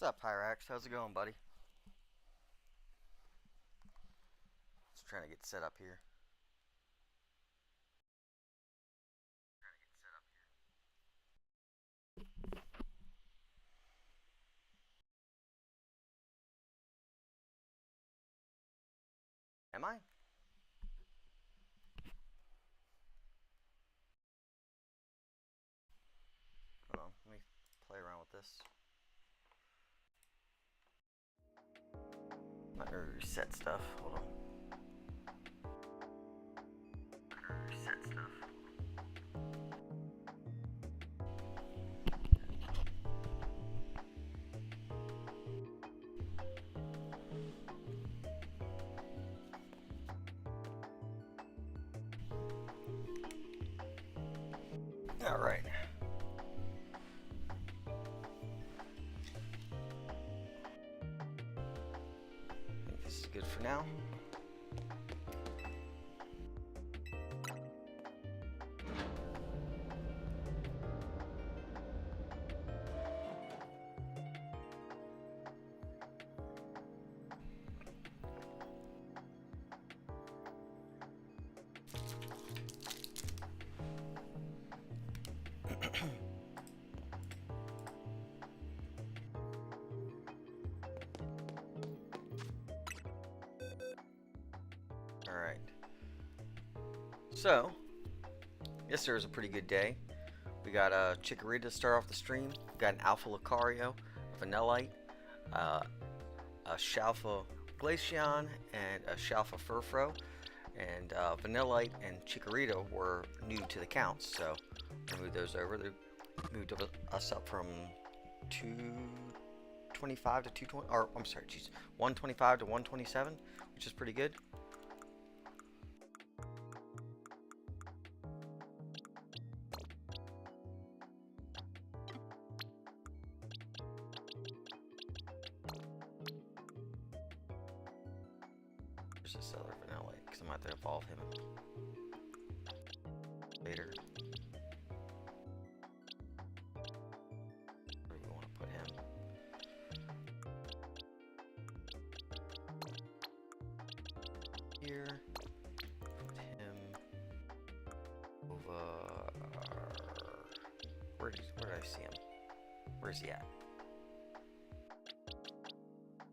What's up, Pyrax? How's it going, buddy? Just trying to get set up here. Am I? Hold on, let me play around with this. Let me reset stuff. Hold on. Reset stuff. All right. I think this is good for now. All right. So, yesterday was a pretty good day. We got a Chikorita to start off the stream. We got an Alpha Lucario, a Vanillite, a Shalfa Glaceon, and a Shalfa Furfro. And Vanillite and Chikorita were new to the counts, so I moved those over. They moved us up from 225 to 220, or I'm sorry, geez, 125 to 127, which is pretty good. There's this other Vanillite, because I'm about to evolve him later. Where do we want to put him? Here. Put him over. Where did I see him? Where's he at?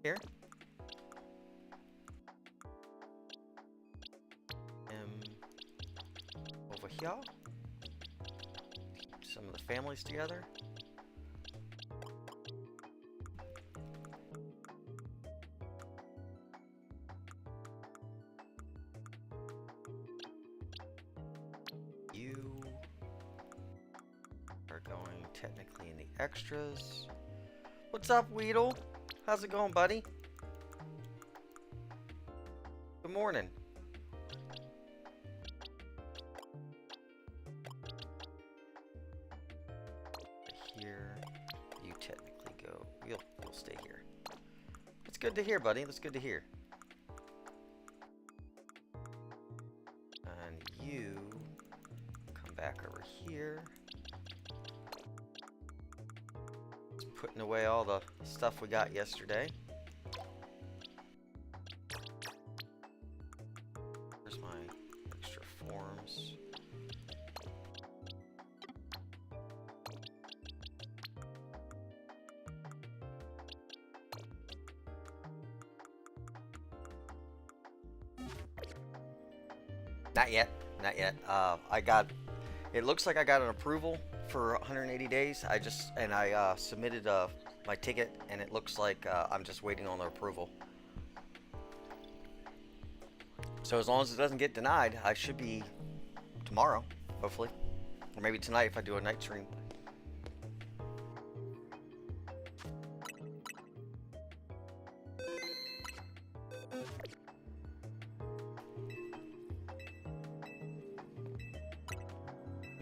Here? Over here. Keep some of the families together. You are going technically in the extras. What's up, Weedle? How's it going, buddy? Good morning. Here, you technically go. You'll stay here. That's good to hear, buddy. That's good to hear. And you come back over here. Just putting away all the stuff we got yesterday. There's my extra forms. Not yet, not yet. It looks like I got an approval for 180 days. I submitted my ticket, and it looks like I'm just waiting on the approval. So as long as it doesn't get denied, I should be tomorrow, hopefully. Or maybe tonight if I do a night stream.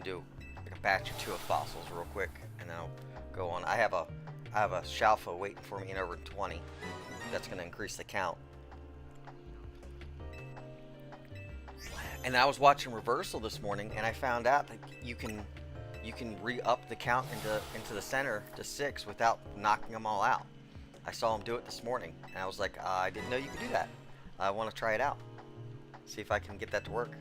Do like a batch or two of fossils real quick, and then I'll go on. I have a Shalfa waiting for me in over 20. That's going to increase the count. And I was watching Reversal this morning, and I found out that you can re-up the count into the center to 6 without knocking them all out. I saw him do it this morning, and I was like, I didn't know you could do that. I want to try it out. See if I can get that to work.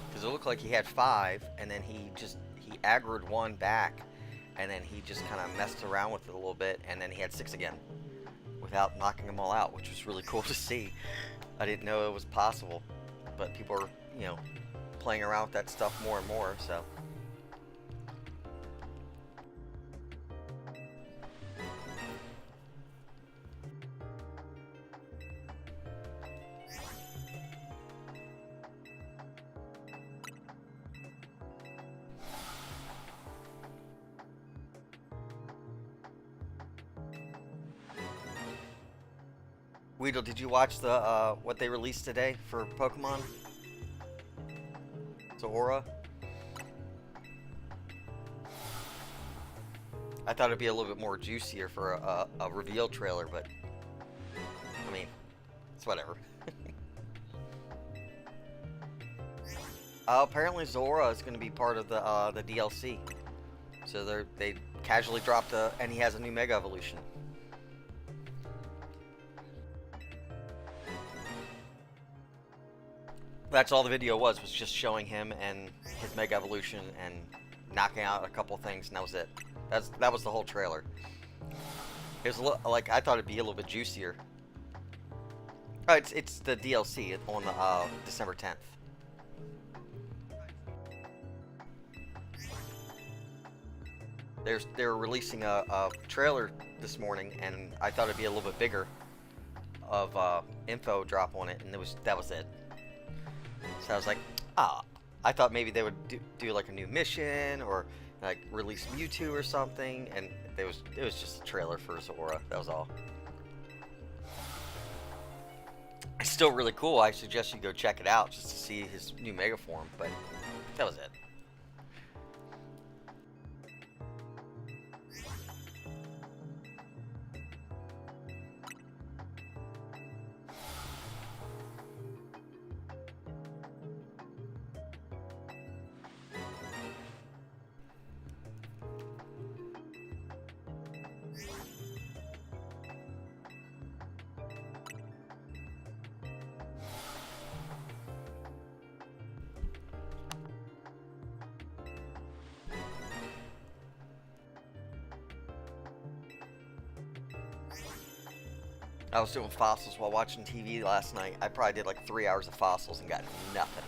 Because it looked like he had 5, and then he aggroed 1 back, and then he just kind of messed around with it a little bit, and then he had 6 again without knocking them all out, which was really cool to see. I didn't know it was possible, but people are, you know, playing around with that stuff more and more, so. Weedle, did you watch the what they released today for Pokemon? Zora? I thought it'd be a little bit more juicier for a reveal trailer, but I mean, it's whatever. Apparently Zora is going to be part of the DLC, so they casually dropped and he has a new Mega Evolution. That's all the video was just showing him and his Mega Evolution and knocking out a couple things, and that was it. That was the whole trailer. It was like, I thought it'd be a little bit juicier. Oh, it's the DLC on December 10th. They're releasing a trailer this morning, and I thought it'd be a little bit bigger of info drop on it, and that was it. So I was like, I thought maybe they would do like a new mission or like release Mewtwo or something, and it was just a trailer for Zora. That was all. It's still really cool. I suggest you go check it out just to see his new Mega form, but that was it. I was doing fossils while watching TV last night. I probably did like 3 hours of fossils and got nothing.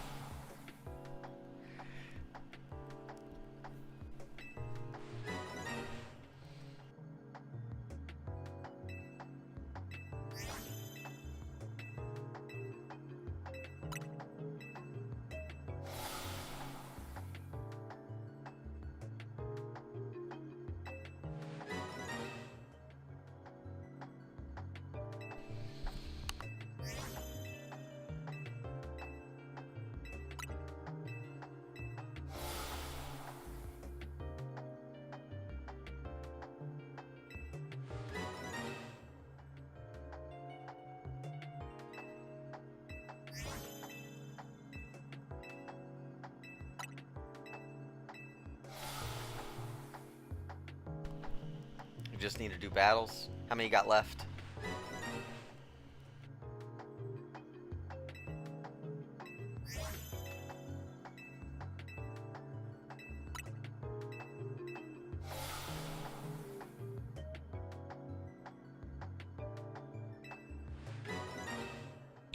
You just need to do battles. How many you got left?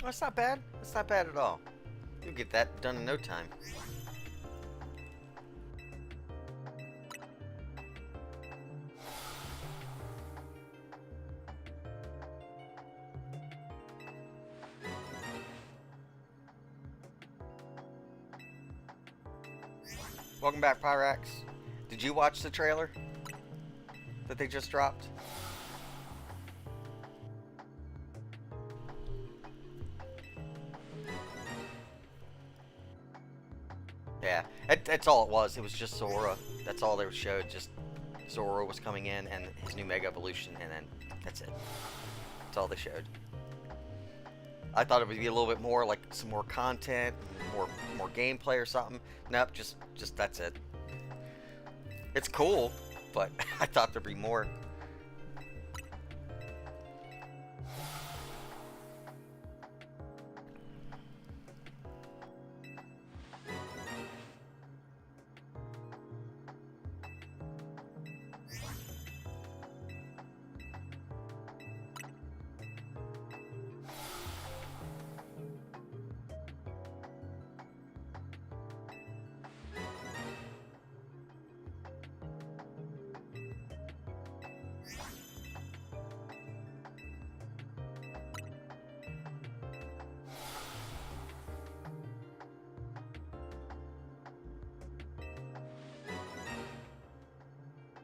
Oh, that's not bad. That's not bad at all. You'll get that done in no time. Welcome back, Pyrax. Did you watch the trailer that they just dropped? Yeah, that's all it was. It was just Zora. That's all they showed. Just Zora was coming in and his new Mega Evolution, and then that's it. That's all they showed. I thought it would be a little bit more like some more content, more gameplay or something. Nope, just that's it. It's cool, but I thought there'd be more.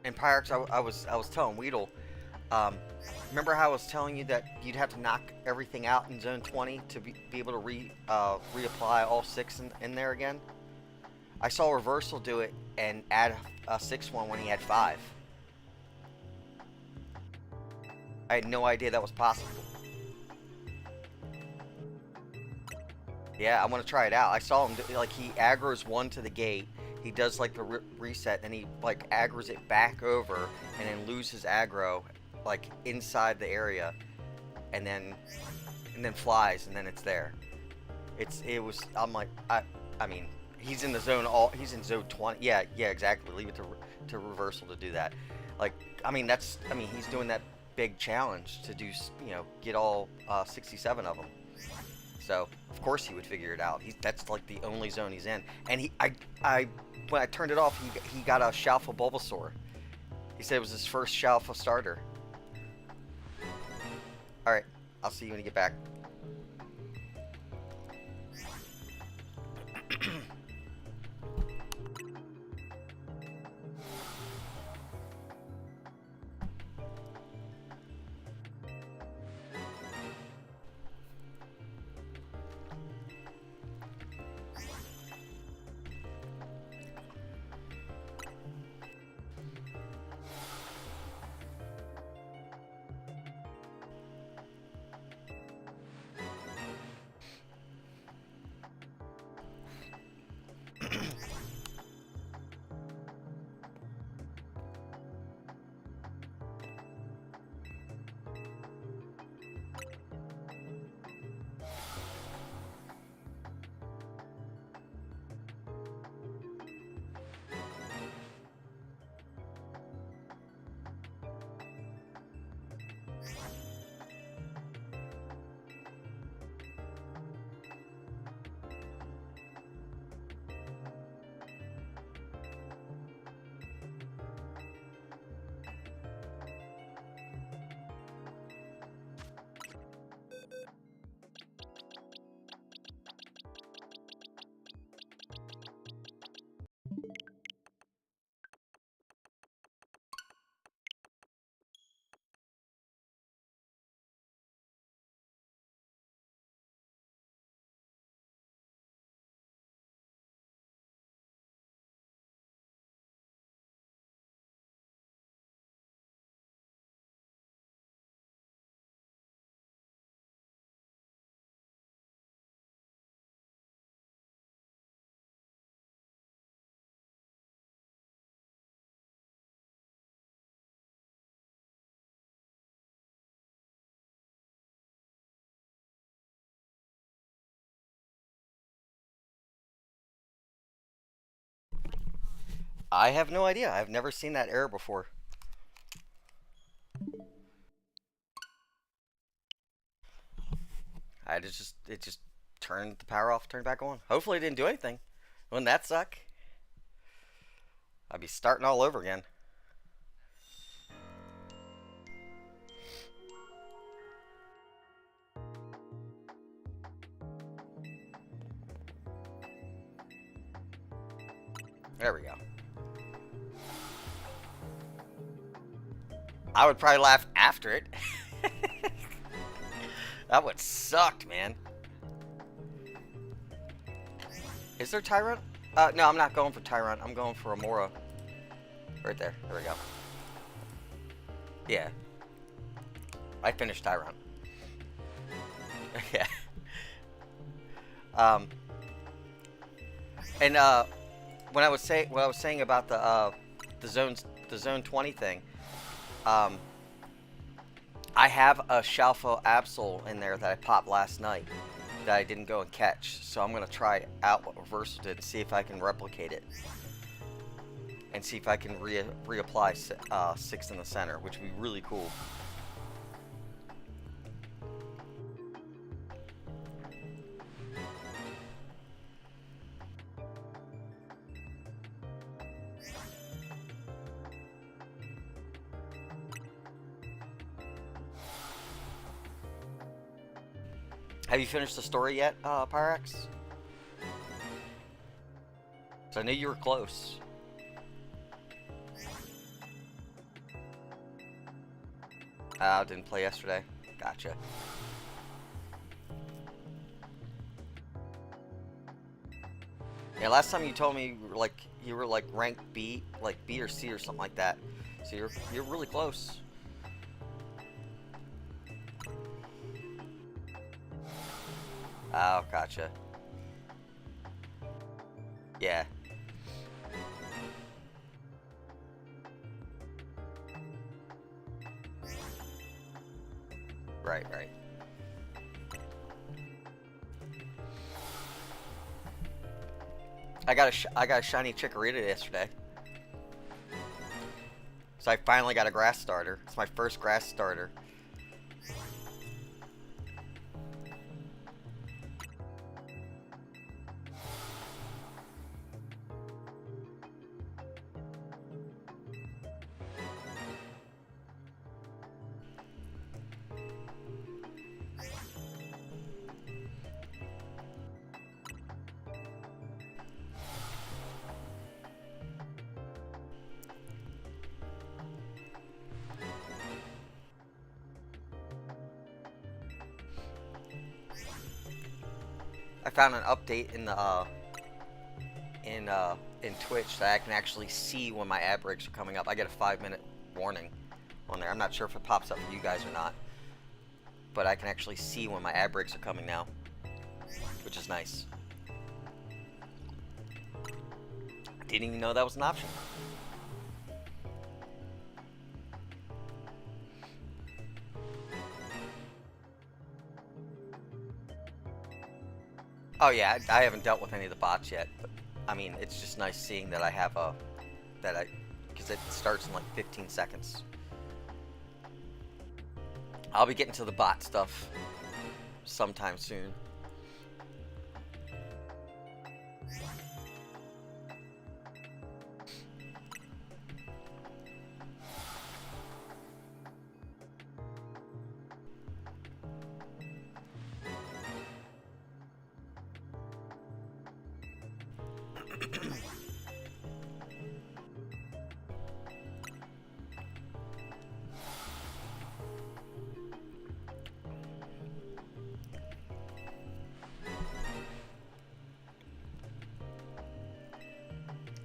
And Pyrex, I was telling Weedle, um, remember how I was telling you that you'd have to knock everything out in zone 20 to be able to reapply all six in there again? I saw Reversal do it and add a sixth one when he had five. I had no idea that was possible. Yeah, I want to try it out. I saw him like he aggroes one to the gate. He does like the reset, and he like aggroes it back over, and then loses aggro like inside the area, and then flies, and then it's there. It was. I'm like I mean he's in the zone he's in zone 20. Yeah, exactly. Leave it to Reversal to do that. Like he's doing that big challenge to do get all 67 of them. So of course he would figure it out. That's like the only zone he's in. And when I turned it off, he got a Shalfa Bulbasaur. He said it was his first Shalfa starter. All right, I'll see you when you get back. I have no idea. I've never seen that error before. It just turned the power off, turned back on. Hopefully it didn't do anything. Wouldn't that suck? I'd be starting all over again. There we go. I would probably laugh after it. That would suck, man. Is there Tyrant? No, I'm not going for Tyrant. I'm going for Amora. Right there. There we go. Yeah. I finished Tyrant. Yeah. Um, and what I was saying about the zone 20 thing. Um, I have a Shalfo Absol in there that I popped last night that I didn't go and catch. So I'm gonna try out what Reversal did and see if I can replicate it. And see if I can reapply 6 in the center, which would be really cool. Have you finished the story yet, Pyrex? So I knew you were close. Didn't play yesterday. Gotcha. Yeah, last time you told me you were like ranked B, like B or C or something like that. So you're really close. Oh, gotcha. Yeah. Right, right. I got a shiny Chikorita yesterday. So I finally got a grass starter. It's my first grass starter. I found an update in the in Twitch that I can actually see when my ad breaks are coming up. I get a 5-minute warning on there. I'm not sure if it pops up for you guys or not, but I can actually see when my ad breaks are coming now, which is nice. Didn't even know that was an option. Oh yeah, I haven't dealt with any of the bots yet, but I mean, it's just nice seeing that I have because it starts in like 15 seconds. I'll be getting to the bot stuff sometime soon.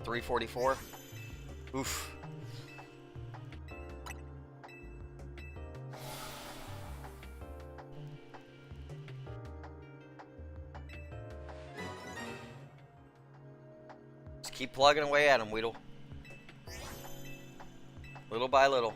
$344. Oof. Just keep plugging away at him, Weedle. Little by little.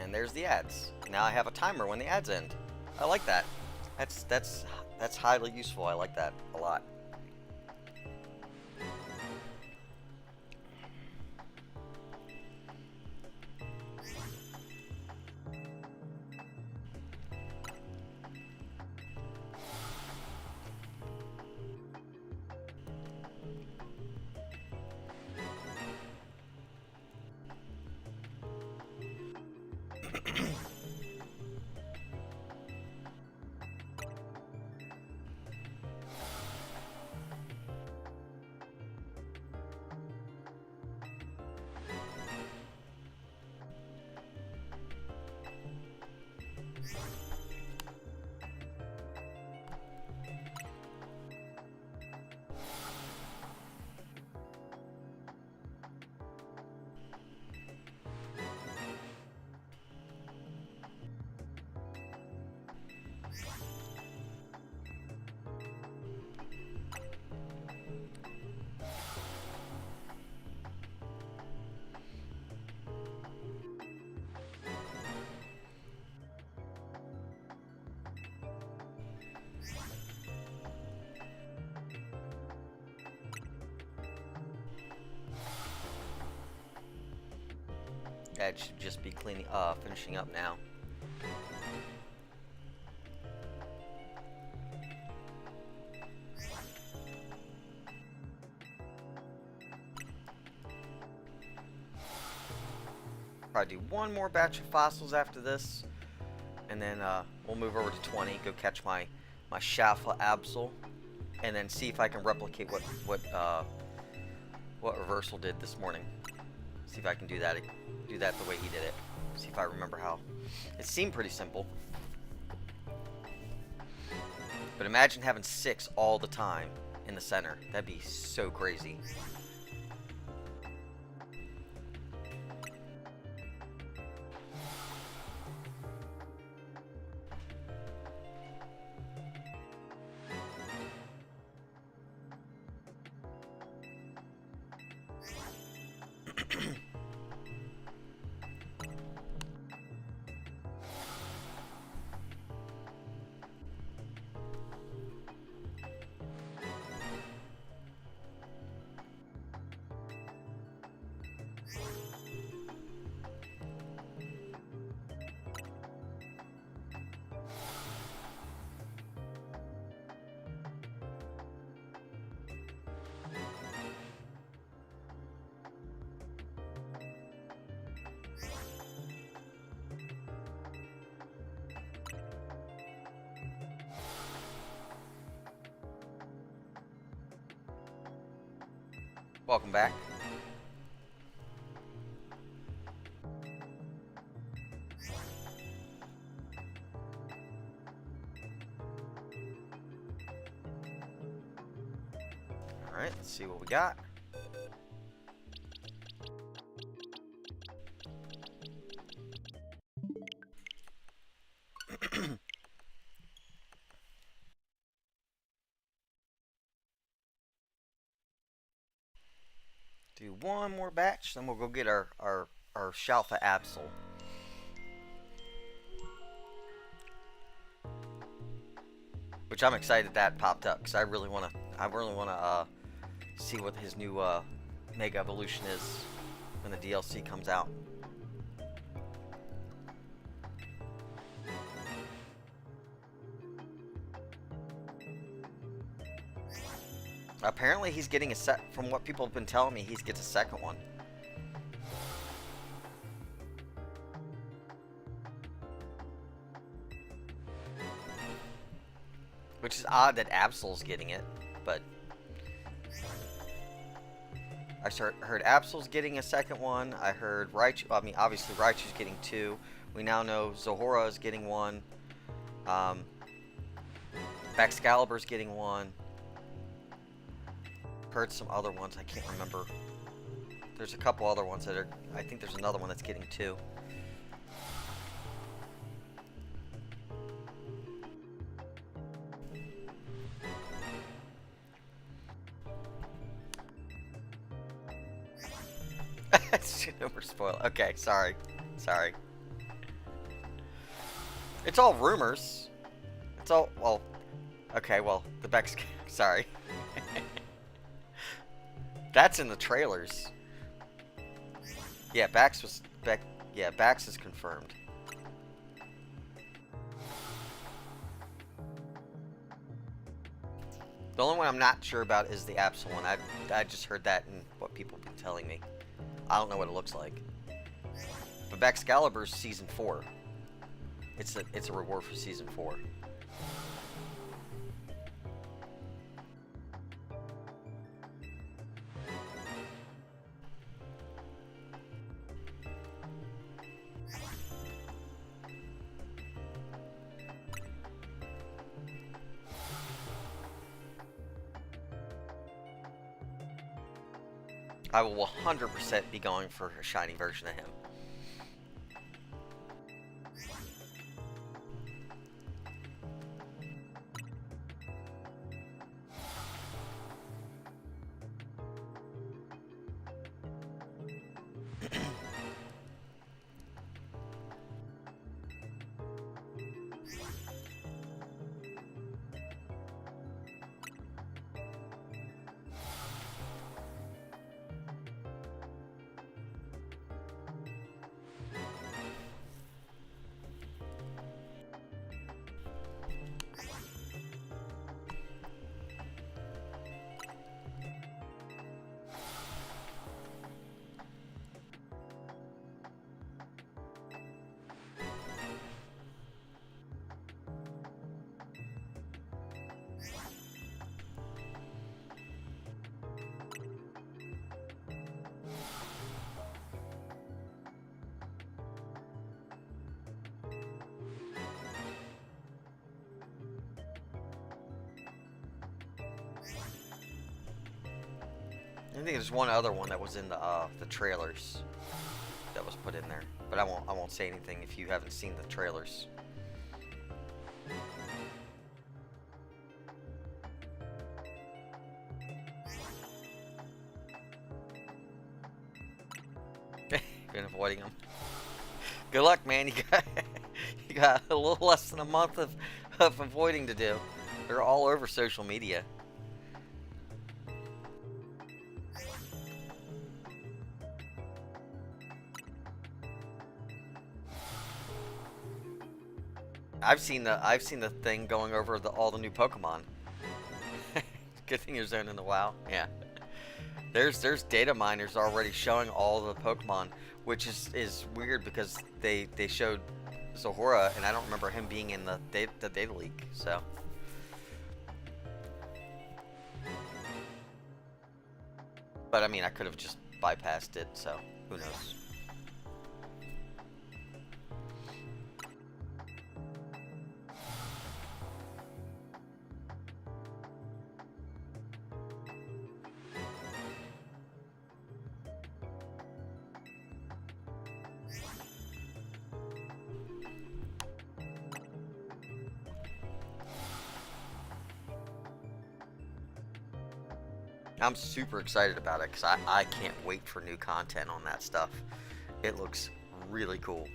And there's the ads. Now I have a timer when the ads end. I like that. That's highly useful. I like that a lot. That should just be cleaning, finishing up now. Probably do one more batch of fossils after this, and then we'll move over to 20. Go catch my Shalfa Absol, and then see if I can replicate what Reversal did this morning. See if I can do that the way he did it. See if I remember how. It seemed pretty simple, but imagine having 6 all the time in the center. That'd be so crazy. Welcome back. Alright, let's see what we got. Do one more batch, then we'll go get our Shalfa Absol. Which I'm excited that popped up, because I really wanna see what his new Mega Evolution is when the DLC comes out. Apparently he's getting from what people have been telling me, he gets a second one. Which is odd that Absol's getting it, but I heard Absol's getting a second one. I heard Raichu, I mean obviously Raichu's getting 2. We now know Zahora is getting 1. Excalibur's getting 1. Heard some other ones, I can't remember. There's a couple other ones that are, I think there's another one that's getting 2. Super spoil. Okay, sorry. It's all rumors. It's all, well, okay, well, the Bex, sorry. That's in the trailers. Yeah, Bax is confirmed. The only one I'm not sure about is the Absol one. I just heard that in what people have been telling me. I don't know what it looks like. But Excalibur's Season 4. It's a reward for Season 4. I will 100% be going for a shiny version of him. I think there's one other one that was in the trailers that was put in there, but I won't say anything if you haven't seen the trailers. Been avoiding them. Good luck, man. You got a little less than a month of avoiding to do. They're all over social media. I've seen the thing going over all the new Pokemon. Good thing you're zoned in the WoW. Yeah. There's data miners already showing all the Pokemon, which is weird because they showed Zahora, and I don't remember him being in the data leak. So. But I mean, I could have just bypassed it. So who knows? I'm super excited about it because I can't wait for new content on that stuff. It looks really cool.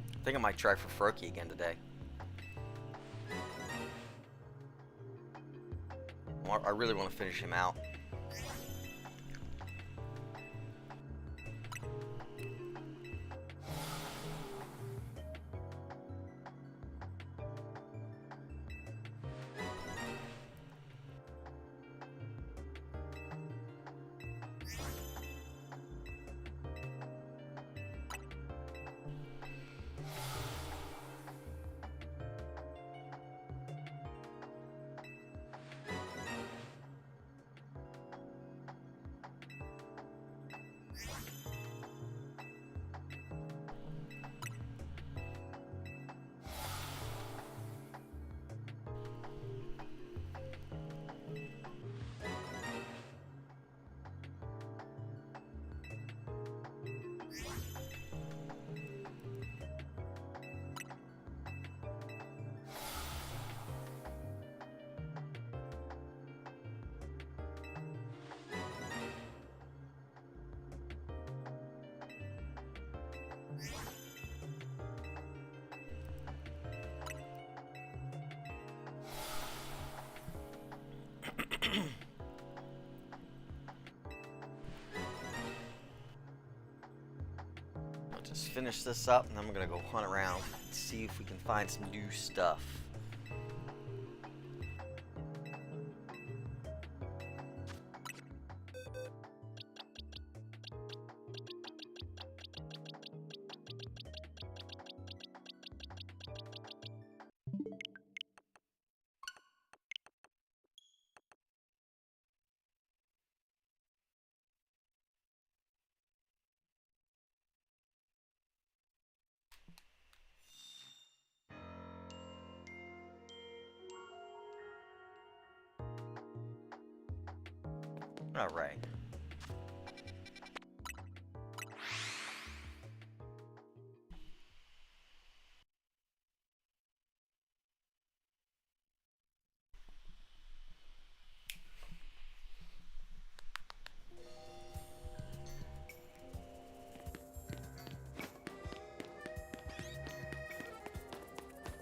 I think I might try for Froakie again today. I really want to finish him out. Just finish this up, and then we're gonna go hunt around and see if we can find some new stuff. Alright.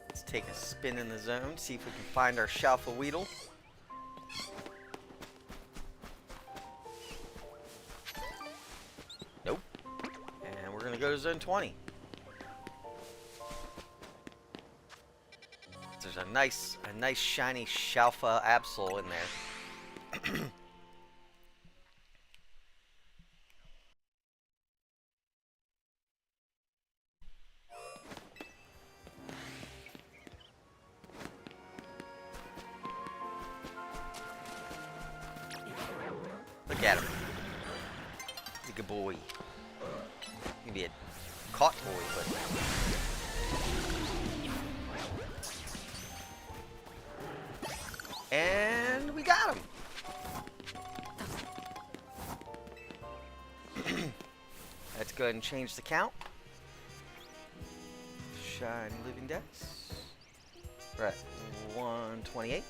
Let's take a spin in the zone, see if we can find our Shalfa Weedle. Nope. And we're gonna go to zone 20. There's a nice shiny Shalfa Absol in there. Look at him. He's a good boy. He can be a caught boy, but... And we got him! Let's go ahead and change the count. Shiny living dex. We're at 128.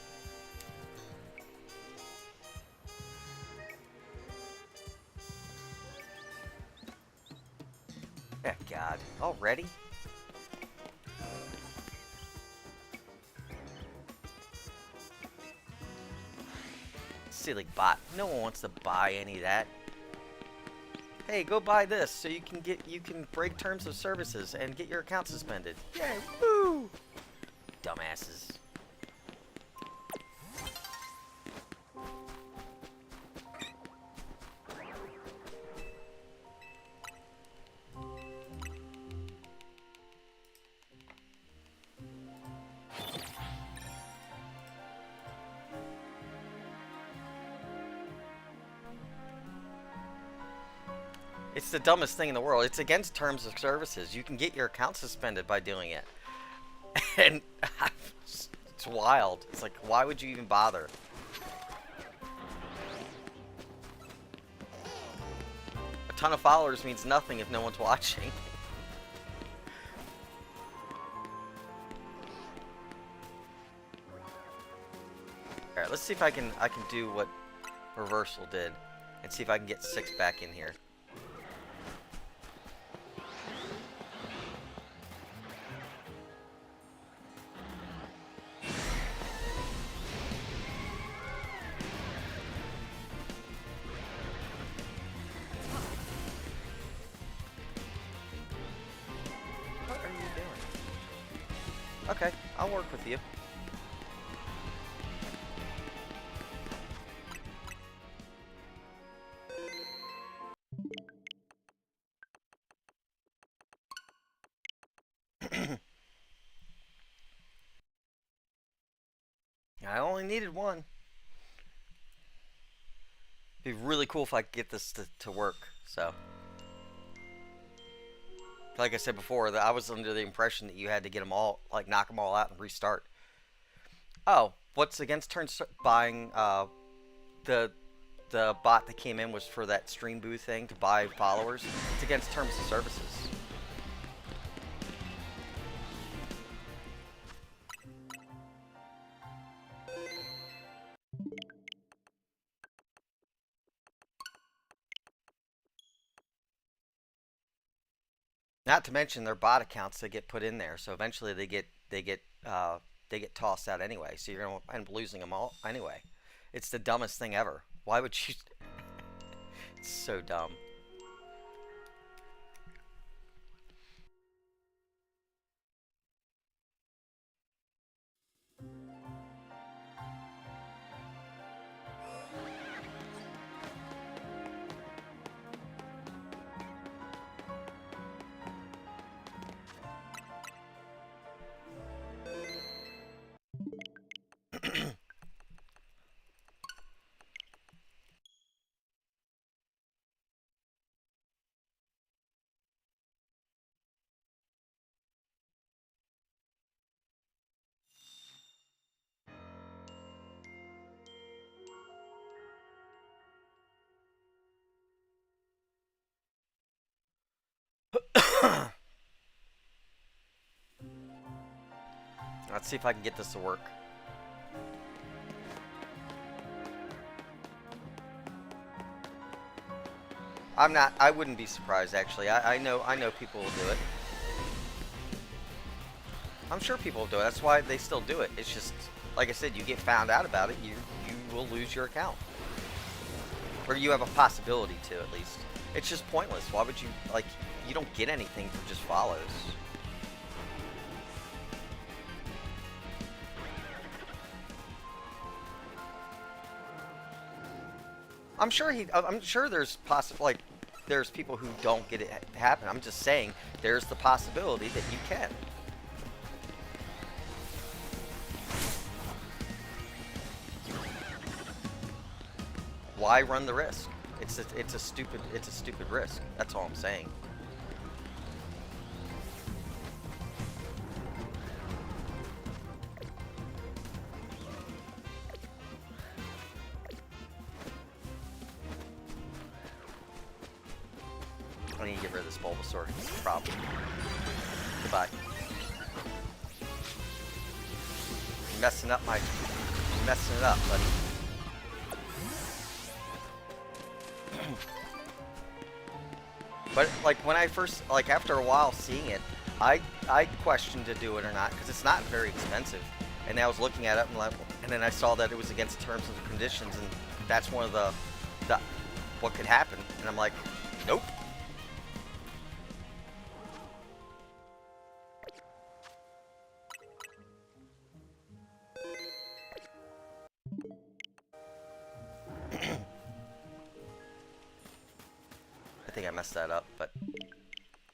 Oh God, already? Silly bot. No one wants to buy any of that. Hey, go buy this so you can break terms of services and get your account suspended. Yay, woo! Dumbasses. It's the dumbest thing in the world. It's against terms of services. You can get your account suspended by doing it. And it's wild. It's like, why would you even bother? A ton of followers means nothing if no one's watching. Alright, let's see if I can do what Reversal did. And see if I can get 6 back in here. What are you doing? Okay, I'll work with you. I only needed one. It'd be really cool if I could get this to work, so. Like I said before, that I was under the impression that you had to get them all, like knock them all out and restart. Oh, what's against turn buying, the bot that came in was for that stream booth thing to buy followers. It's against terms of services. Not to mention their bot accounts that get put in there, so eventually they get tossed out anyway. So you're gonna end up losing them all anyway. It's the dumbest thing ever. Why would you? It's so dumb. Let's see if I can get this to work. I wouldn't be surprised actually. I know people will do it. I'm sure people will do it. That's why they still do it. It's just, like I said, you get found out about it, you will lose your account. Or you have a possibility to, at least. It's just pointless. Why would you, like, you don't get anything for just follows. I'm sure there's there's people who don't get it happen. I'm just saying there's the possibility that you can. Why run the risk? It's a stupid risk. That's all I'm saying. I need to get rid of this Bulbasaur. It's a problem. Goodbye. You're messing it up, buddy. But like when I first, like after a while seeing it, I questioned to do it or not because it's not very expensive. And I was looking at it and then I saw that it was against terms and conditions, and that's one of the what could happen. And I'm like, nope. I think I messed that up, but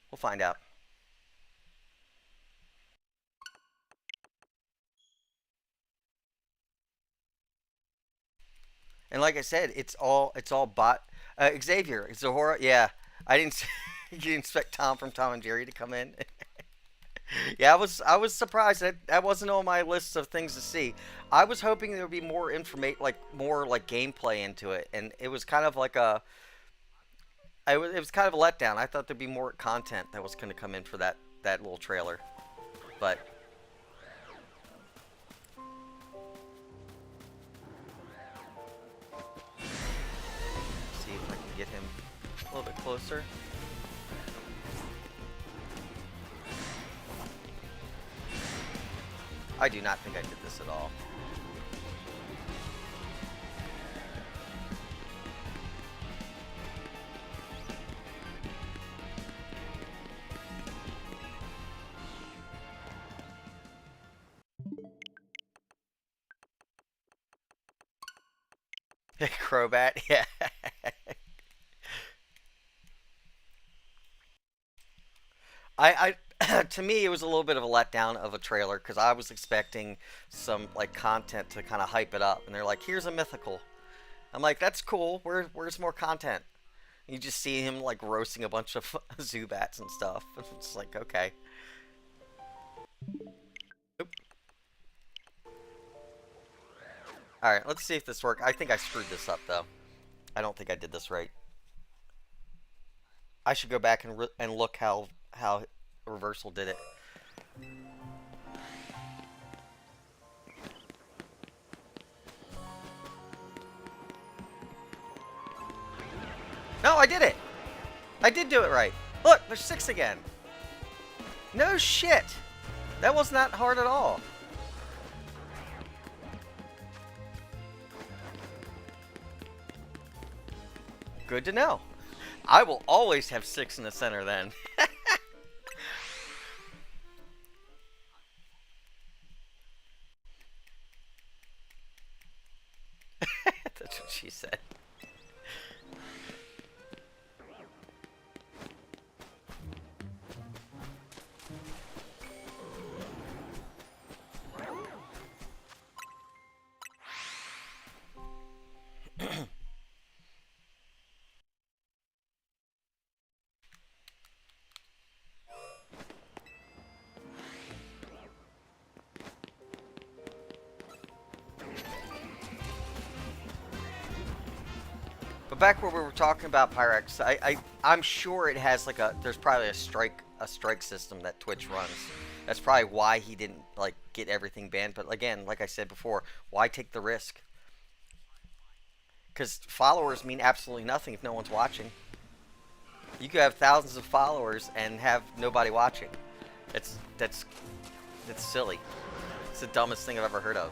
we'll find out. And like I said, it's all bot. Xavier, Zahora, yeah. I didn't. You didn't expect Tom from Tom and Jerry to come in. Yeah, I was surprised that wasn't on my list of things to see. I was hoping there would be more information, like more like gameplay into it, and it was kind of like it was kind of a letdown. I thought there'd be more content that was going to come in for that little trailer, but see if I can get him a little bit closer. I do not think I did this at all. Crobat, yeah. I to me it was a little bit of a letdown of a trailer because I was expecting some like content to kind of hype it up, and they're like, "Here's a mythical." I'm like, "That's cool. Where's more content?" You just see him like roasting a bunch of Zubats and stuff. It's like, okay. Oop. All right, let's see if this works. I think I screwed this up though. I don't think I did this right. I should go back and look how Reversal did it. No, I did it! I did do it right. Look, there's 6 again. No shit! That was not hard at all. Good to know. I will always have 6 in the center then. That's what she said. But back where we were talking about Pyrex, I'm sure it has like there's probably a strike a strike system that Twitch runs. That's probably why he didn't like get everything banned. But again, like I said before, why take the risk? Because followers mean absolutely nothing if no one's watching. You could have thousands of followers and have nobody watching. That's silly. It's the dumbest thing I've ever heard of.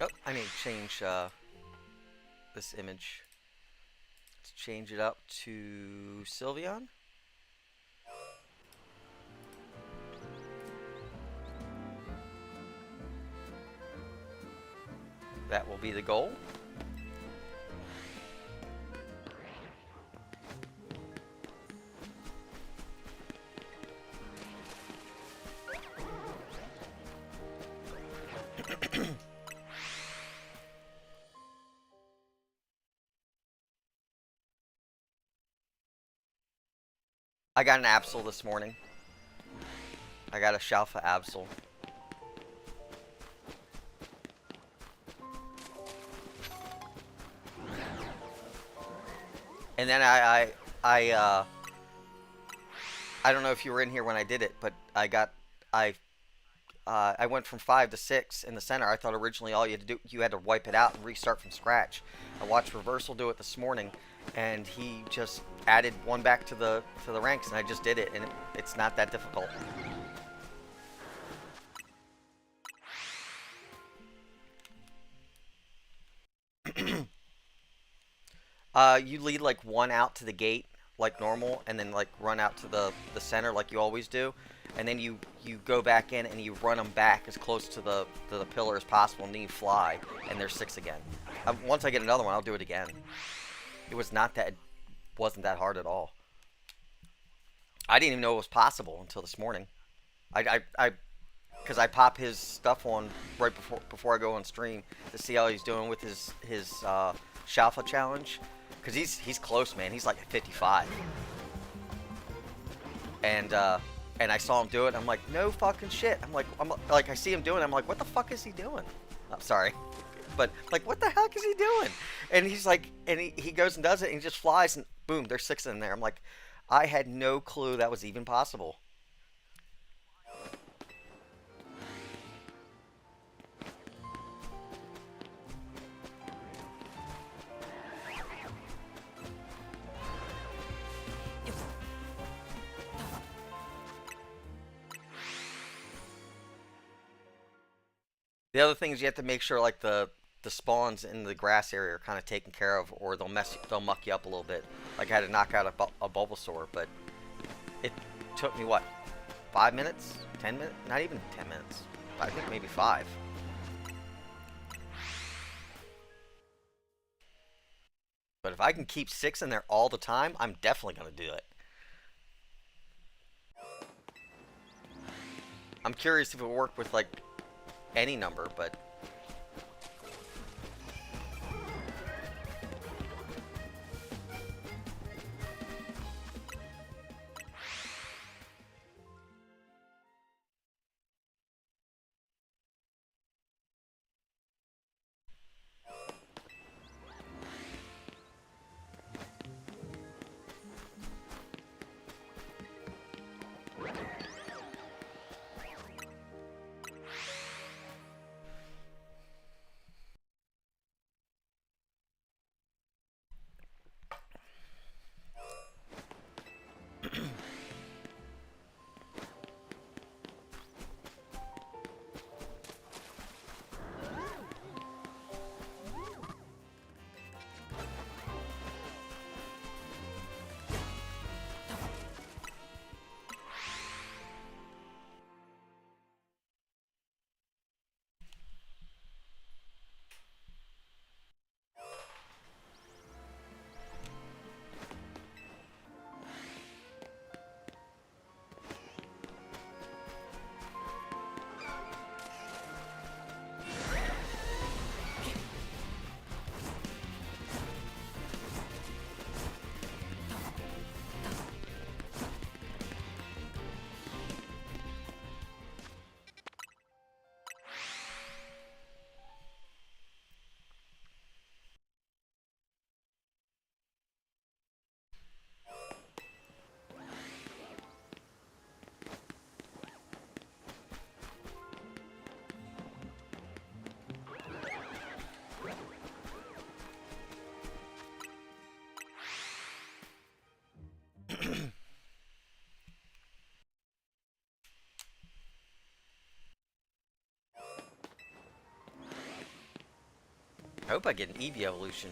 Oh, I need to change this image. Let's change it up to Sylveon. That will be the goal. I got an Absol this morning. I got a Shalfa Absol. And then I don't know if you were in here when I did it, but I went from 5 to 6 in the center. I thought originally all you had to do, you had to wipe it out and restart from scratch. I watched Reversal do it this morning, and he just added one back to the ranks, and I just did it, and it's not that difficult. You lead like one out to the gate like normal, and then like run out to the center like you always do, and then you go back in and you run them back as close to the pillar as possible, and then you fly, and there's 6 again. Once I get another one, I'll do it again. It wasn't that hard at all. I didn't even know it was possible until this morning. Because I pop his stuff on right before I go on stream to see how he's doing with his Shalfa challenge. Because he's close, man. He's like at 55. And I saw him do it. I'm like, no fucking shit. I'm like, I see him doing it. I'm like, what the fuck is he doing? I'm sorry. But, like, what the heck is he doing? And he's like, and he goes and does it, and he just flies, and boom, there's 6 in there. I'm like, I had no clue that was even possible. The other thing is you have to make sure, like, the spawns in the grass area are kind of taken care of, or they'll muck you up a little bit. Like, I had to knock out a Bulbasaur, but it took me, what, 5 minutes? 10 minutes? Not even 10 minutes. I think maybe 5. But if I can keep 6 in there all the time, I'm definitely going to do it. I'm curious if it will work with, like, any number, but... hope I get an Eevee evolution.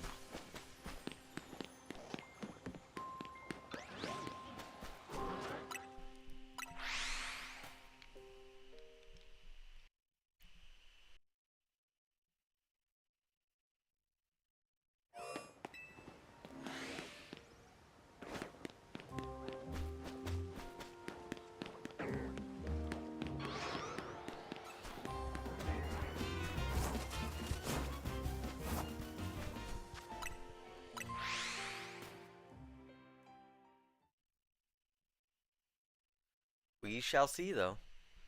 We shall see, though.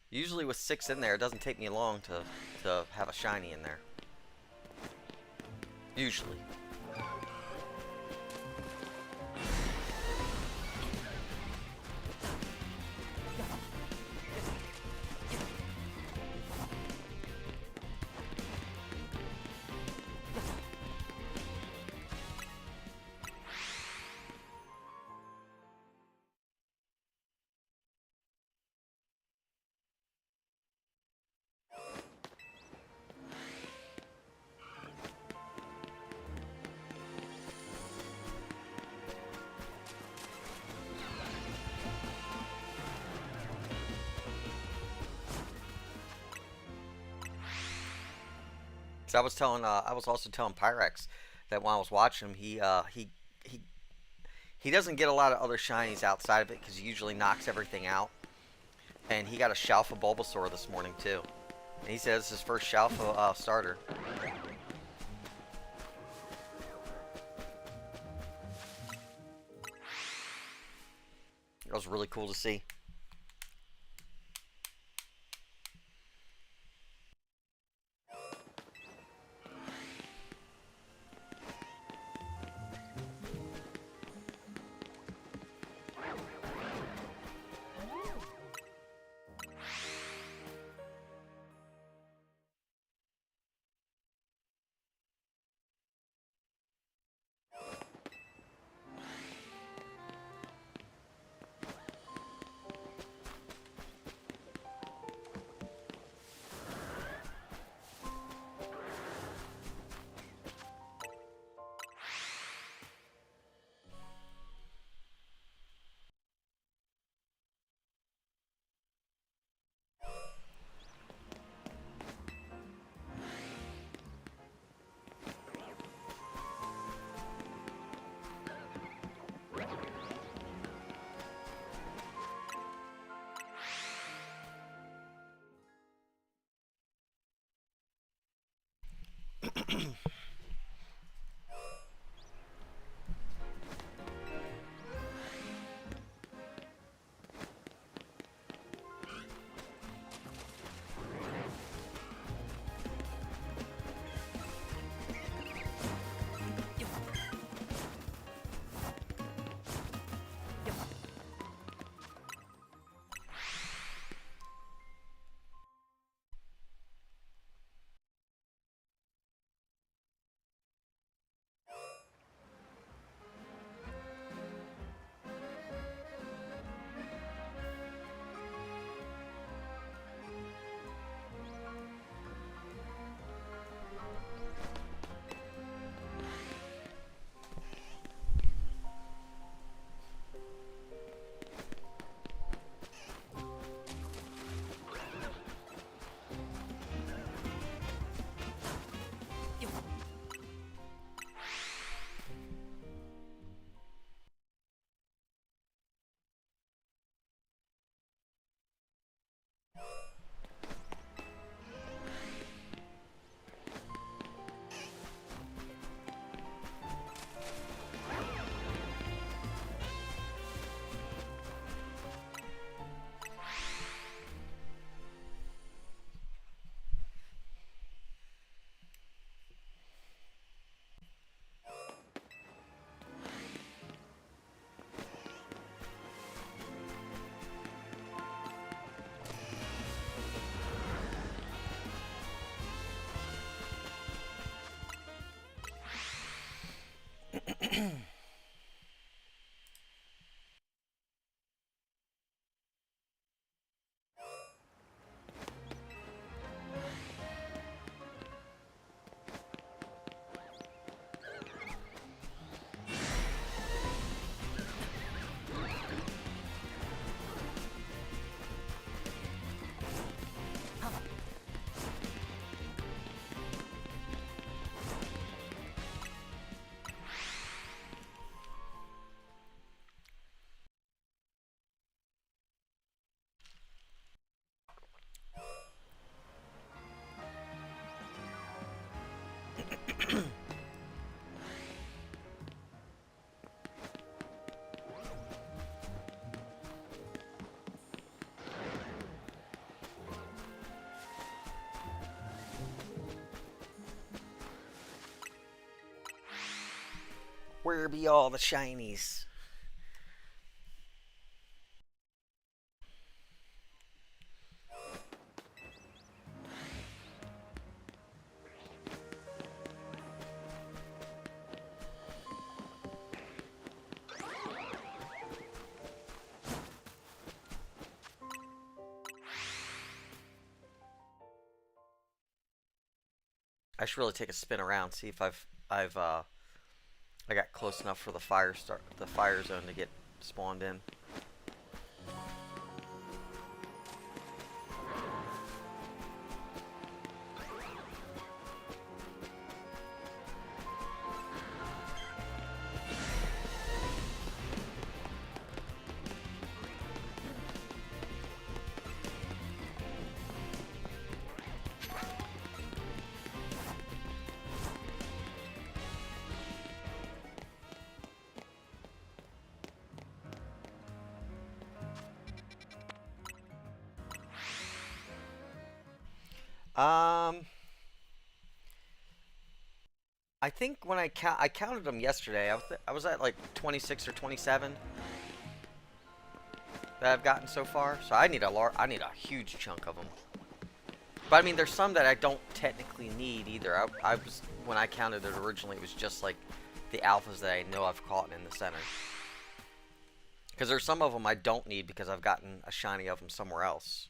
Usually with 6 in there, it doesn't take me long to have a shiny in there. Usually. So I was also telling Pyrex that when I was watching him, he doesn't get a lot of other shinies outside of it because he usually knocks everything out. And he got a Shalfa Bulbasaur this morning too. And he says it's his first Shalfa starter. That was really cool to see. Where be all the shinies? I should really take a spin around, see if I got close enough for the fire zone to get spawned in. Um, I think when I counted them yesterday, I was at like 26 or 27 that I've gotten so far. So I need a huge chunk of them. But I mean, there's some that I don't technically need either. I was when I counted it originally, it was just like the alphas that I know I've caught in the center. Because there's some of them I don't need because I've gotten a shiny of them somewhere else.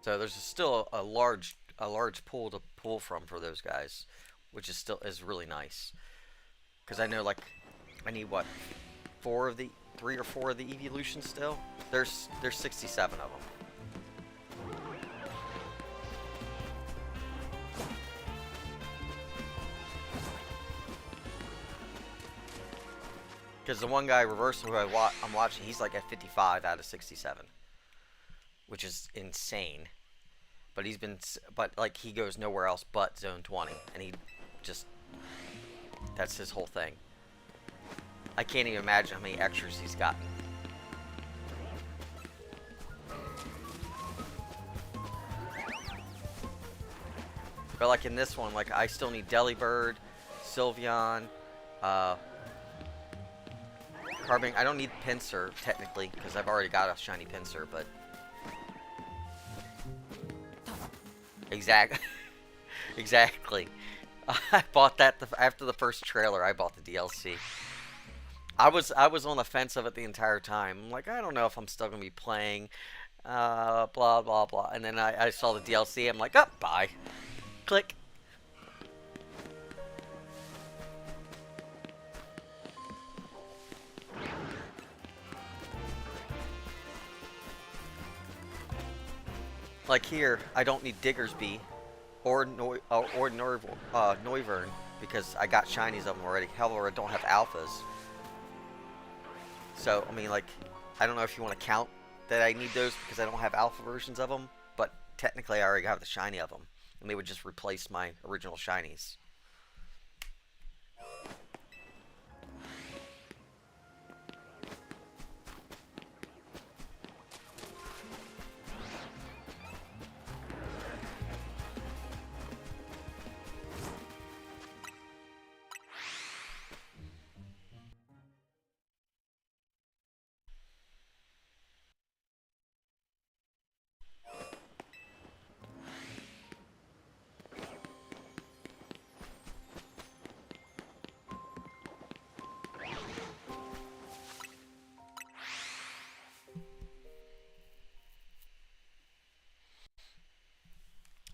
So there's still a large pool to pull from for those guys, which is really nice. Because I know like I need what 3 or 4 of the evolutions still. There's 67 of them. Because the one guy Reversal who I'm watching, he's like at 55 out of 67, which is insane. But like he goes nowhere else but Zone 20, and that's his whole thing. I can't even imagine how many extras he's gotten. But like in this one, like I still need Delibird, Sylveon, Carbink. I don't need Pinsir technically because I've already got a shiny Pinsir, but exactly. I bought that after the first trailer. I bought the DLC. I was on the fence of it the entire time. I'm like, I don't know if I'm still gonna be playing. Blah blah blah. And then I saw the DLC. I'm like, oh, bye. Click. Like here, I don't need Diggersby or Noivern because I got shinies of them already. However, I don't have alphas. So, I mean, like, I don't know if you want to count that I need those because I don't have alpha versions of them, but technically I already have the shiny of them, and they would just replace my original shinies.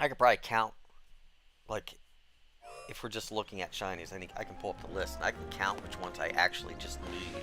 I could probably count, like, if we're just looking at shinies, I can pull up the list and I can count which ones I actually just need.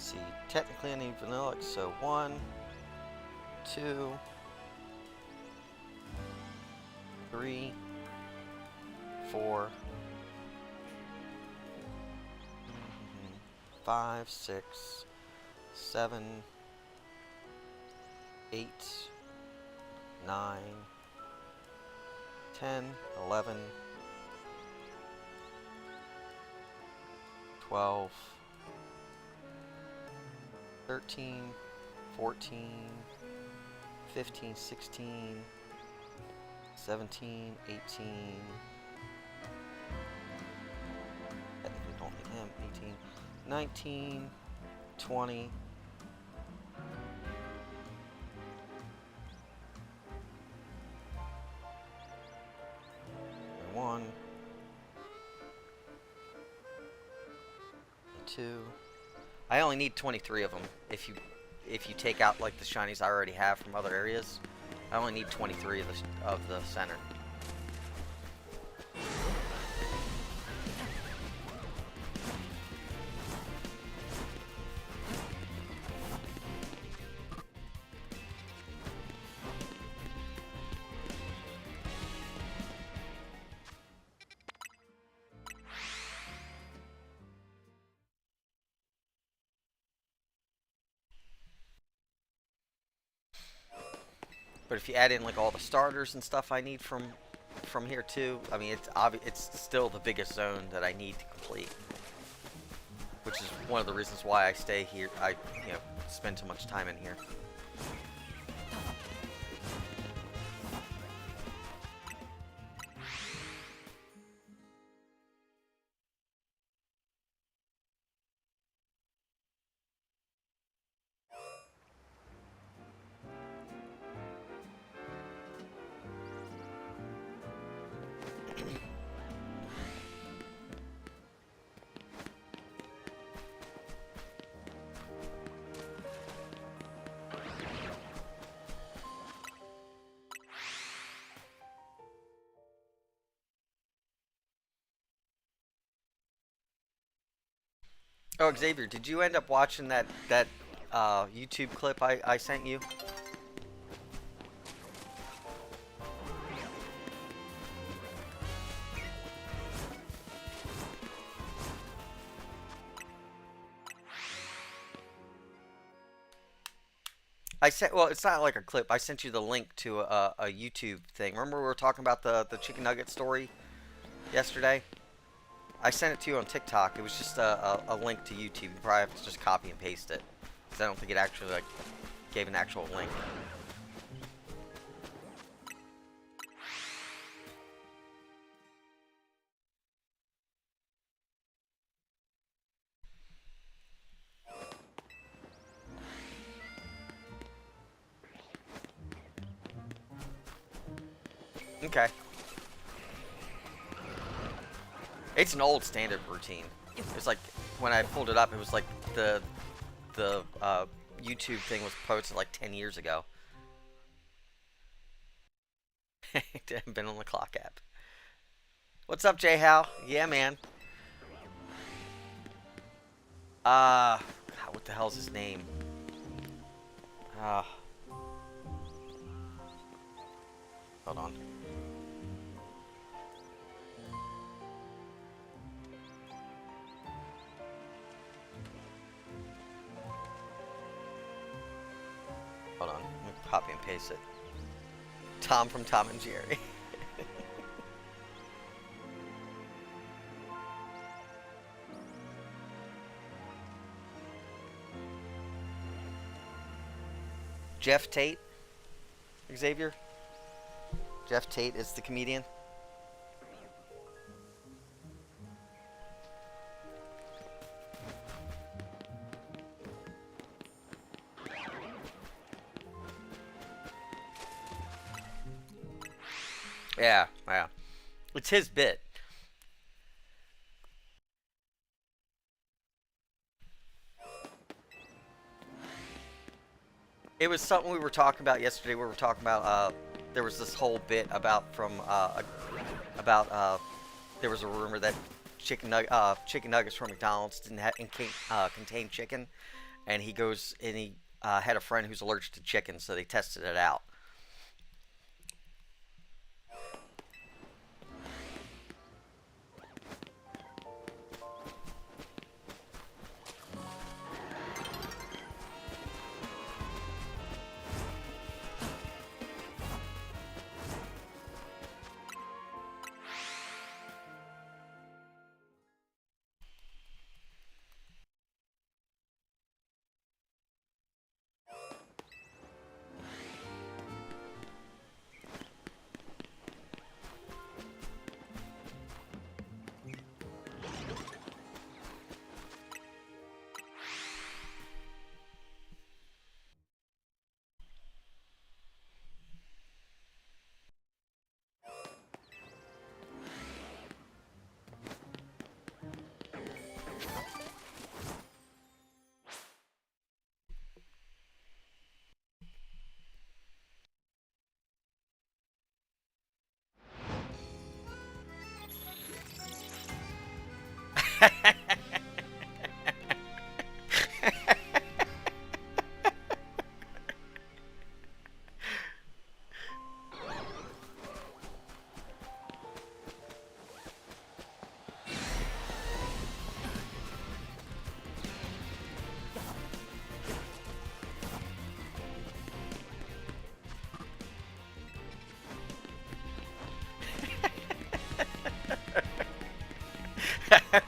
See, technically I need vanilla, so 1, 2, 3, 4, 5, 6, 7, 8, 9, 10, 11, 12, 13, 14, 15, 16, 17, 18. Technically don't need him. 18, 19, 20. 1, 2. I only need 23 of them. If you take out like the shinies I already have from other areas, I only need 23 of the center. But if you add in like all the starters and stuff I need from here too, I mean it's still the biggest zone that I need to complete, which is one of the reasons why I stay here. I spend so much time in here. Oh, Xavier, did you end up watching that YouTube clip I sent you? Well, it's not like a clip. I sent you the link to a YouTube thing. Remember we were talking about the chicken nugget story yesterday? I sent it to you on TikTok. It was just a link to YouTube. You probably have to just copy and paste it, because I don't think it actually like gave an actual link. Okay. It's an old standard routine. It's like when I pulled it up, it was like the YouTube thing was posted like 10 years ago. I've been on the clock app. What's up, J Hal? Yeah, man. What the hell's his name? Hold on. Hold on, let me copy and paste it. Tom from Tom and Jerry. Jeff Tate, Xavier. Jeff Tate is the comedian. Yeah, yeah. It's his bit. It was something we were talking about yesterday. We were talking about there was this whole bit about there was a rumor that chicken nuggets from McDonald's didn't contain chicken, and he goes and he had a friend who's allergic to chicken, so they tested it out.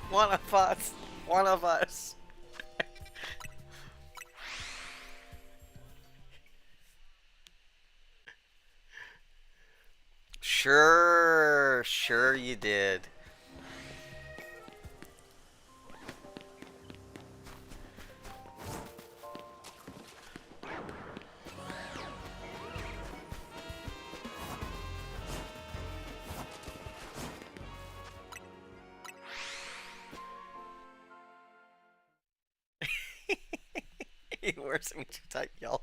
One of us. One of us. Sure, sure you did. Where's me type y'all?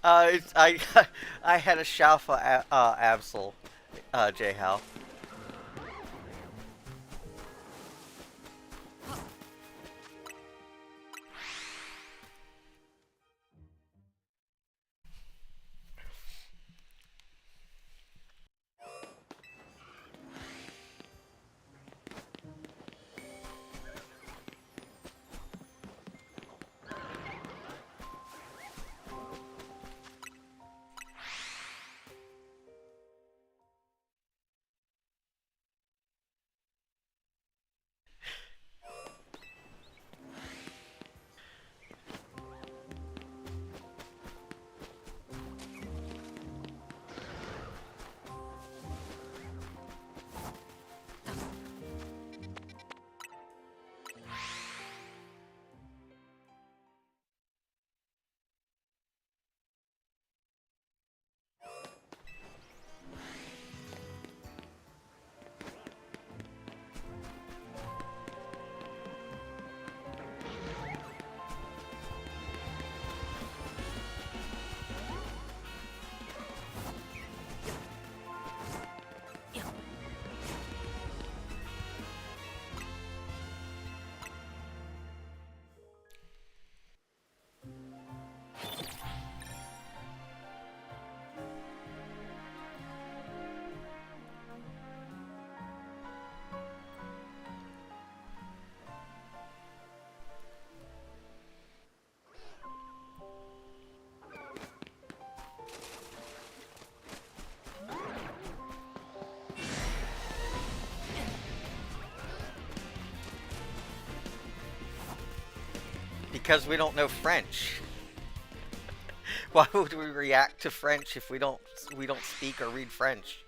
I I had a Shalfa Absol, J Hal. Because we don't know French. Why would we react to French if we don't speak or read French?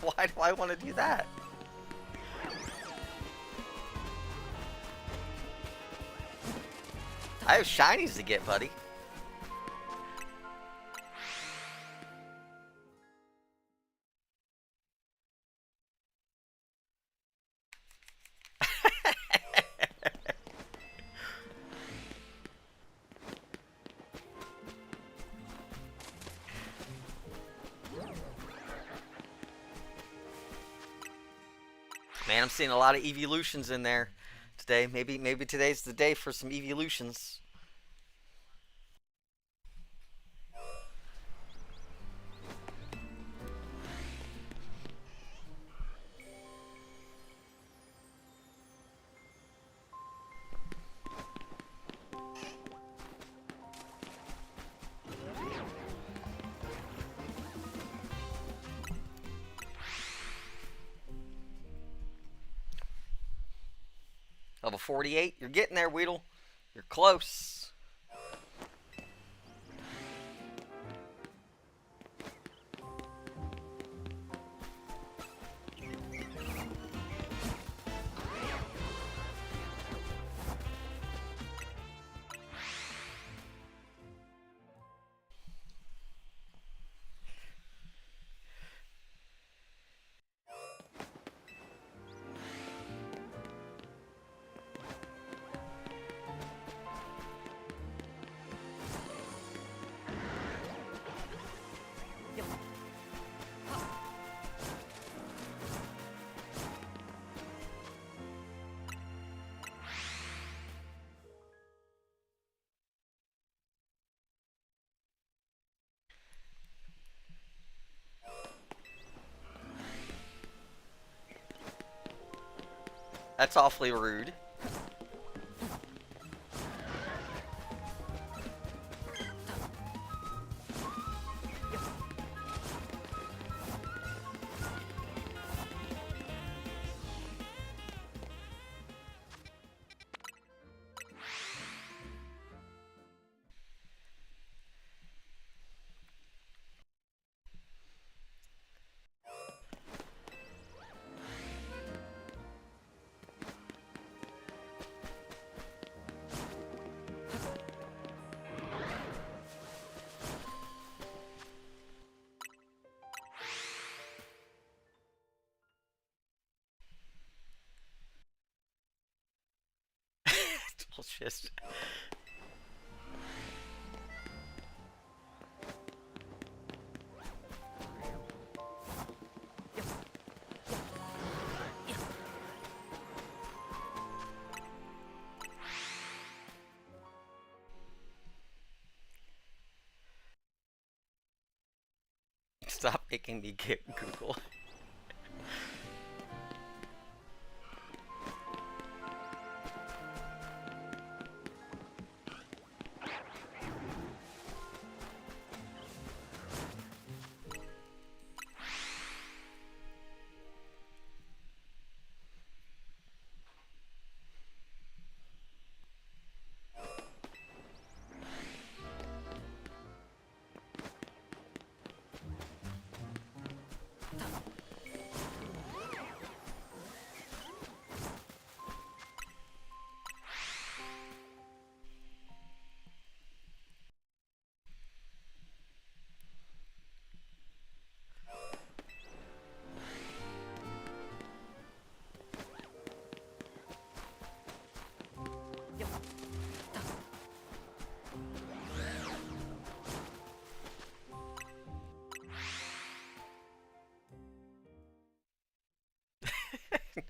Why do I want to do that? I have shinies to get, buddy. Man, I'm seeing a lot of evolutions in there today. Maybe today's the day for some evolutions. Level 48. You're getting there, Weedle. You're close. That's awfully rude. Bullshit. Stop making me get Google.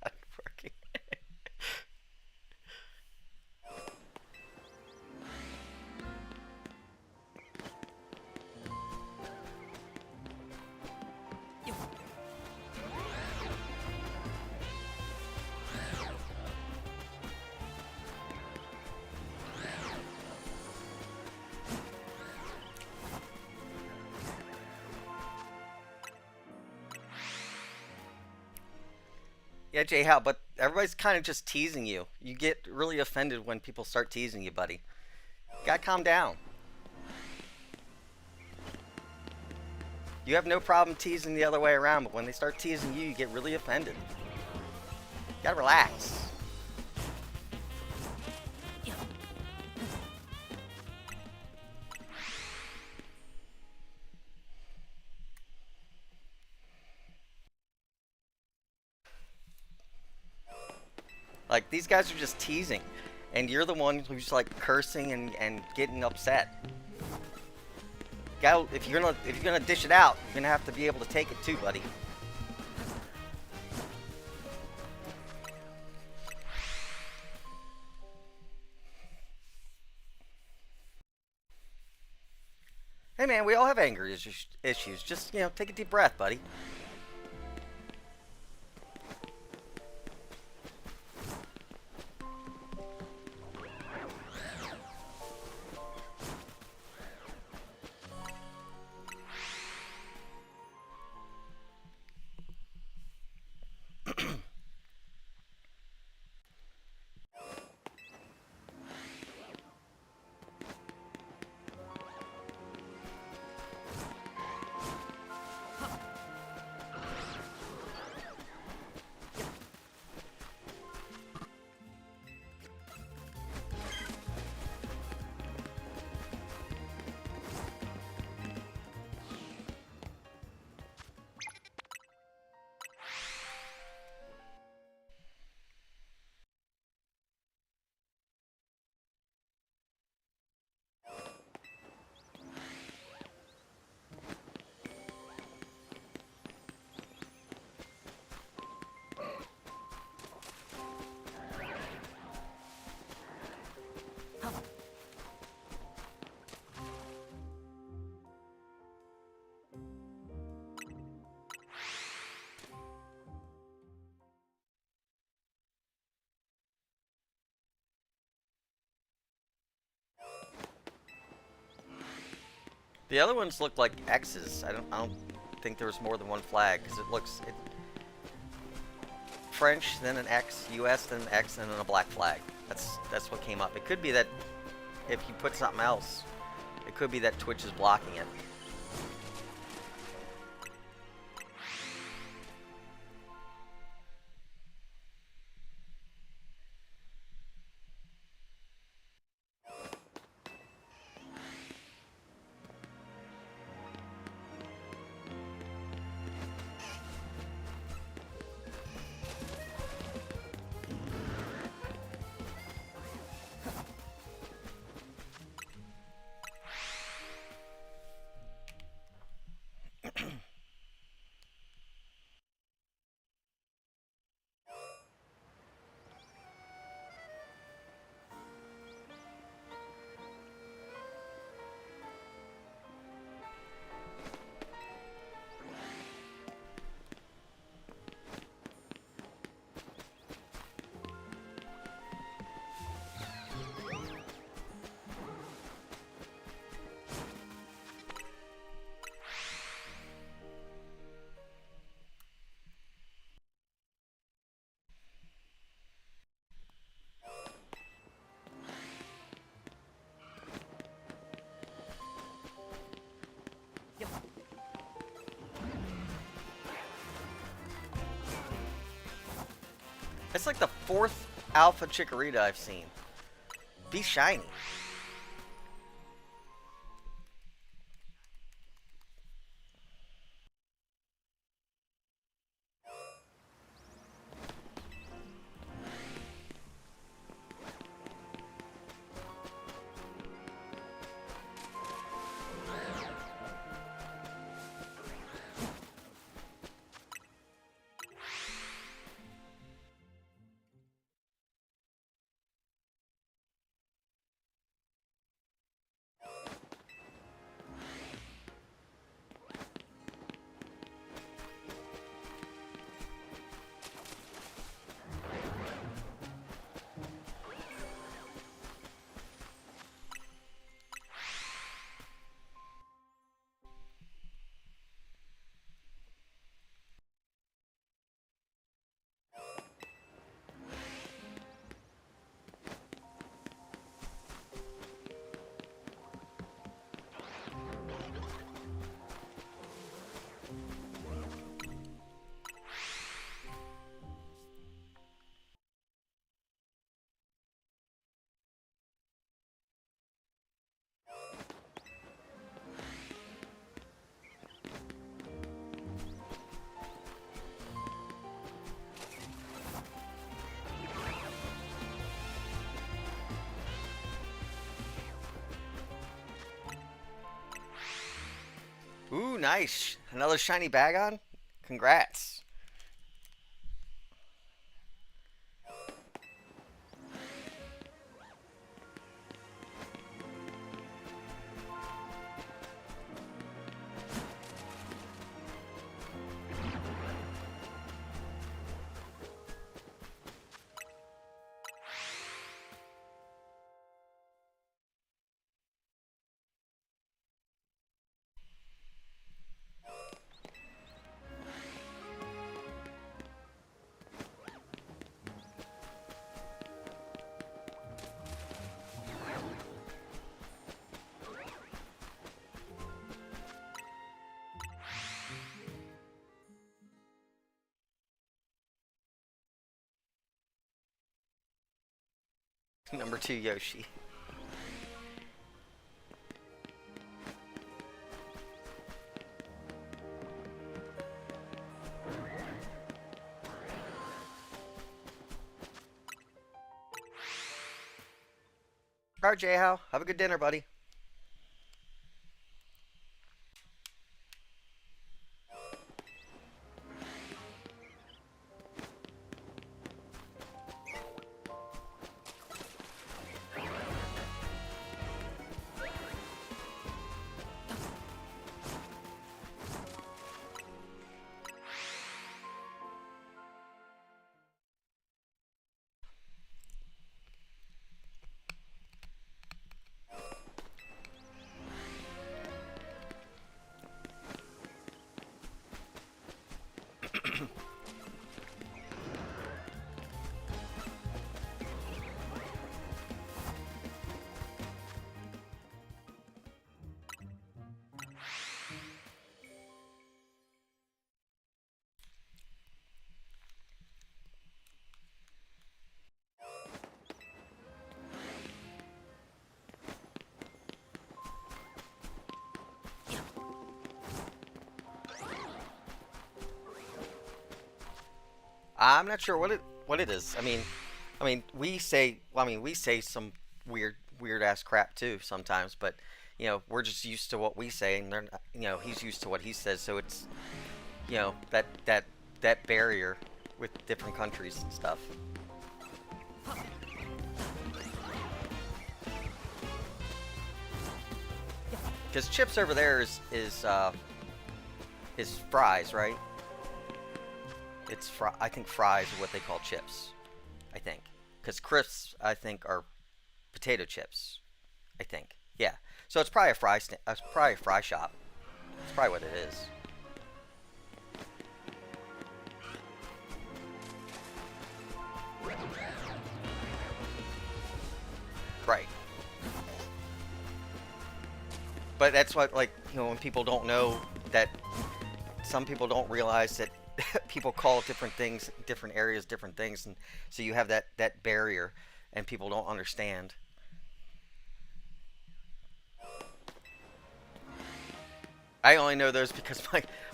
Not working. Yeah, Jay, how? But everybody's kind of just teasing you. You get really offended when people start teasing you, buddy. You gotta calm down. You have no problem teasing the other way around, but when they start teasing you, you get really offended. You gotta relax. Like, these guys are just teasing, and you're the one who's like cursing and getting upset. If you're gonna dish it out, you're gonna have to be able to take it too, buddy. Hey man, we all have anger issues. Just, take a deep breath, buddy. The other ones look like X's. I don't think there was more than one flag because it French, then an X, US, then an X, and then a black flag. That's what came up. It could be that if you put something else, it could be that Twitch is blocking it. It's like the fourth Alpha Chikorita I've seen. Be shiny. Ooh, nice. Another shiny Bagon? Congrats. Number 2 Yoshi. Alright, J-How. Have a good dinner, buddy. I'm not sure what it is. I mean, we say some weird ass crap too sometimes, but we're just used to what we say, and they're not, he's used to what he says, so it's that barrier with different countries and stuff. Because chips over there is fries, right? I think fries are what they call chips. I think. Because crisps, I think, are potato chips. I think. Yeah. So it's probably it's probably a fry shop. It's probably what it is. Right. But that's what, like, when people don't know that, some people don't realize that people call different things, different areas, different things, and so you have that barrier, and people don't understand. I only know those because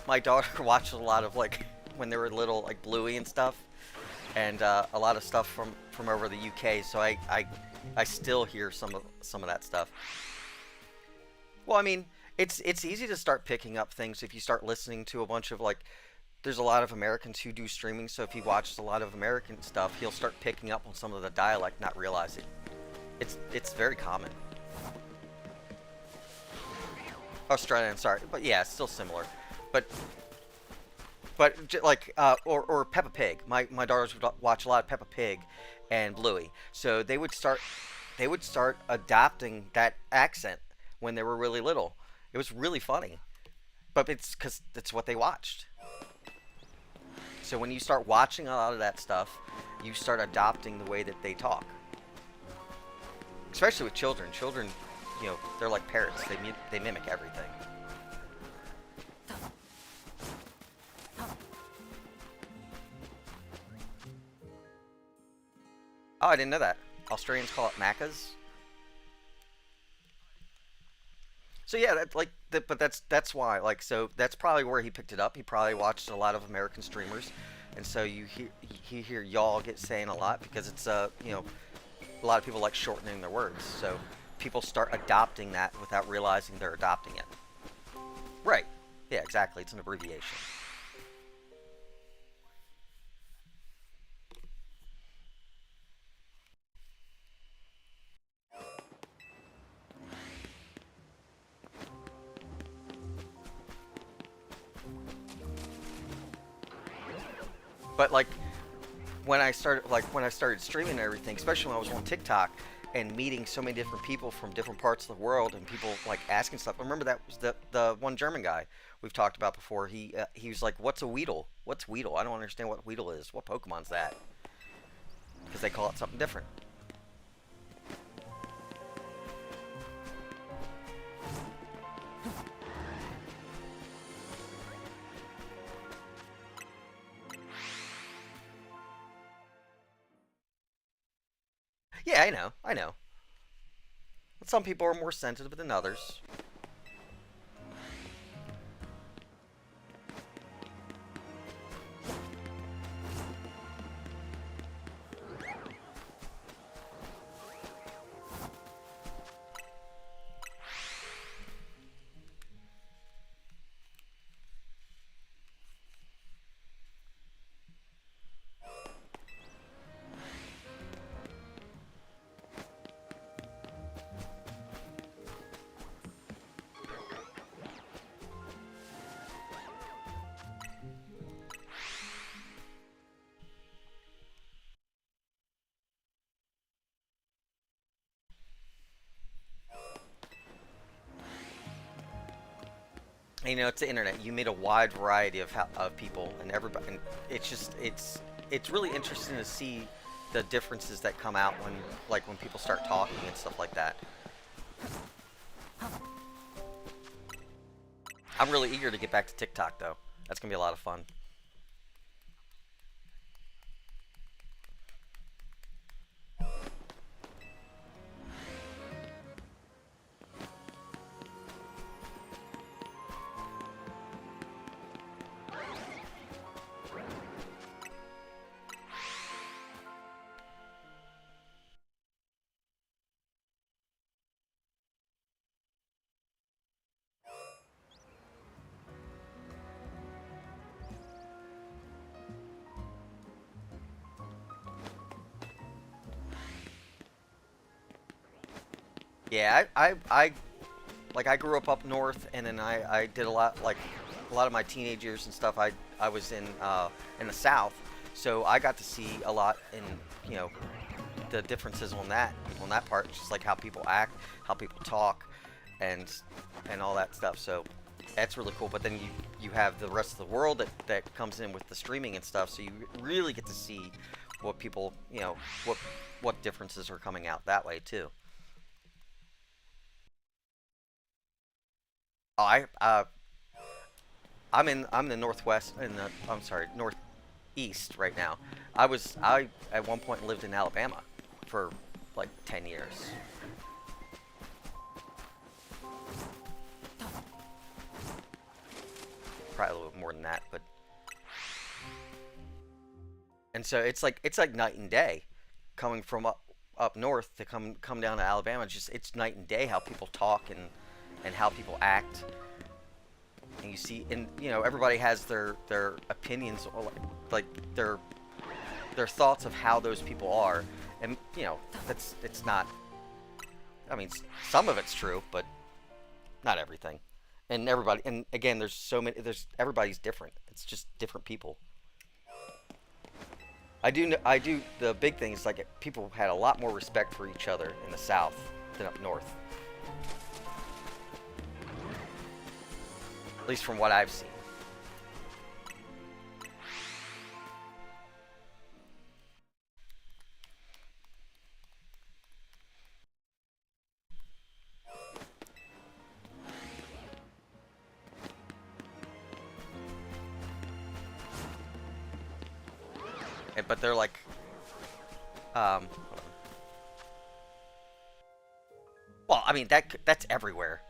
my daughter watched a lot of, like, when they were little, like Bluey and stuff, and a lot of stuff from over the UK. So I still hear some of that stuff. Well, I mean, it's easy to start picking up things if you start listening to a bunch of, like, there's a lot of Americans who do streaming, so if he watches a lot of American stuff, he'll start picking up on some of the dialect, not realize it. It's very common. Australian, sorry, but yeah, it's still similar. But like or Peppa Pig. My daughters would watch a lot of Peppa Pig and Bluey, so they would start adopting that accent when they were really little. It was really funny, but it's because it's what they watched. So when you start watching a lot of that stuff, you start adopting the way that they talk. Especially with children. Children, they're like parrots. They mimic everything. Oh, I didn't know that. Australians call it macas. So yeah, but that's why. Like, so that's probably where he picked it up. He probably watched a lot of American streamers, and so you hear y'all get saying a lot because it's a lot of people like shortening their words. So people start adopting that without realizing they're adopting it. Right. Yeah, exactly. It's an abbreviation. But like when I started streaming and everything, especially when I was on TikTok and meeting so many different people from different parts of the world and people like asking stuff. I remember that was the one German guy we've talked about before. He was like, "What's a Weedle? What's Weedle? I don't understand what Weedle is. What Pokemon's that?" Because they call it something different. Yeah, I know, I know. But some people are more sensitive than others. And, you know, it's the internet. You meet a wide variety of people, and everybody. And it's just it's really interesting to see the differences that come out when when people start talking and stuff like that. I'm really eager to get back to TikTok though. That's gonna be a lot of fun. Yeah, I grew up north, and then I did a lot a lot of my teenage years and stuff. I was in the south, so I got to see a lot in you know the differences on that part, just like how people act, how people talk, and all that stuff. So that's really cool. But then you have the rest of the world that comes in with the streaming and stuff. So you really get to see what people what differences are coming out that way too. Oh, I'm in the northwest in the I'm sorry northeast right now. I at one point lived in Alabama for like 10 years. Probably a little bit more than that, but and so it's like night and day coming from up north to come down to Alabama. It's night and day how people talk and how people act. And you see, and everybody has their opinions, or like their thoughts of how those people are, and that's it's not. I mean, some of it's true, but not everything. And everybody, and again, there's so many. There's everybody's different. It's just different people. I do. The big thing is like people had a lot more respect for each other in the South than up north, at least from what I've seen. But they're like, um, well, I mean that's everywhere.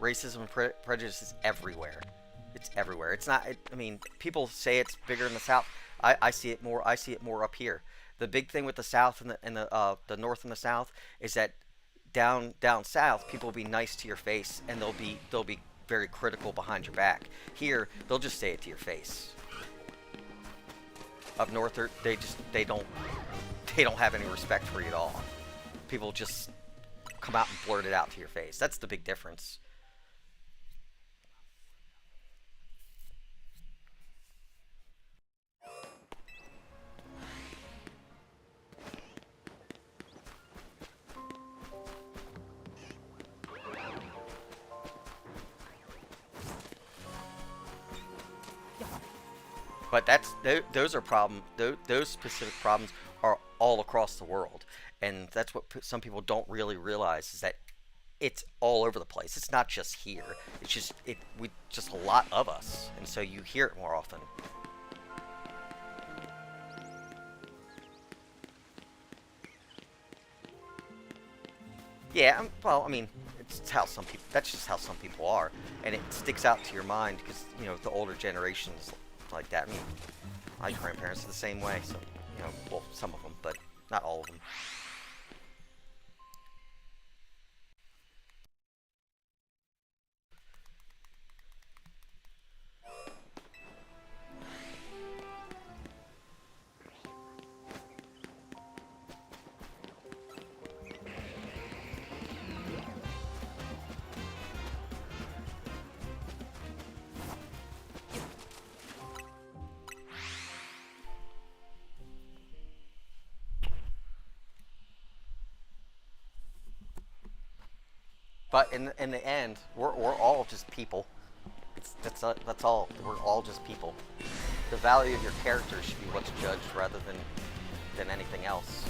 Racism and prejudice is everywhere. It's everywhere. It's not. I mean, people say it's bigger in the South. I see it more. I see it more up here. The big thing with the South and the North and the South is that down South, people will be nice to your face, and they'll be very critical behind your back. Here, they'll just say it to your face. Up north, they don't have any respect for you at all. People just come out and blurt it out to your face. That's the big difference. But those are those specific problems are all across the world, and that's what some people don't really realize is that it's all over the place. It's not just here. It's just we just a lot of us, and so you hear it more often. Yeah, well, I mean, it's how some people. That's just how some people are, and it sticks out to your mind because the older generations like that. I mean, my grandparents are the same way. So well, some of them, but not all of them. But in the end, we're all just people. That's all. We're all just people. The value of your character should be what's judged rather than anything else.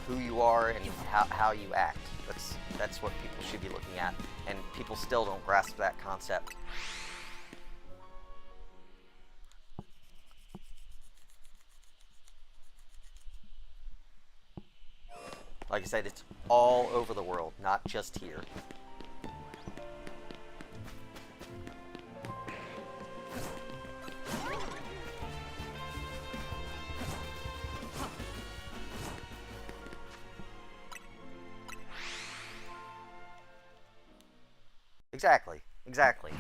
Who you are and how you act. That's what people should be looking at, and people still don't grasp that concept. Like I said, it's all over the world, not just here. Exactly. Exactly.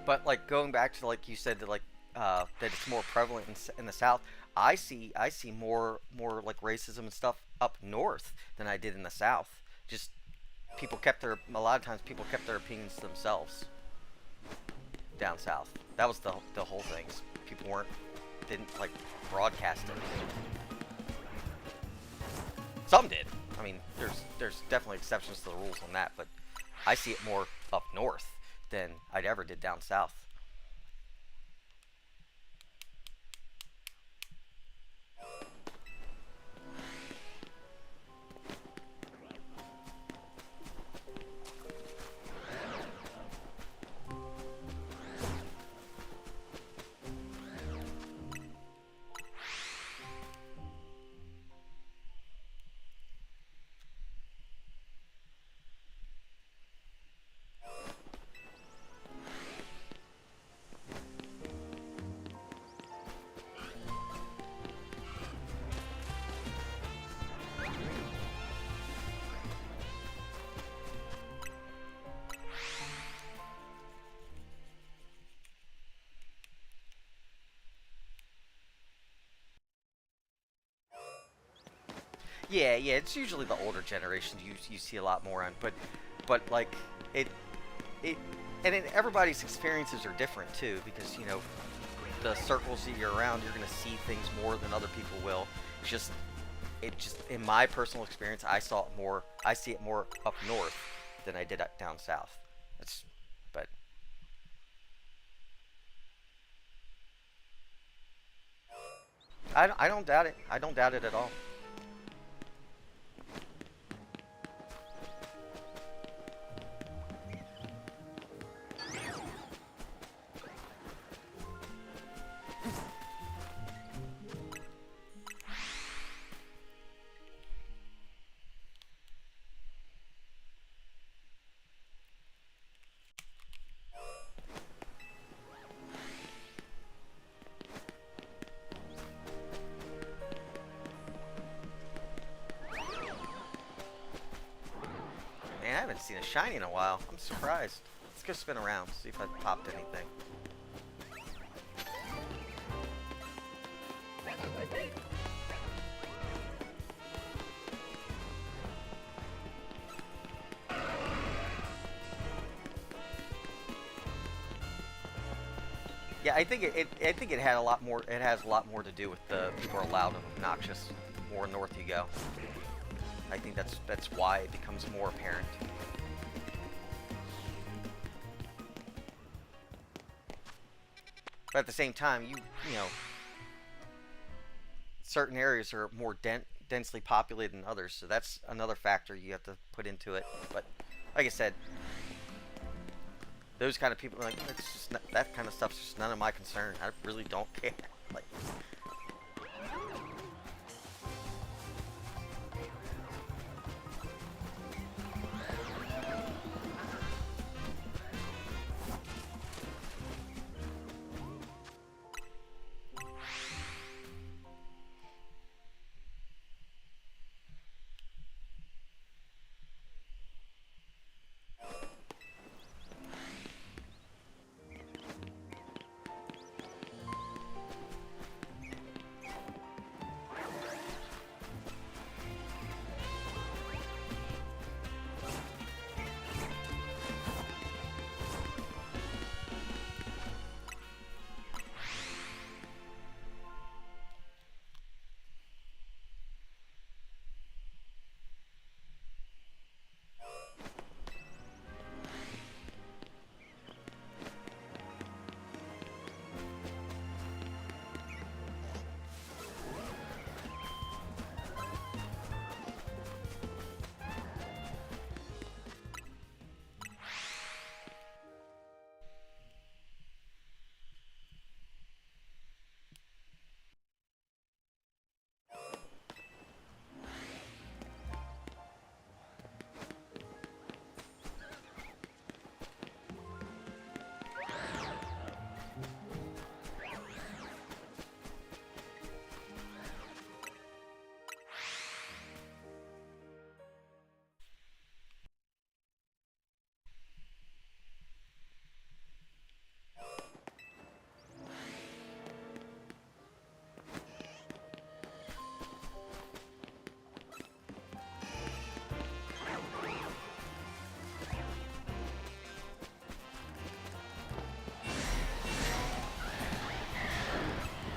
But like going back to like you said that it's more prevalent in the South. I see more like racism and stuff up north than I did in the South. Just people kept their a lot of times people kept their opinions to themselves down south. That was the whole thing. People didn't like broadcast it. Some did. I mean, there's definitely exceptions to the rules on that, but I see it more up north than I'd ever did down south. Yeah, yeah, it's usually the older generations you see a lot more on, but like it it everybody's experiences are different too because the circles that you're around, you're gonna see things more than other people will. It's just it just in my personal experience, I see it more up north than I did down south. That's but I don't doubt it. I don't doubt it at all. haven't seen a shiny in a while. I'm surprised. Let's go spin around, see if I popped anything. Yeah, I think it had a lot more. It has a lot more to do with the people are loud and obnoxious. The more north you go, I think that's why it becomes more apparent. But at the same time, you know, certain areas are more densely populated than others, so that's another factor you have to put into it. But like I said, those kind of people, like, it's just not, that kind of stuff's just none of my concern. I really don't care. Like,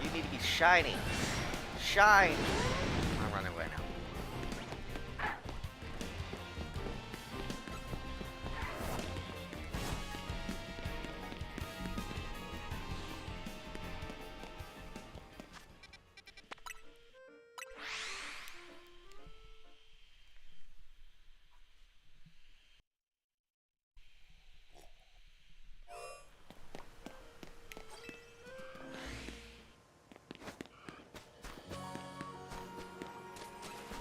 you need to be shiny. Shine. I'm running away now.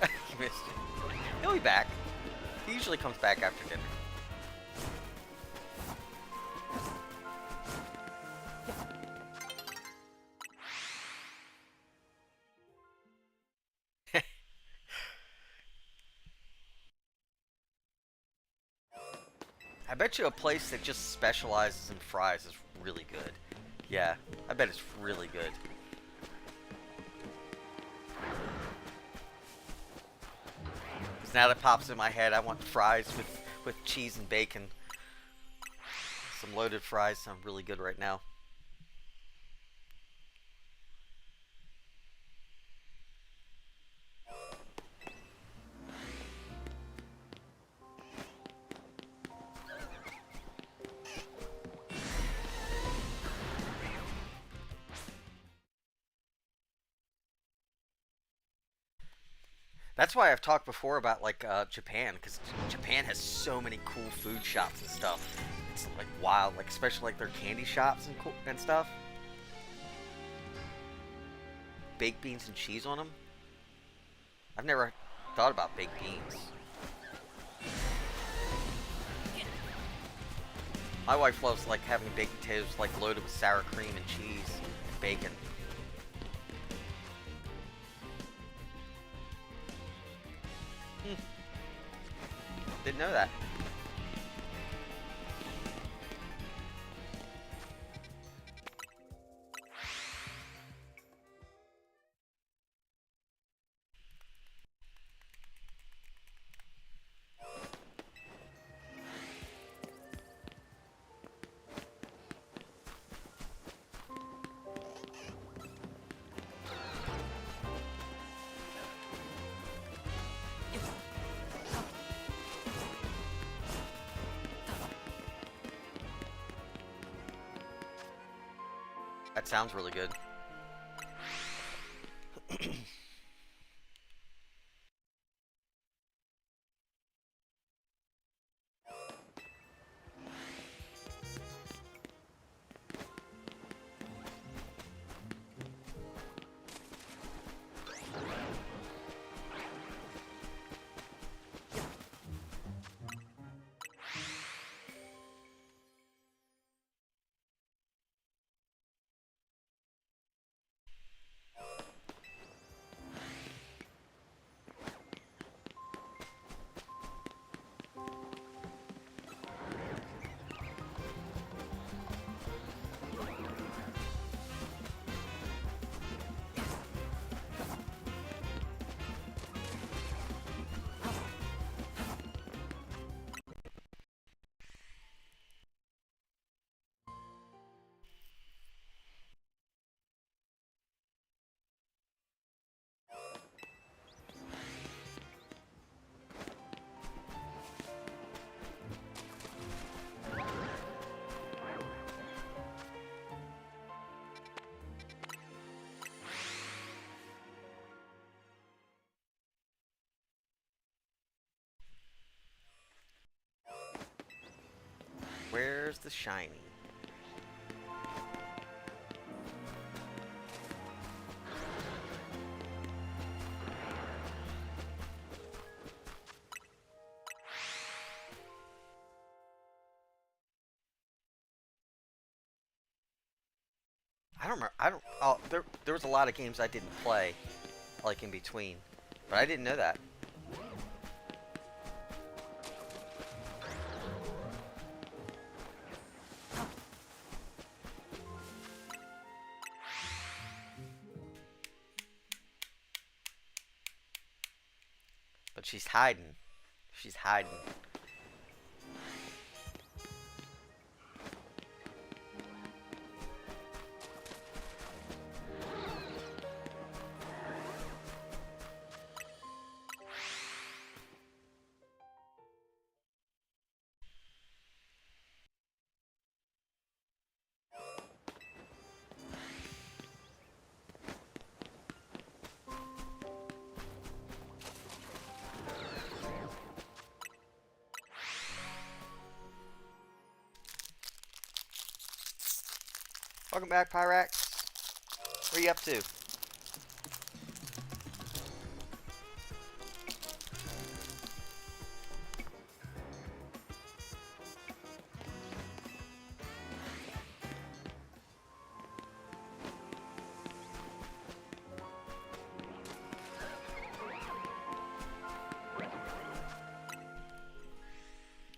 You missed it. He'll be back. He usually comes back after dinner. I bet you a place that just specializes in fries is really good. Yeah, I bet it's really good. Because now that pops in my head, I want fries with cheese and bacon. Some loaded fries sound really good right now. That's why I've talked before about like Japan, because Japan has so many cool food shops and stuff. It's like wild, like especially like their candy shops and and stuff. Baked beans and cheese on them. I've never thought about baked beans. My wife loves like having baked potatoes like loaded with sour cream and cheese and bacon. Didn't know that. That sounds really good. Where's the shiny? I don't remember. I don't. Oh, there was a lot of games I didn't play, like in between, but I didn't know that. But she's hiding. She's hiding. Welcome back, Pyrax. What are you up to?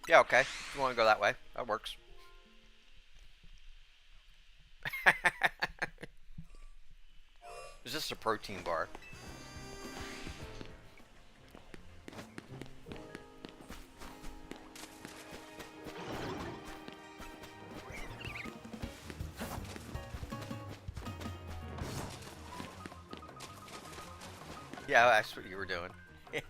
Yeah, okay. If you want to go that way, that works. It's just a protein bar. Yeah, that's what you were doing. Yeah.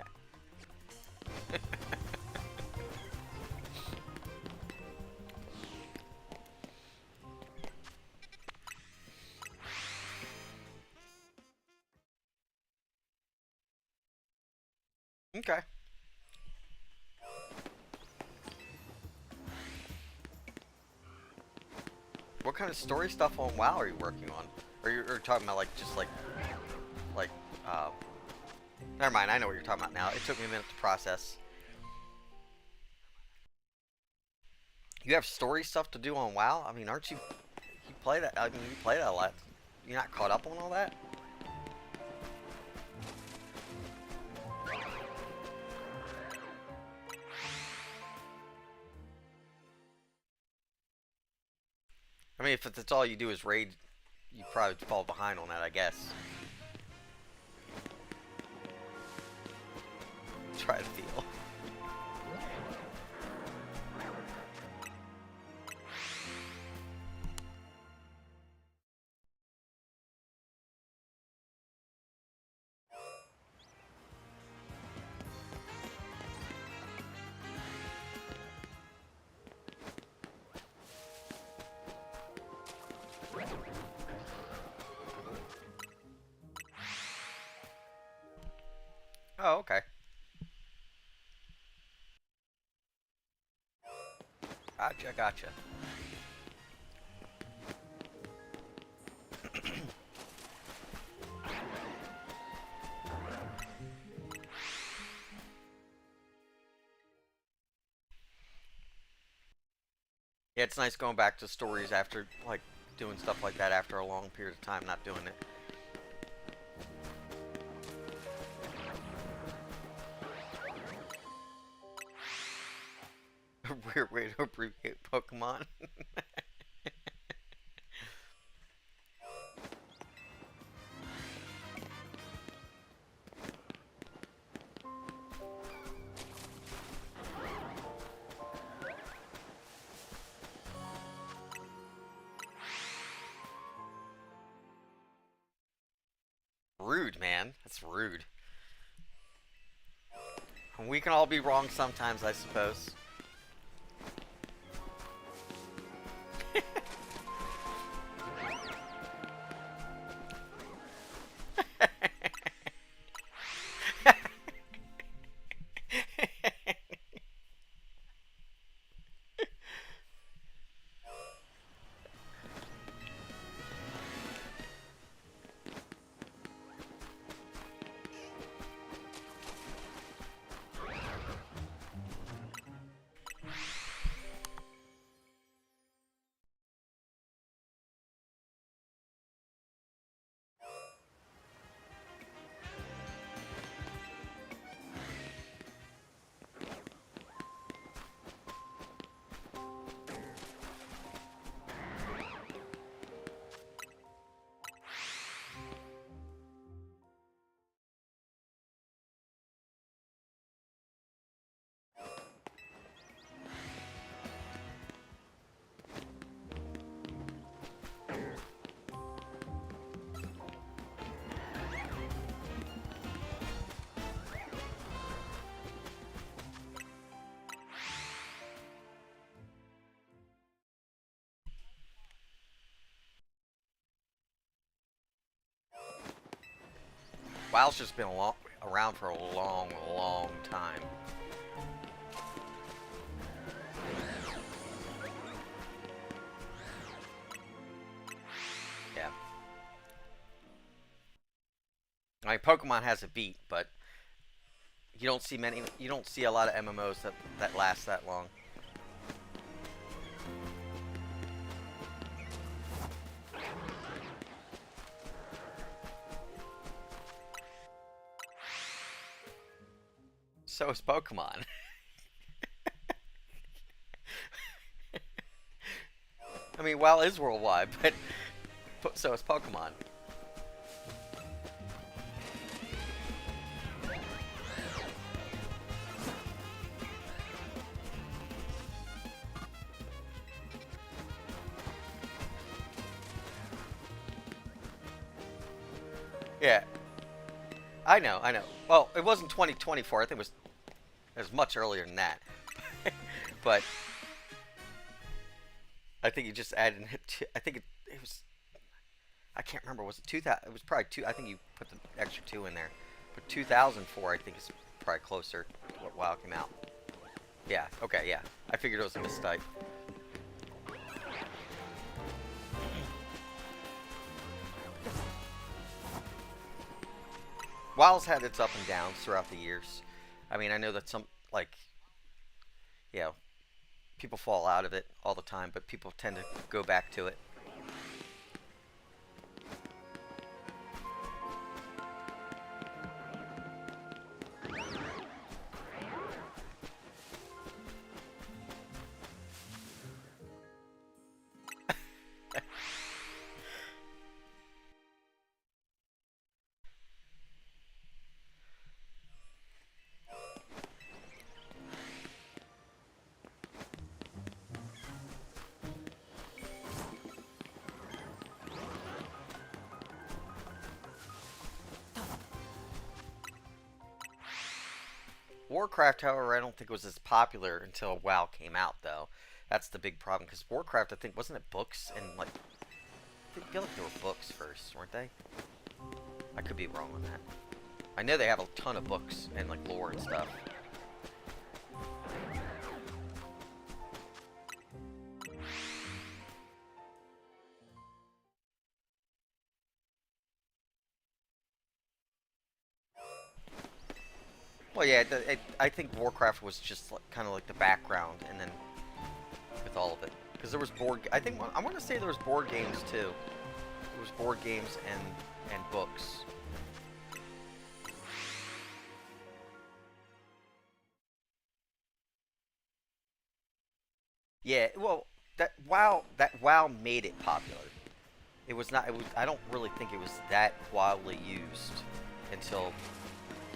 Okay. What kind of story stuff on WoW are you working on? Or you're talking about like just like uh never mind, I know what you're talking about now. It took me a minute to process. You have story stuff to do on WoW? I mean, aren't you play that, I mean, you play that a lot. You're not caught up on all that? I mean, if that's all you do is raid, you probably fall behind on that, I guess. Try to feel. Oh, okay. Gotcha, gotcha. Yeah, it's nice going back to stories after, like, doing stuff like that after a long period of time not doing it. A weird way to abbreviate Pokemon. Rude, man. That's rude. We can all be wrong sometimes, I suppose. WoW's just been around for a long, long time. Yeah. I mean, Pokemon has a beat, but you don't see many. You don't see a lot of MMOs that last that long. So is Pokemon. I mean, WoW is worldwide, but so is Pokemon. Yeah, I know, I know. Well, it wasn't 2024. I think it was much earlier than that. But I think you just added it. I think it was. I can't remember. Was it 2000? It was probably two. I think you put the extra two in there. But 2004, I think, is probably closer to what WoW came out. Yeah. Okay. Yeah. I figured it was a mistake. WoW's had its up and downs throughout the years. I mean, I know that some like you know people fall out of it all the time, but people tend to go back to it. Warcraft, however, I don't think was as popular until WoW came out, though. That's the big problem because Warcraft, I think, wasn't it books and like I feel like there were books first, weren't they? I could be wrong on that. I know they have a ton of books and like lore and stuff. Well, yeah, I think Warcraft was just like, kind of like the background, and then with all of it, because there was I think I want to say there was board games too. There was board games and books. Yeah, well, that WoW made it popular. It was not. It was. I don't really think it was that wildly used until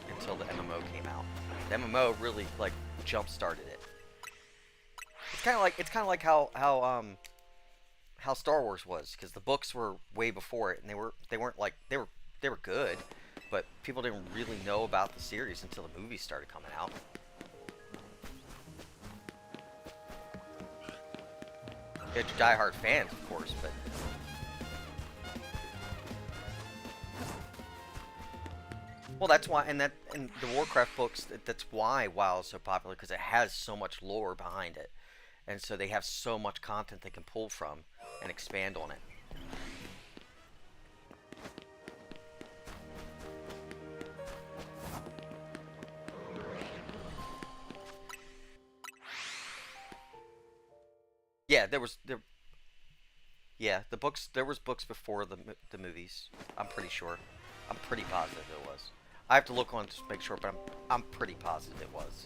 the MMO came out. The MMO really like jump started it. It's kind of like how Star Wars was, because the books were way before it, and they weren't like they were good, but people didn't really know about the series until the movies started coming out. You had your diehard fans, of course, but well, that's why, and the Warcraft books, that's why WoW is so popular, because it has so much lore behind it, and so they have so much content they can pull from and expand on it. Yeah, yeah, the books. There was books before the movies. I'm pretty sure. I'm pretty positive it was. I have to look on to make sure, but I'm pretty positive it was.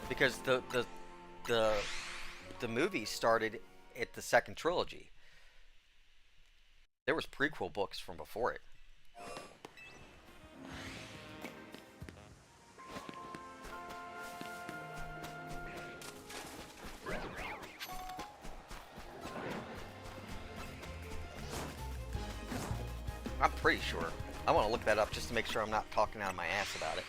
Because the the movie started at the second trilogy. There was prequel books from before it. I'm pretty sure. I want to look that up just to make sure I'm not talking out of my ass about it.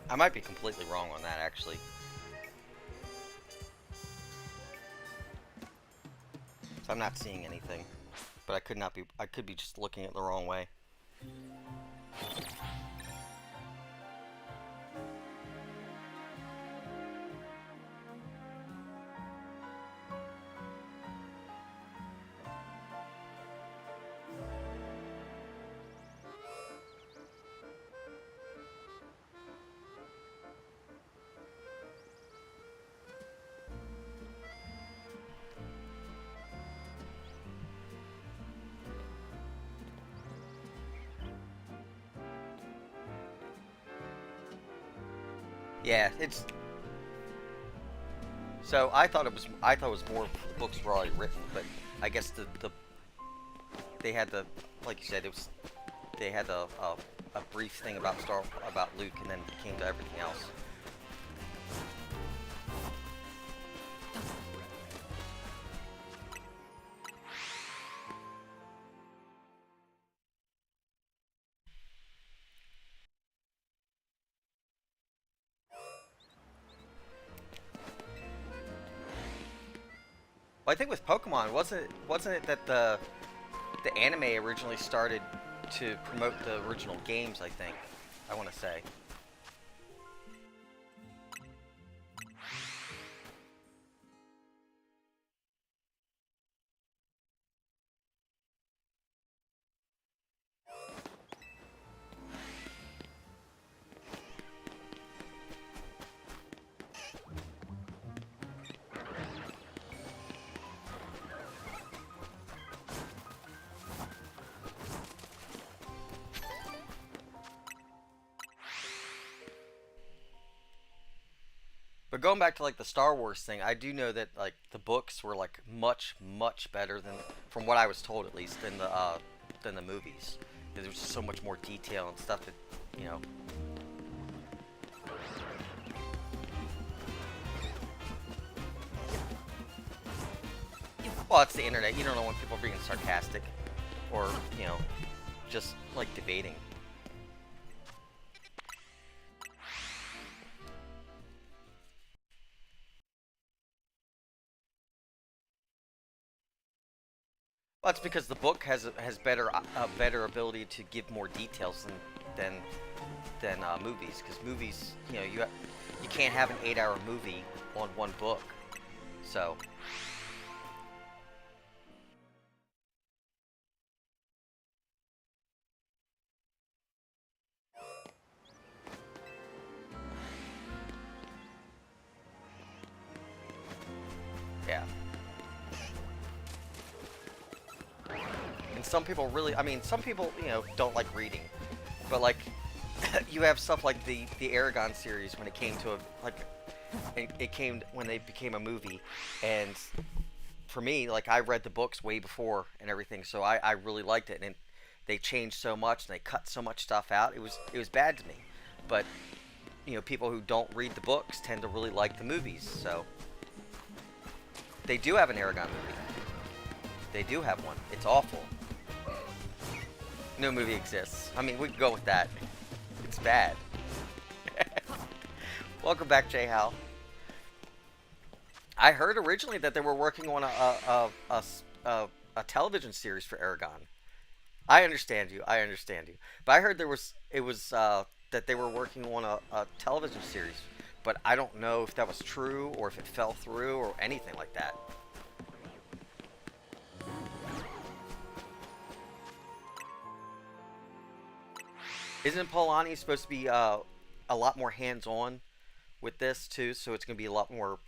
I might be completely wrong on that, actually. So I'm not seeing anything, but I could not be. I could be just looking at the wrong way. Yeah, it's. So I thought it was more the books were already written, but I guess they had the, like you said, it was they had a brief thing about Luke, and then it came to everything else. Well, I think with Pokemon, wasn't it that the anime originally started to promote the original games? I think, I want to say. But going back to like the Star Wars thing, I do know that like the books were like much better than, from what I was told at least, than the movies. There was just so much more detail and stuff that, you know. Well, it's the internet. You don't know when people are being sarcastic, or you know, just like debating. Well, that's because the book has better a better ability to give more details than movies. Because movies, you know, you can't have an 8-hour movie on one book. So yeah. And some people really, I mean, some people, you know, don't like reading, but like you have stuff like the Aragon series when it came to it came when they became a movie, and for me, like I read the books way before and everything, so I really liked it, and they changed so much and they cut so much stuff out. It was bad to me, but you know, people who don't read the books tend to really like the movies, so they do have an Aragon movie. They do have one. It's awful. No movie exists. I mean, we can go with that. It's bad. Welcome back, J Hal. I heard originally that they were working on a television series for Aragon. I understand you. I understand you. But I heard that they were working on a television series. But I don't know if that was true or if it fell through or anything like that. Isn't Polanyi supposed to be a lot more hands-on with this too? So it's going to be a lot more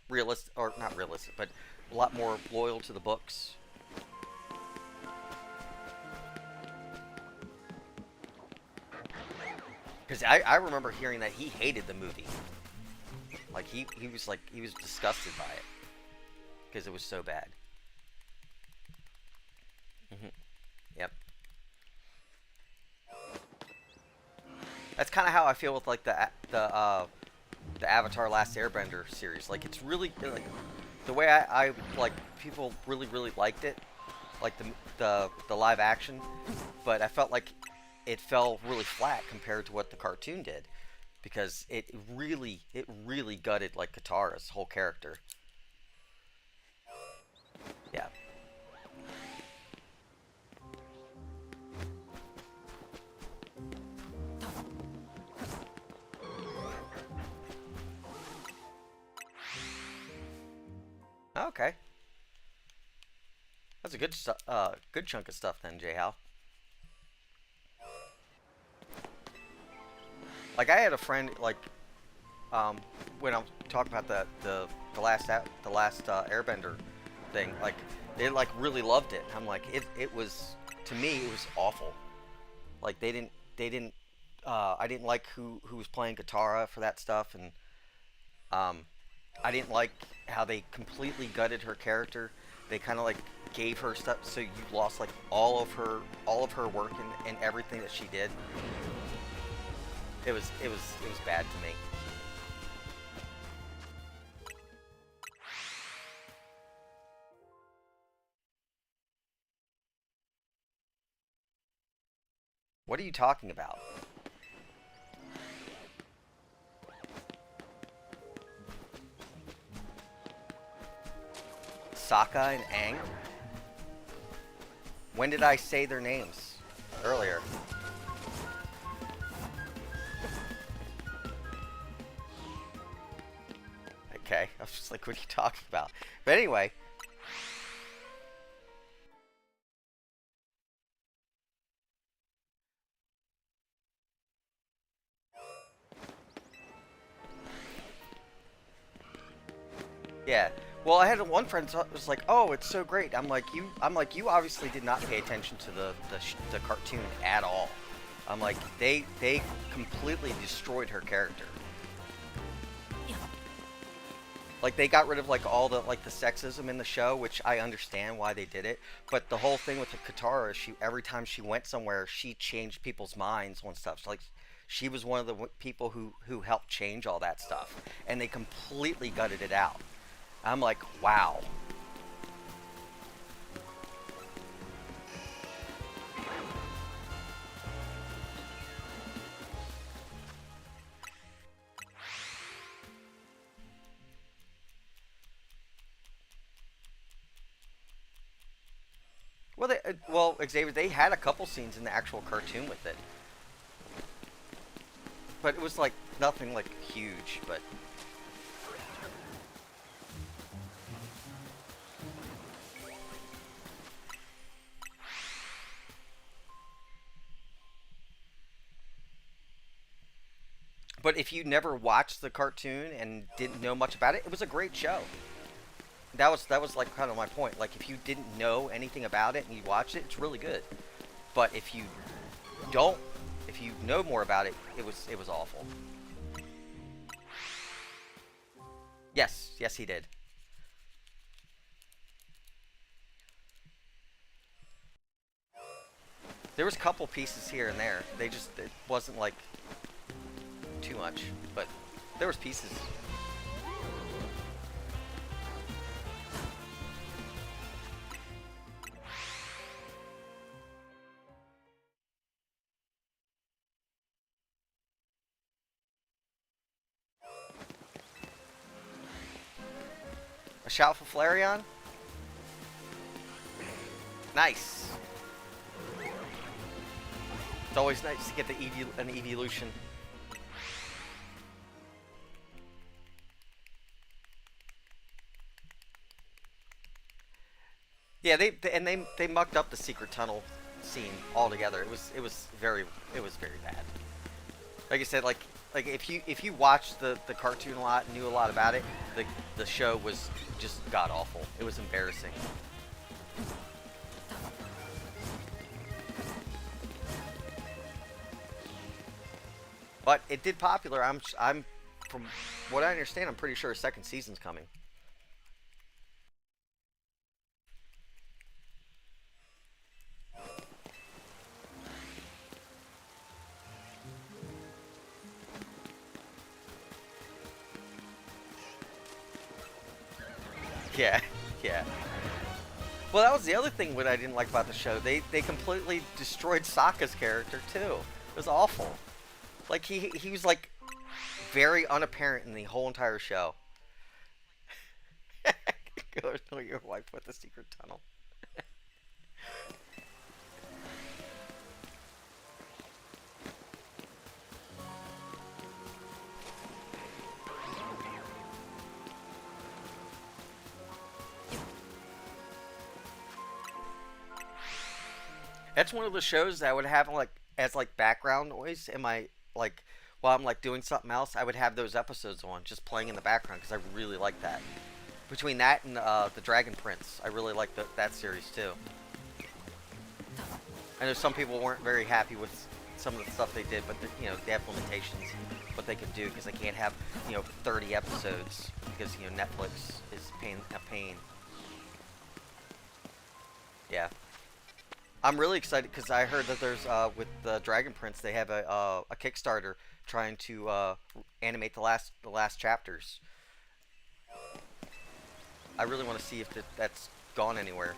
realistic, or not realistic, but a lot more loyal to the books. Because I remember hearing that he hated the movie. Like he was disgusted by it because it was so bad. Hmm. Yep. That's kind of how I feel with like the Avatar: Last Airbender series. Like it's really like the way I like people really liked it, like the live action, but I felt like it fell really flat compared to what the cartoon did, because it really gutted like Katara's whole character. Yeah. Okay. That's a good chunk of stuff then, J Hal. Like I had a friend like when I'm talking about the last Airbender thing, like they like really loved it. I'm like it was, to me it was awful. Like they didn't I didn't like who was playing Katara for that stuff, and um I didn't like how they completely gutted her character they kind of like gave her stuff, so you lost like all of her work and everything that she did. It was bad to me. What are you talking about? Sokka and Aang? When did I say their names? Earlier. Okay, I was just like, what are you talking about? But anyway. Yeah. Well, I had one friend that was like, "Oh, it's so great." I'm like, you obviously did not pay attention to the cartoon at all. I'm like, they completely destroyed her character. Like they got rid of like all the like the sexism in the show, which I understand why they did it. But the whole thing with the Katara, she every time she went somewhere, she changed people's minds on stuff. So, like she was one of the people who helped change all that stuff, and they completely gutted it out. I'm like, wow. Well, Xavier, they had a couple scenes in the actual cartoon with it, but it was like nothing like huge. But if you never watched the cartoon and didn't know much about it, it was a great show. That was like kind of my point. Like if you didn't know anything about it and you watched it, it's really good. But don't, if you know more about it, it was awful. Yes, yes, he did. There was a couple pieces here and there. It wasn't like too much, but there was pieces. A shout for Flareon? Nice. It's always nice to get an evolution. Yeah, they mucked up the secret tunnel scene altogether. It was very bad. Like I said, like if you watched the cartoon a lot and knew a lot about it, the show was just god awful. It was embarrassing. But it did popular. I'm from what I understand, I'm pretty sure a second season's coming. Yeah, yeah. Well, that was the other thing what I didn't like about the show. They completely destroyed Sokka's character too. It was awful. Like he was like very unapparent in the whole entire show. Go know your wife with the secret tunnel. That's one of the shows that I would have like as like background noise in my like while I'm like doing something else. I would have those episodes on just playing in the background because I really like that. Between that and the Dragon Prince, I really like that series too. I know some people weren't very happy with some of the stuff they did, but they have limitations what they can do because they can't have 30 episodes because Netflix is a pain. Yeah. I'm really excited because I heard that there's with the Dragon Prince they have a Kickstarter trying to animate the last chapters. I really want to see if that's gone anywhere.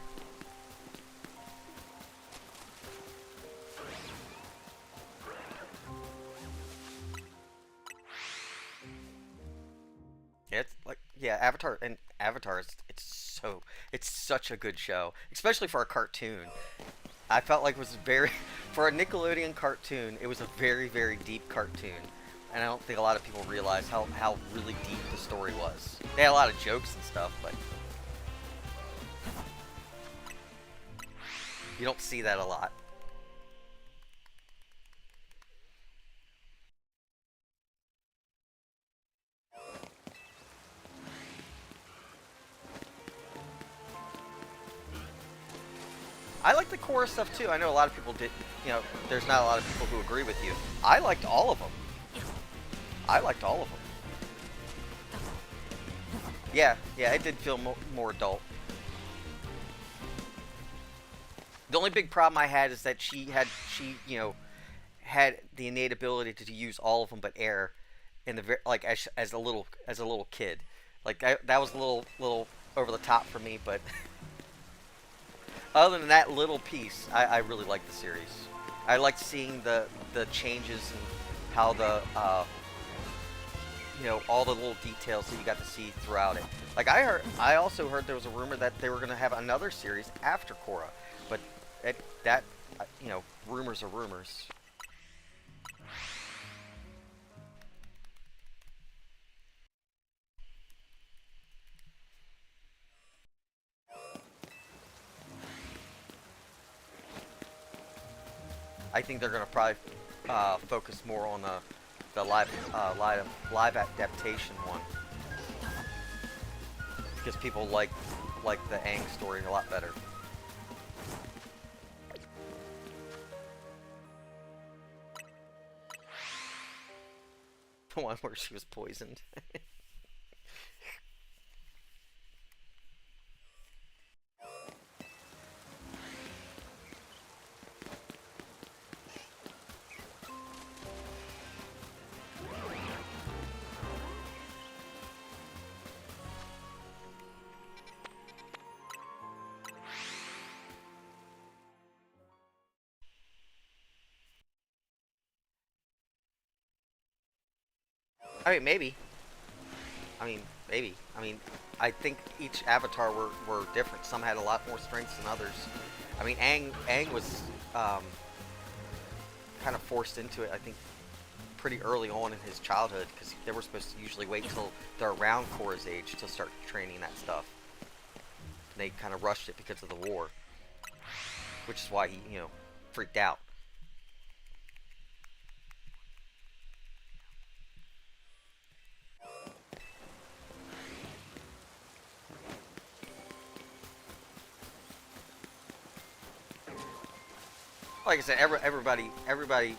Yeah, it's like yeah, Avatar and Avatar is it's such a good show, especially for a cartoon. I felt like it was very for a Nickelodeon cartoon. It was a very deep cartoon, and I don't think a lot of people realize how really deep the story was. They had a lot of jokes and stuff, but you don't see that a lot. I like the Korra stuff too. I know a lot of people did. You know, there's not a lot of people who agree with you. I liked all of them. I liked all of them. Yeah, yeah, it did feel more adult. The only big problem I had is that she had the innate ability to use all of them but air in the like as a little kid. Like that was a little over the top for me, but other than that little piece, I really liked the series. I liked seeing the changes and how the all the little details that you got to see throughout it. Like I also heard there was a rumor that they were going to have another series after Korra, but that rumors are rumors. I think they're going to probably focus more on the live adaptation one because people like the Aang story a lot better. The one where she was poisoned. I mean, maybe. I mean, maybe. I mean, I think each avatar were different. Some had a lot more strengths than others. I mean, Aang was um, kind of forced into it. I think pretty early on in his childhood because they were supposed to usually wait till they're around Korra's age to start training that stuff. And they kind of rushed it because of the war, which is why he freaked out. Like I said, everybody,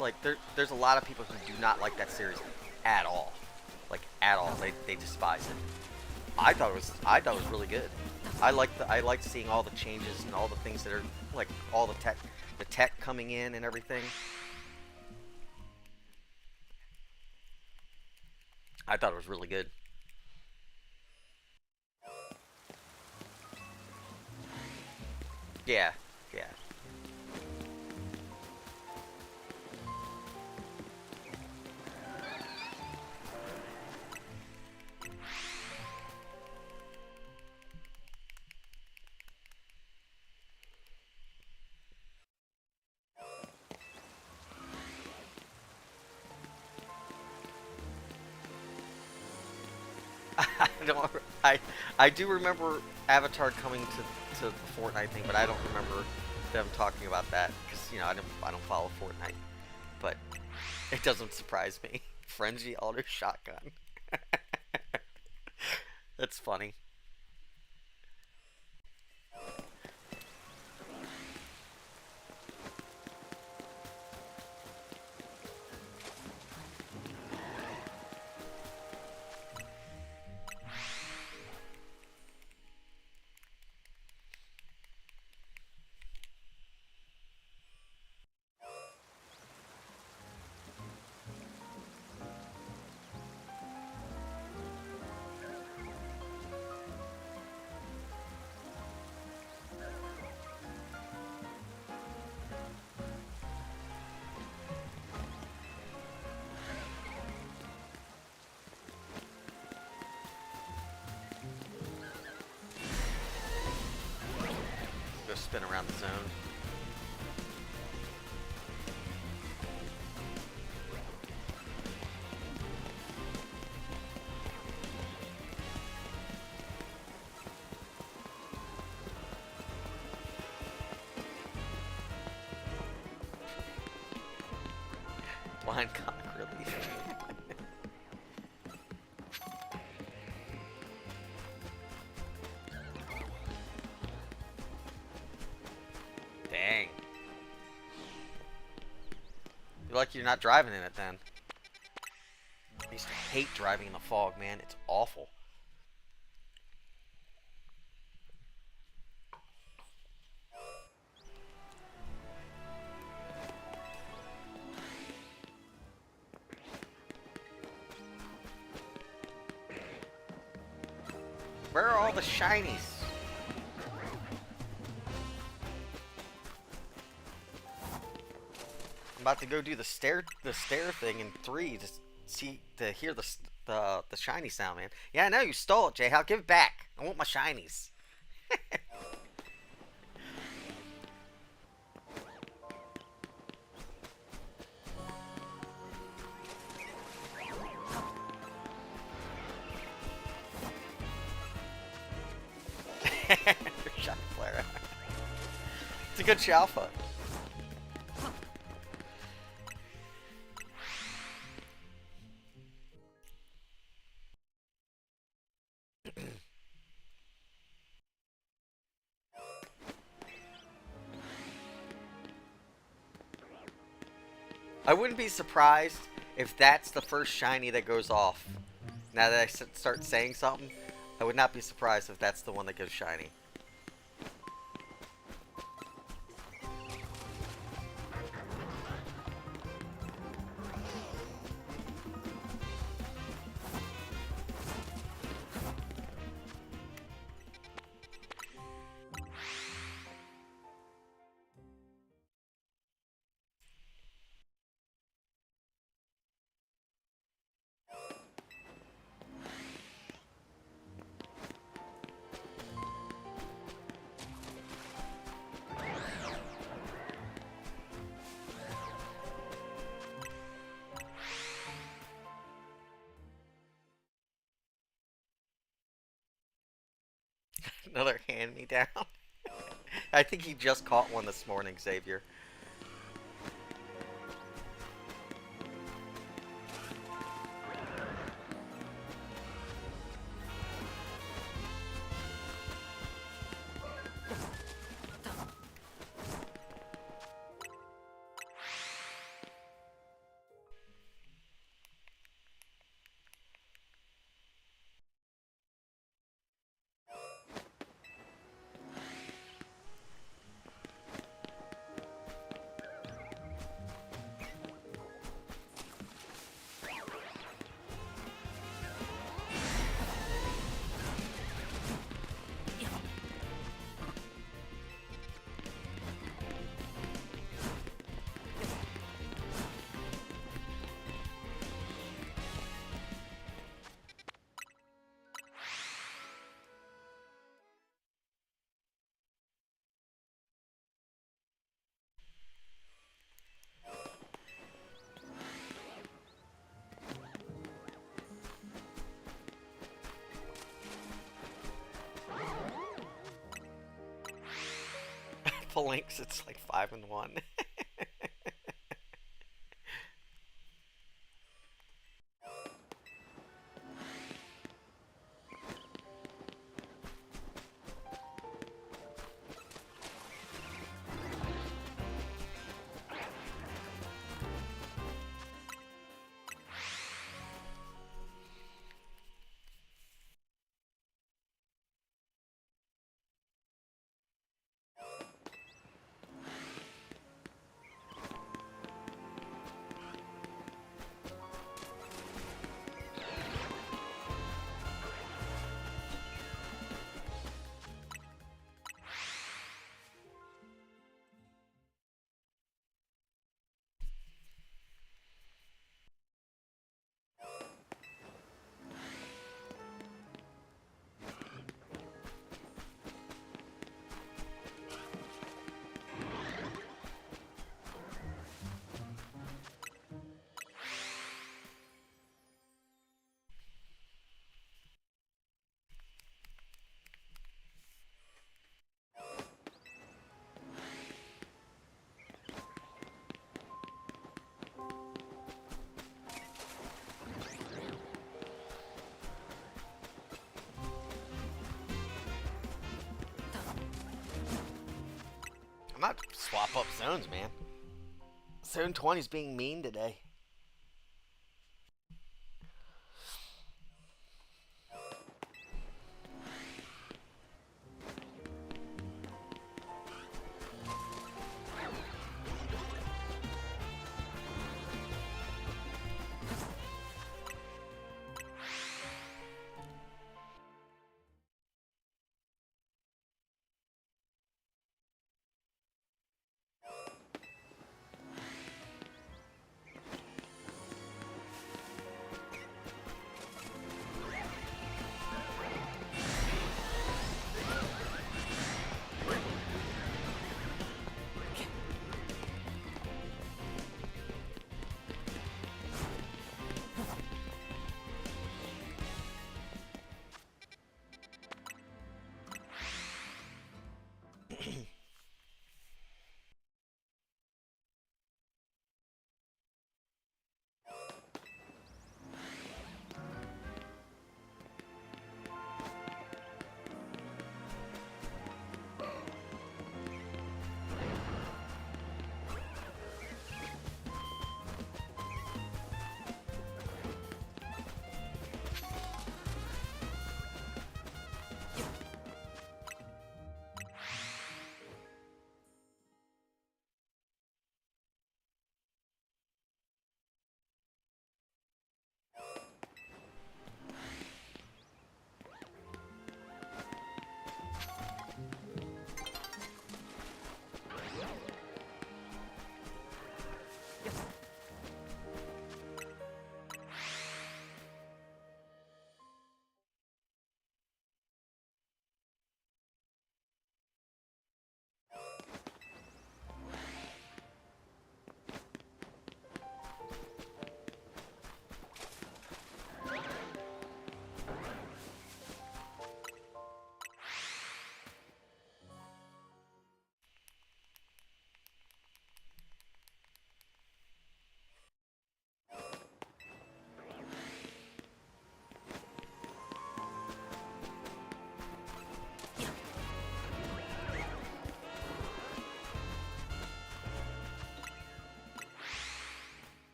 like there's a lot of people who do not like that series at all, like at all. They despise it. I thought it was really good. I liked seeing all the changes and all the things that are like all the tech coming in and everything. I thought it was really good. Yeah, yeah. I don't. I do remember Avatar coming to the Fortnite thing, but I don't remember them talking about that because I don't follow Fortnite. But it doesn't surprise me. Frenzy Alder Shotgun. That's funny. spin around the zone. Blind cock relief. Dang. You're lucky you're not driving in it then. I used to hate driving in the fog, man. It's awful. Where are all the shinies? I'm about to go do the stair thing in 3 to hear the shiny sound, man. Yeah, I know you stole it, Jay. I'll give it back. I want my shinies. Shock flare. It's a good Shalfa. I wouldn't be surprised if that's the first shiny that goes off. Now that I start saying something, I would not be surprised if that's the one that goes shiny. Another hand-me-down. I think he just caught one this morning, Xavier. Links, it's like 5-1. I'm about to swap up zones, man. Zone 20 is being mean today.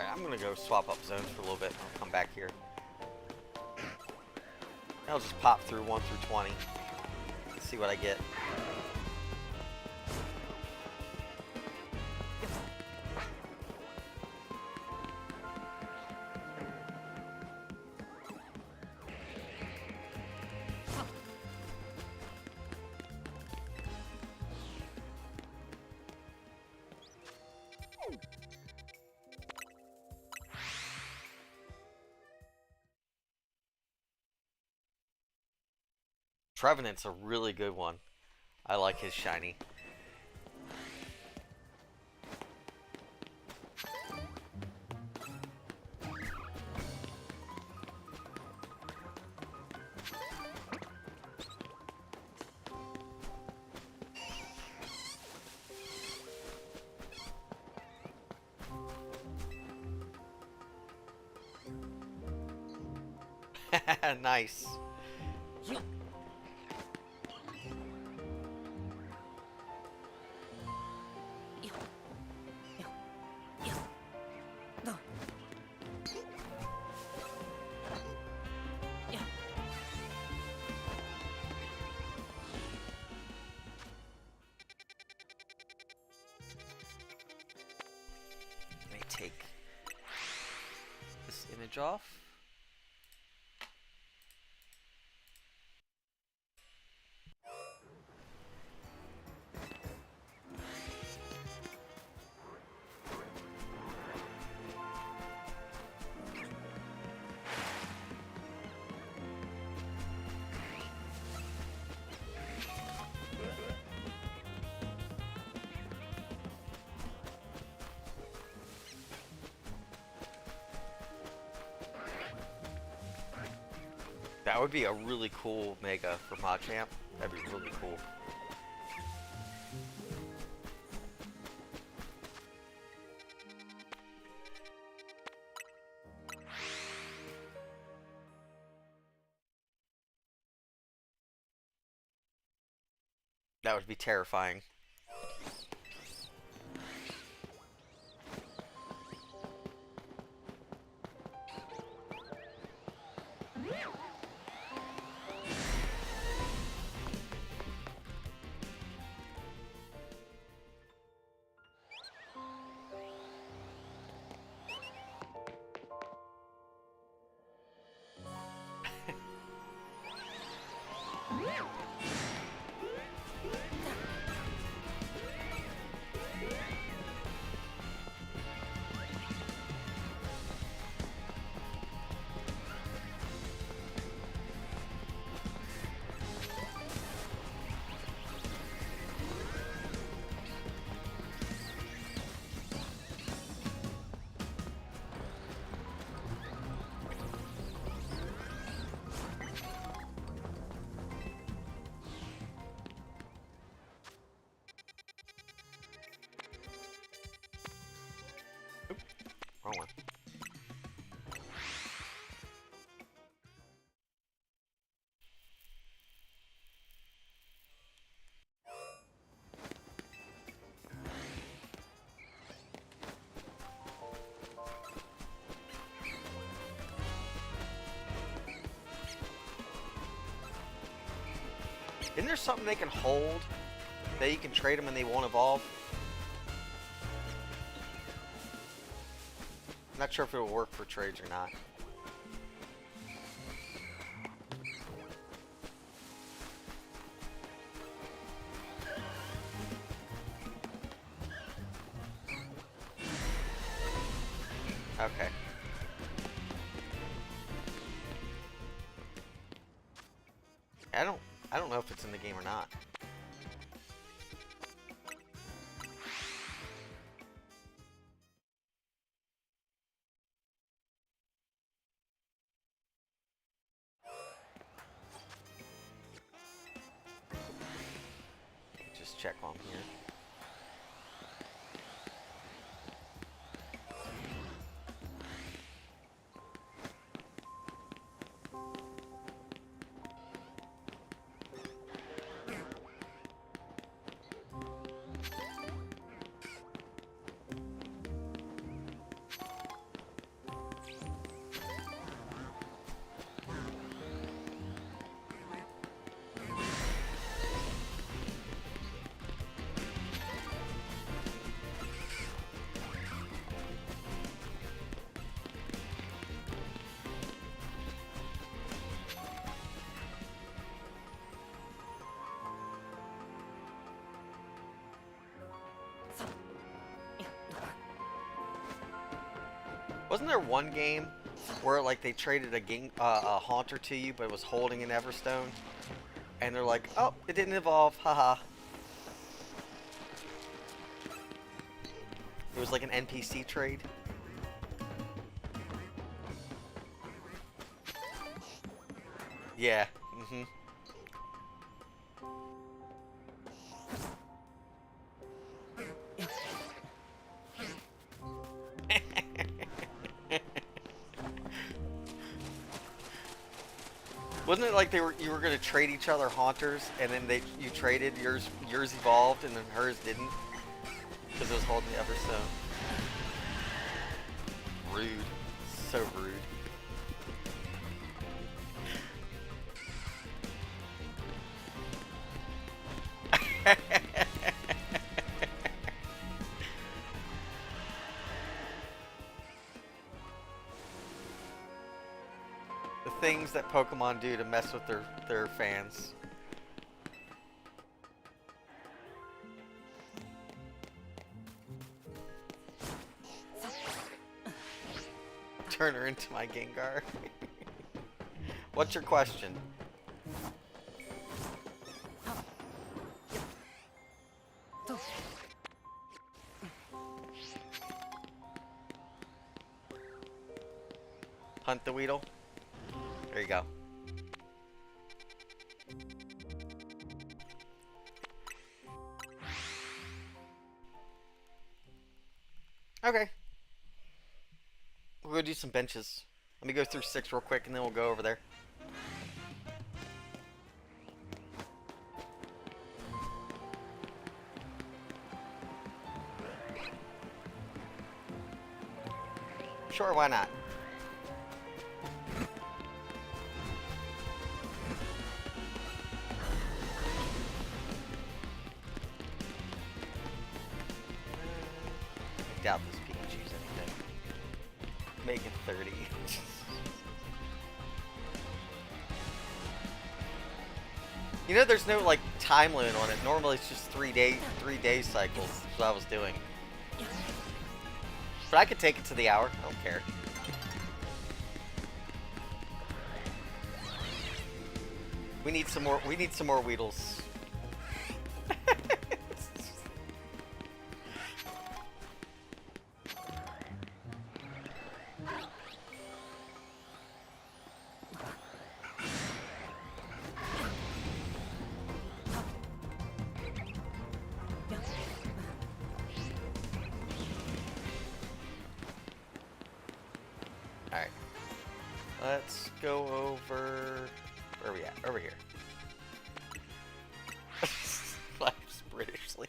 Alright, I'm gonna go swap up zones for a little bit. I'll come back here. I'll just pop through 1 through 20. See what I get. Trevenant's a really good one. I like his shiny. Nice. Take this image damage off. That would be a really cool mega for Machamp. That'd be really cool. That would be terrifying. Wrong one. Isn't there something they can hold that you can trade them and they won't evolve? Not sure if it'll work for trades or not. Okay. I don't know if it's in the game or not. Just check while I'm here. Wasn't there one game where like they traded a Haunter to you, but it was holding an Everstone, and they're like, "Oh, it didn't evolve, haha." It was like an NPC trade. Yeah. Mm-hmm. Wasn't it like you were gonna trade each other Haunters, and then you traded yours evolved, and then hers didn't because it was holding the Everstone. Rude, so rude. things that Pokemon do to mess with their fans. Turn her into my Gengar. What's your question? Hunt the Weedle? There you go. Okay. We'll go do some benches. Let me go through 6 real quick and then we'll go over there. Sure, why not? I doubt this Pikachu's anything. Make it 30. You know, there's no like time limit on it. Normally it's just 3 day cycles. That's what I was doing. But I could take it to the hour. I don't care. We need some more. We need some more Weedles. Alright. Let's go over... Where are we at? Over here. Life's Britishly.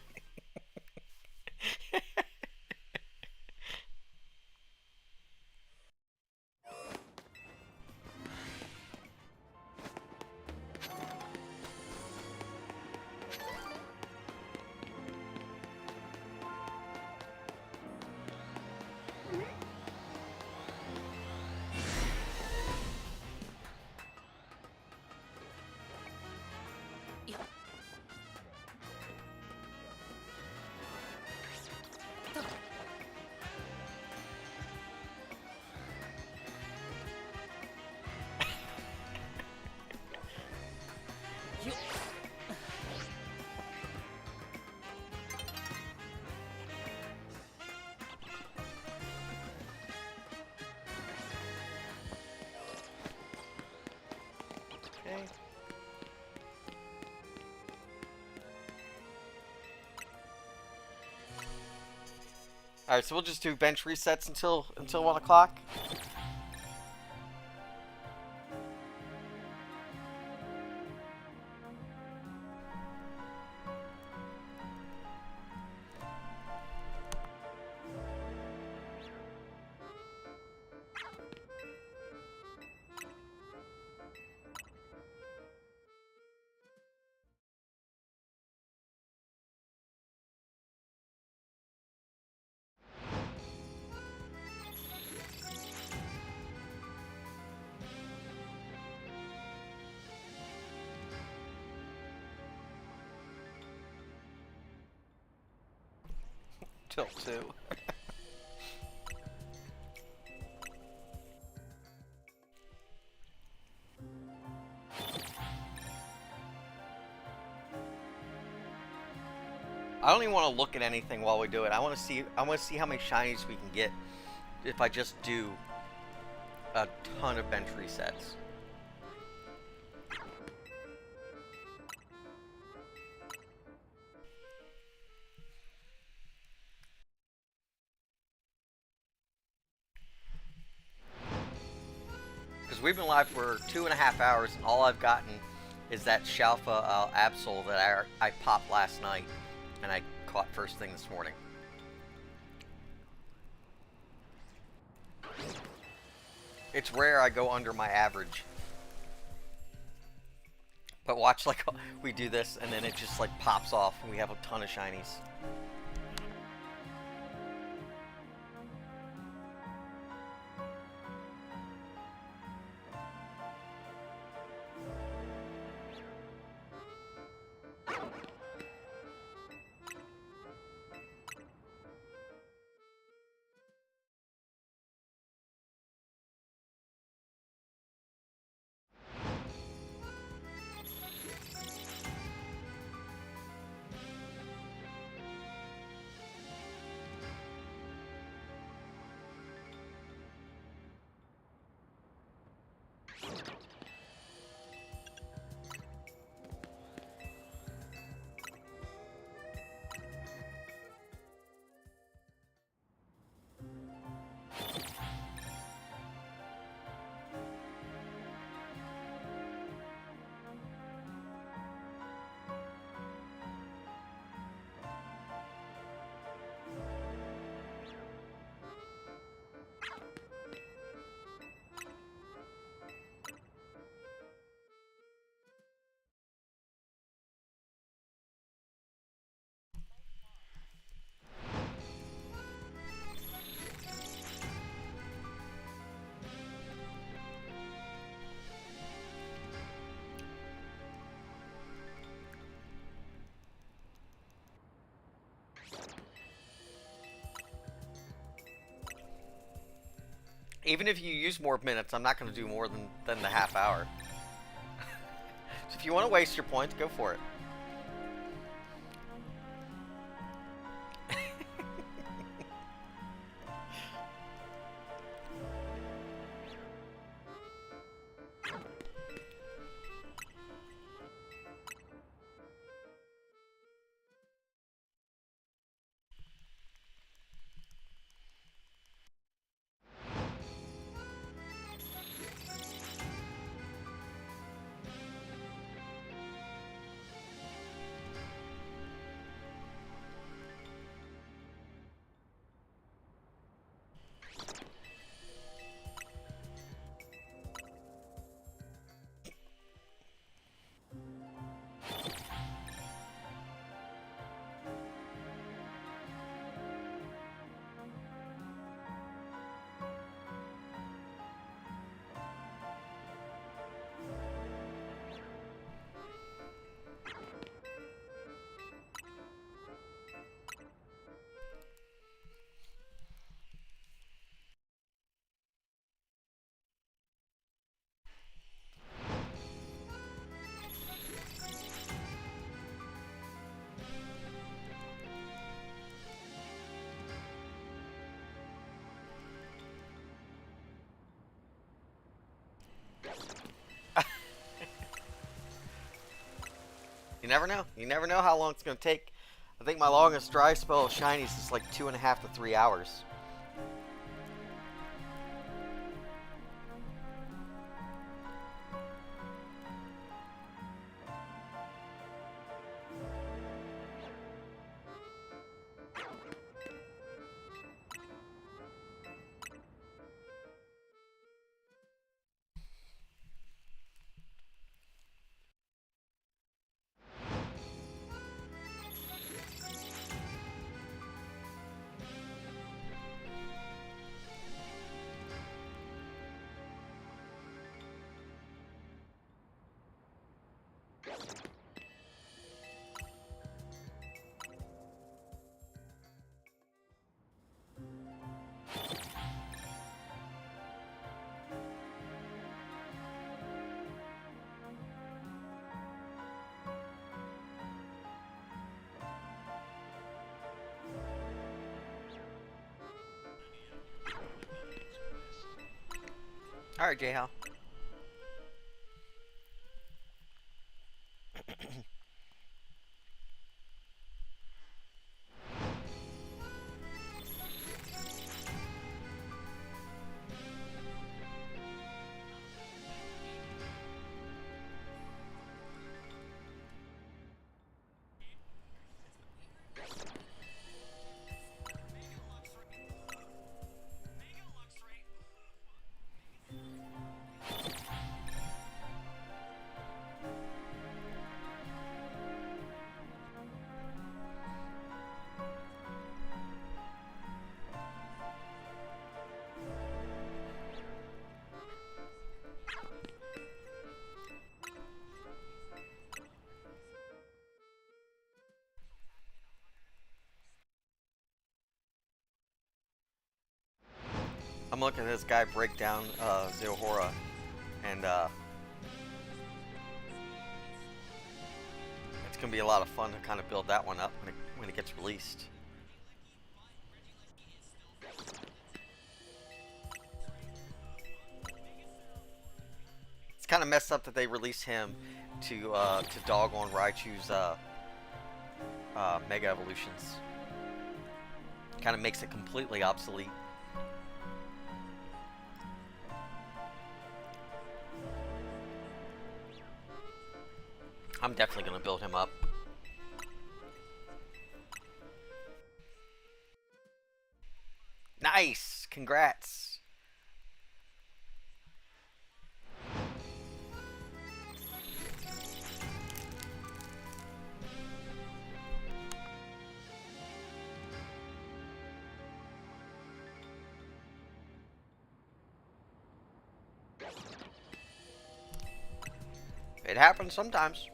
Okay. Alright, so we'll just do bench resets until 1 o'clock. Till 2. I don't even want to look at anything while we do it. I want to see how many shinies we can get if I just do a ton of bench resets. Because we've been live for 2.5 hours, and all I've gotten is that Shalfa Absol that I popped last night, and I caught first thing this morning. It's rare I go under my average. But watch, like, we do this, and then it just, like, pops off, and we have a ton of shinies. Even if you use more minutes, I'm not going to do more than the half hour. So if you want to waste your points, go for it. You never know. You never know how long it's going to take. I think my longest dry spell of shinies is like 2.5 to 3 hours. Alright, J-Hal. I'm looking at this guy break down Zoroark, and it's gonna be a lot of fun to kind of build that one up when it gets released. It's kind of messed up that they released him to dog on Raichu's Mega Evolutions. Kind of makes it completely obsolete. I'm definitely going to build him up. Nice! Congrats! It happens sometimes.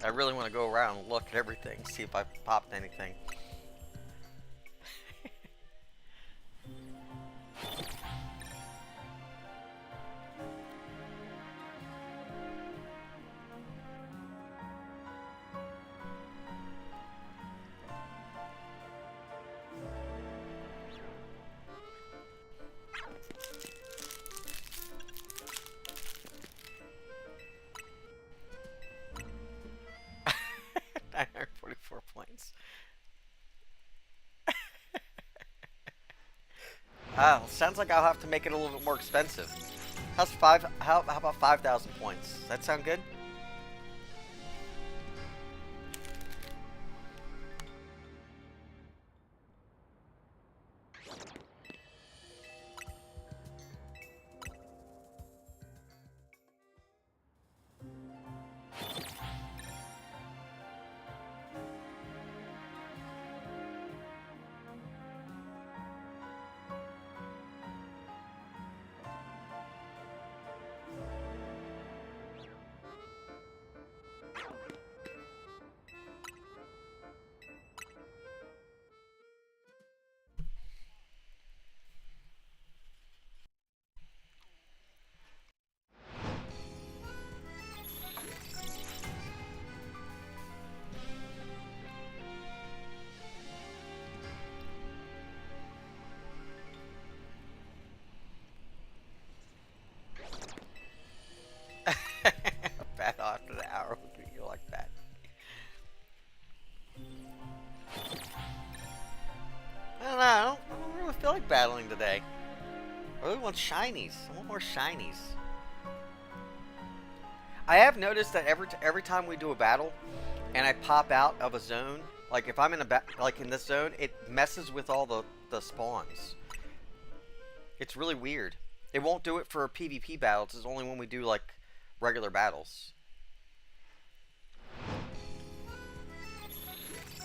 I really want to go around and look at everything, see if I popped anything. $944 points. Oh, sounds like I'll have to make it a little bit more expensive. How about 5,000 points? Does that sound good? Battle after the hour would be like that. I don't know. I don't really feel like battling today. I really want shinies. I want more shinies. I have noticed that every time we do a battle, and I pop out of a zone, like if I'm in like in this zone, it messes with all the spawns. It's really weird. It won't do it for PvP battles. It's only when we do like regular battles.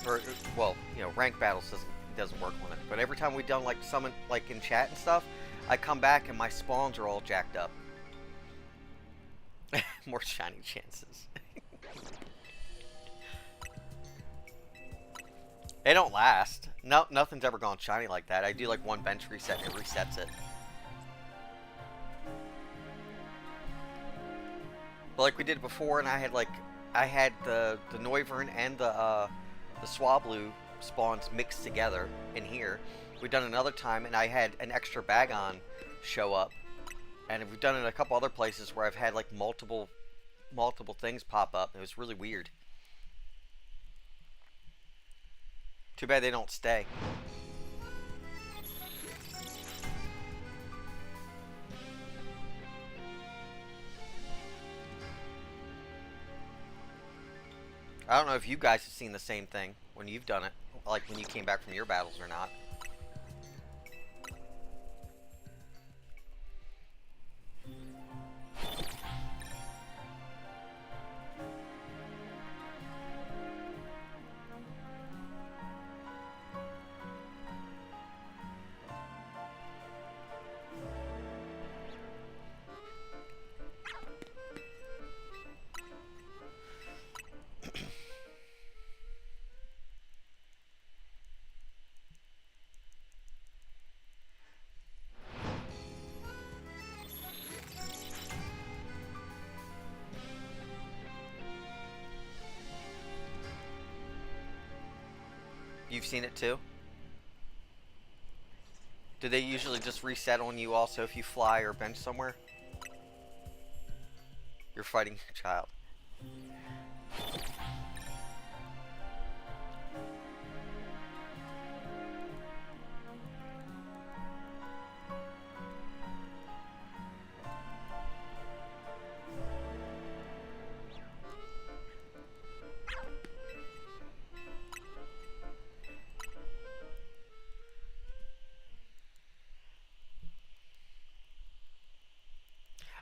Or well, you know, ranked battles doesn't work on it. But every time we've done like summon like in chat and stuff, I come back and my spawns are all jacked up. More shiny chances. They don't last. No, nothing's ever gone shiny like that. I do like one bench reset and it resets it. But like we did before, and I had the Noivern and the Swablu spawns mixed together in here. We've done another time, and I had an extra Bagon show up, and we've done it in a couple other places where I've had like multiple things pop up. It was really weird. Too bad they don't stay. I don't know if you guys have seen the same thing when you've done it, like when you came back from your battles or not. You've seen it too? Do they usually just reset on you also if you fly or bench somewhere? You're fighting your child.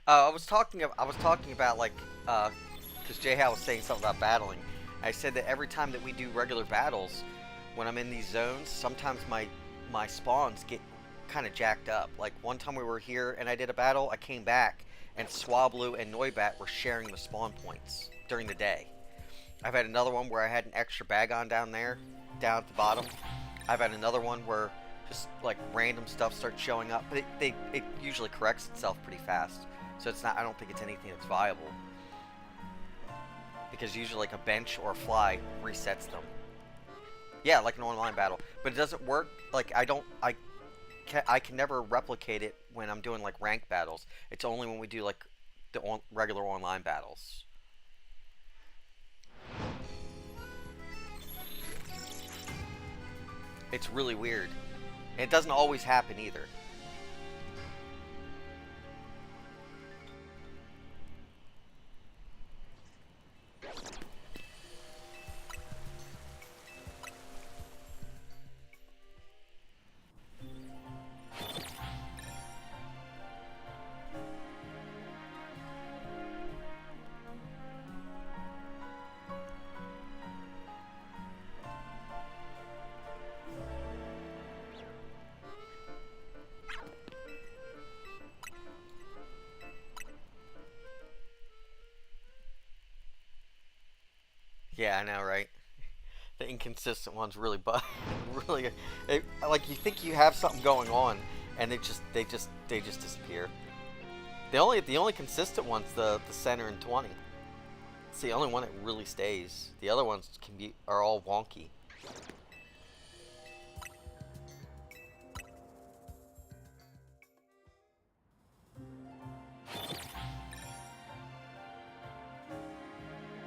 I was talking about like, because J-Hal was saying something about battling. I said that every time that we do regular battles, when I'm in these zones, sometimes my spawns get kind of jacked up. Like one time we were here and I did a battle, I came back and Swablu and Noibat were sharing the spawn points during the day. I've had another one where I had an extra bag on down there, down at the bottom. I've had another one where just like random stuff starts showing up, but it usually corrects itself pretty fast. So it's not. I don't think it's anything that's viable because usually like a bench or a fly resets them. Yeah, like an online battle, but it doesn't work. Like I can never replicate it when I'm doing like ranked battles. It's only when we do like the regular online battles. It's really weird. And it doesn't always happen either. Yeah, I know, right? The inconsistent ones really, but really, like you think you have something going on, and they just disappear. The only consistent one's the center and 20. It's the only one that really stays. The other ones are all wonky.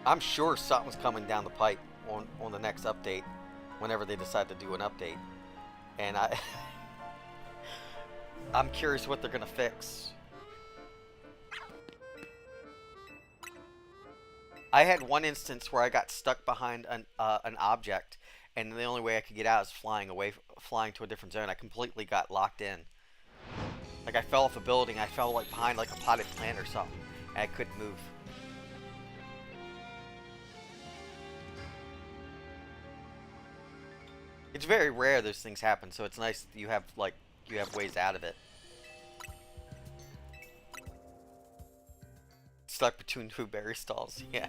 I'm sure something's coming down the pipe on the next update, whenever they decide to do an update, and I'm curious what they're gonna fix. I had one instance where I got stuck behind an object, and the only way I could get out is flying to a different zone. I completely got locked in. Like I fell off a building. I fell like behind like a potted plant or something, and I couldn't move. It's very rare those things happen, so it's nice that you have ways out of it. Stuck between two berry stalls. Yeah.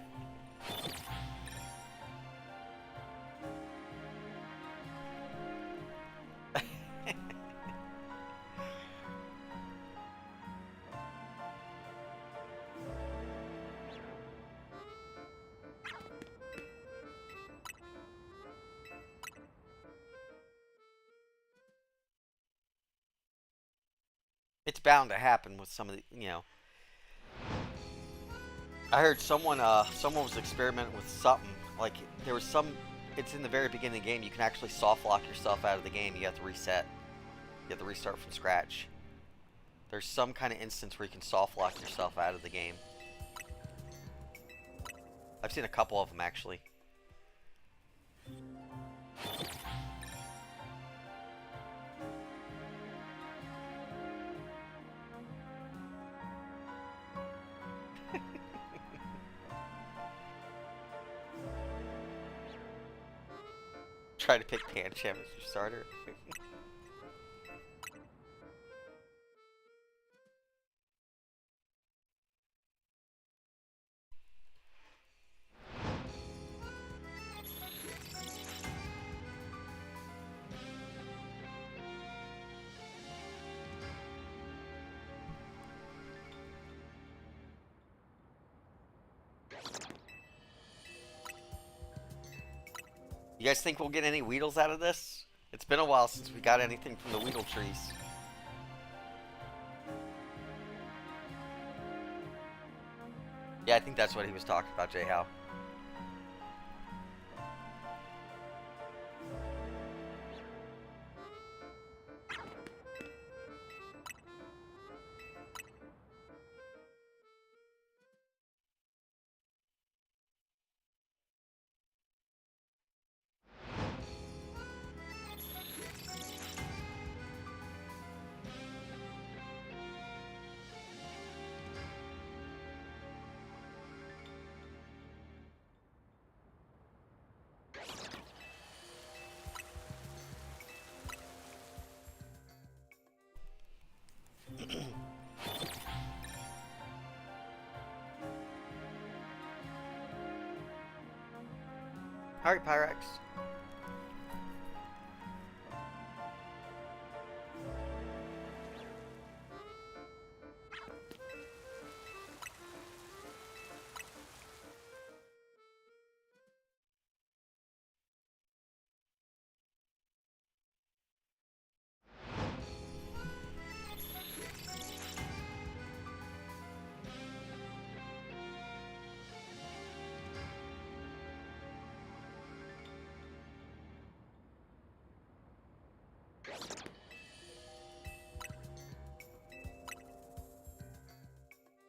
It's bound to happen with some of the. I heard someone was experimenting with something. Like there was some. It's in the very beginning of the game. You can actually soft lock yourself out of the game. You have to reset. You have to restart from scratch. There's some kind of instance where you can soft lock yourself out of the game. I've seen a couple of them actually. Try to pick Pancham as your starter. You guys think we'll get any Weedles out of this? It's been a while since we got anything from the Weedle trees. Yeah, I think that's what he was talking about, J-How. Alright, Pyrex.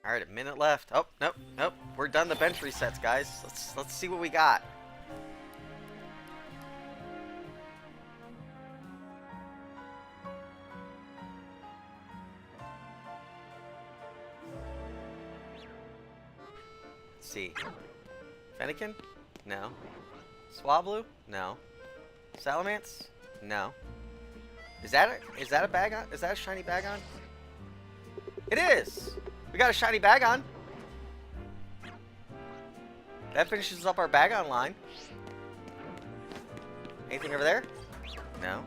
Alright, a minute left. Oh, nope, nope. We're done the bench resets, guys. Let's see what we got. Let's see. Fennekin? No. Swablu? No. Salamence? No. Is that a Bagon? Is that a shiny Bagon? It is! We got a shiny Bagon. That finishes up our Bagon line. Anything over there? No.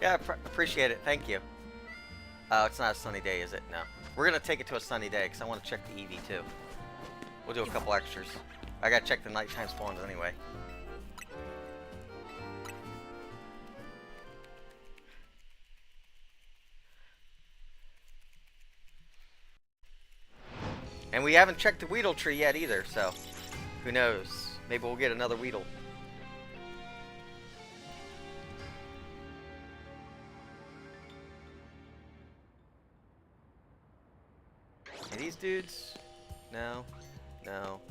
Yeah, appreciate it. Thank you. Oh, it's not a sunny day, is it? No. We're going to take it to a sunny day because I want to check the EV too. We'll do a couple extras. I got to check the nighttime spawns anyway. And we haven't checked the Weedle tree yet either, so who knows? Maybe we'll get another Weedle. And these dudes? No. No.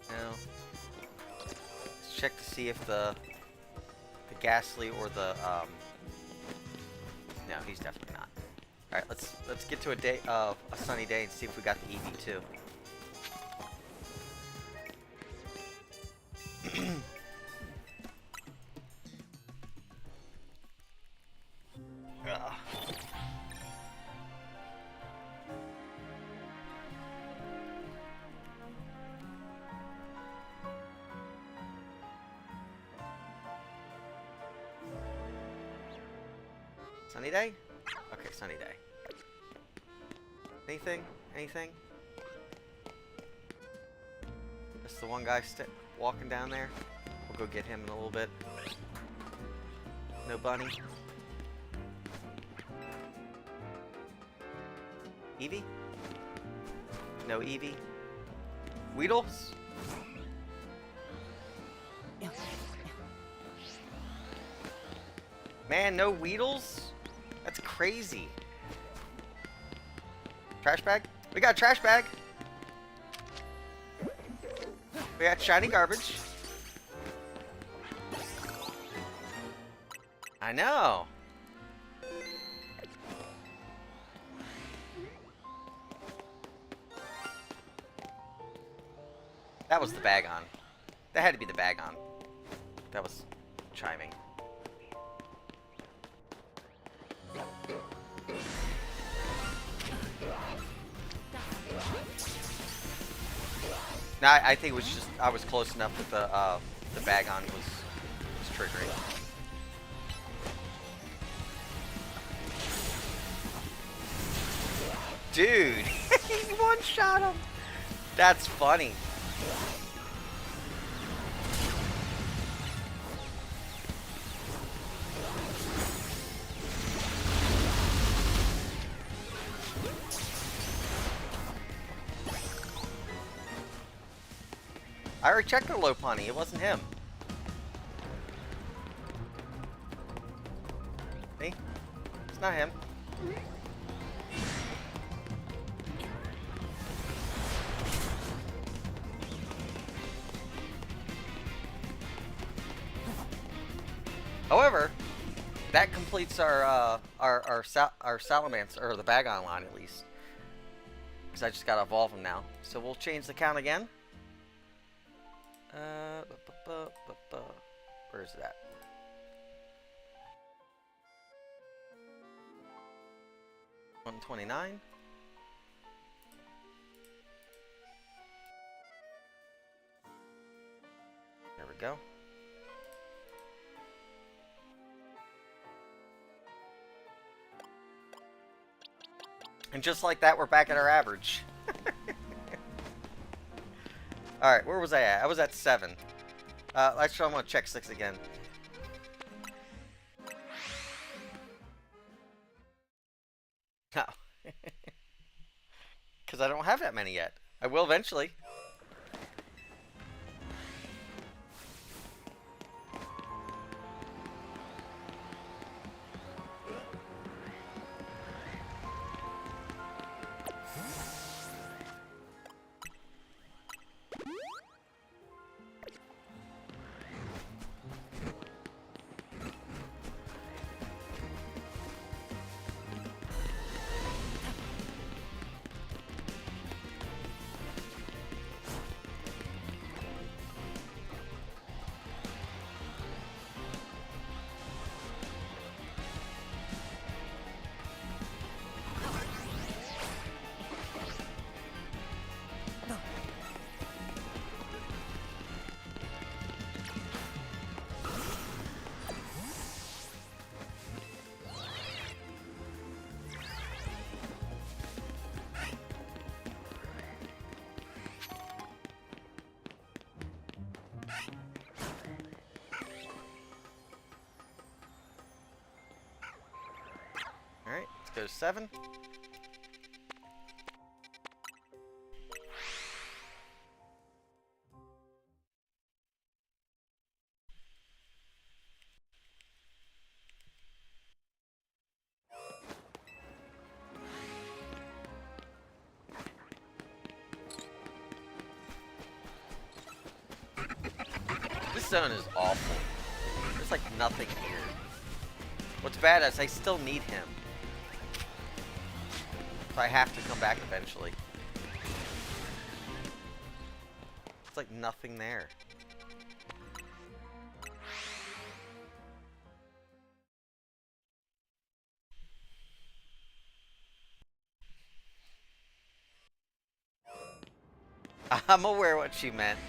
No. Let's check to see if the Ghastly or the no, he's definitely not. All right, let's get to a sunny day and see if we got the EV too. Sunny day? Okay, sunny day. Anything? Anything? That's the one guy walking down there. We'll go get him in a little bit. No bunny. Eevee? No Eevee. Weedles? Man, no Weedles? That's crazy. Trash bag? We got a trash bag. We got shiny garbage. I know. That was the Bagon. That had to be the Bagon. That was chiming. No, I think it was just I was close enough that the Bagon was triggering. Dude, he one-shot him. That's funny. I already checked the Lopunny. It wasn't him. See? It's not him. However, that completes our Salamence, or the Bagon line at least. Because I just gotta evolve him now. So we'll change the count again. Where is it at? 129. There we go. And just like that, we're back at our average. Alright, where was I at? I was at 7. Actually, I'm going to check 6 again. No. Because I don't have that many yet. I will eventually. Alright, let's go to 7. This zone is awful. There's like nothing here. What's bad is I still need him. So I have to come back eventually. It's like nothing there. I'm aware what she meant.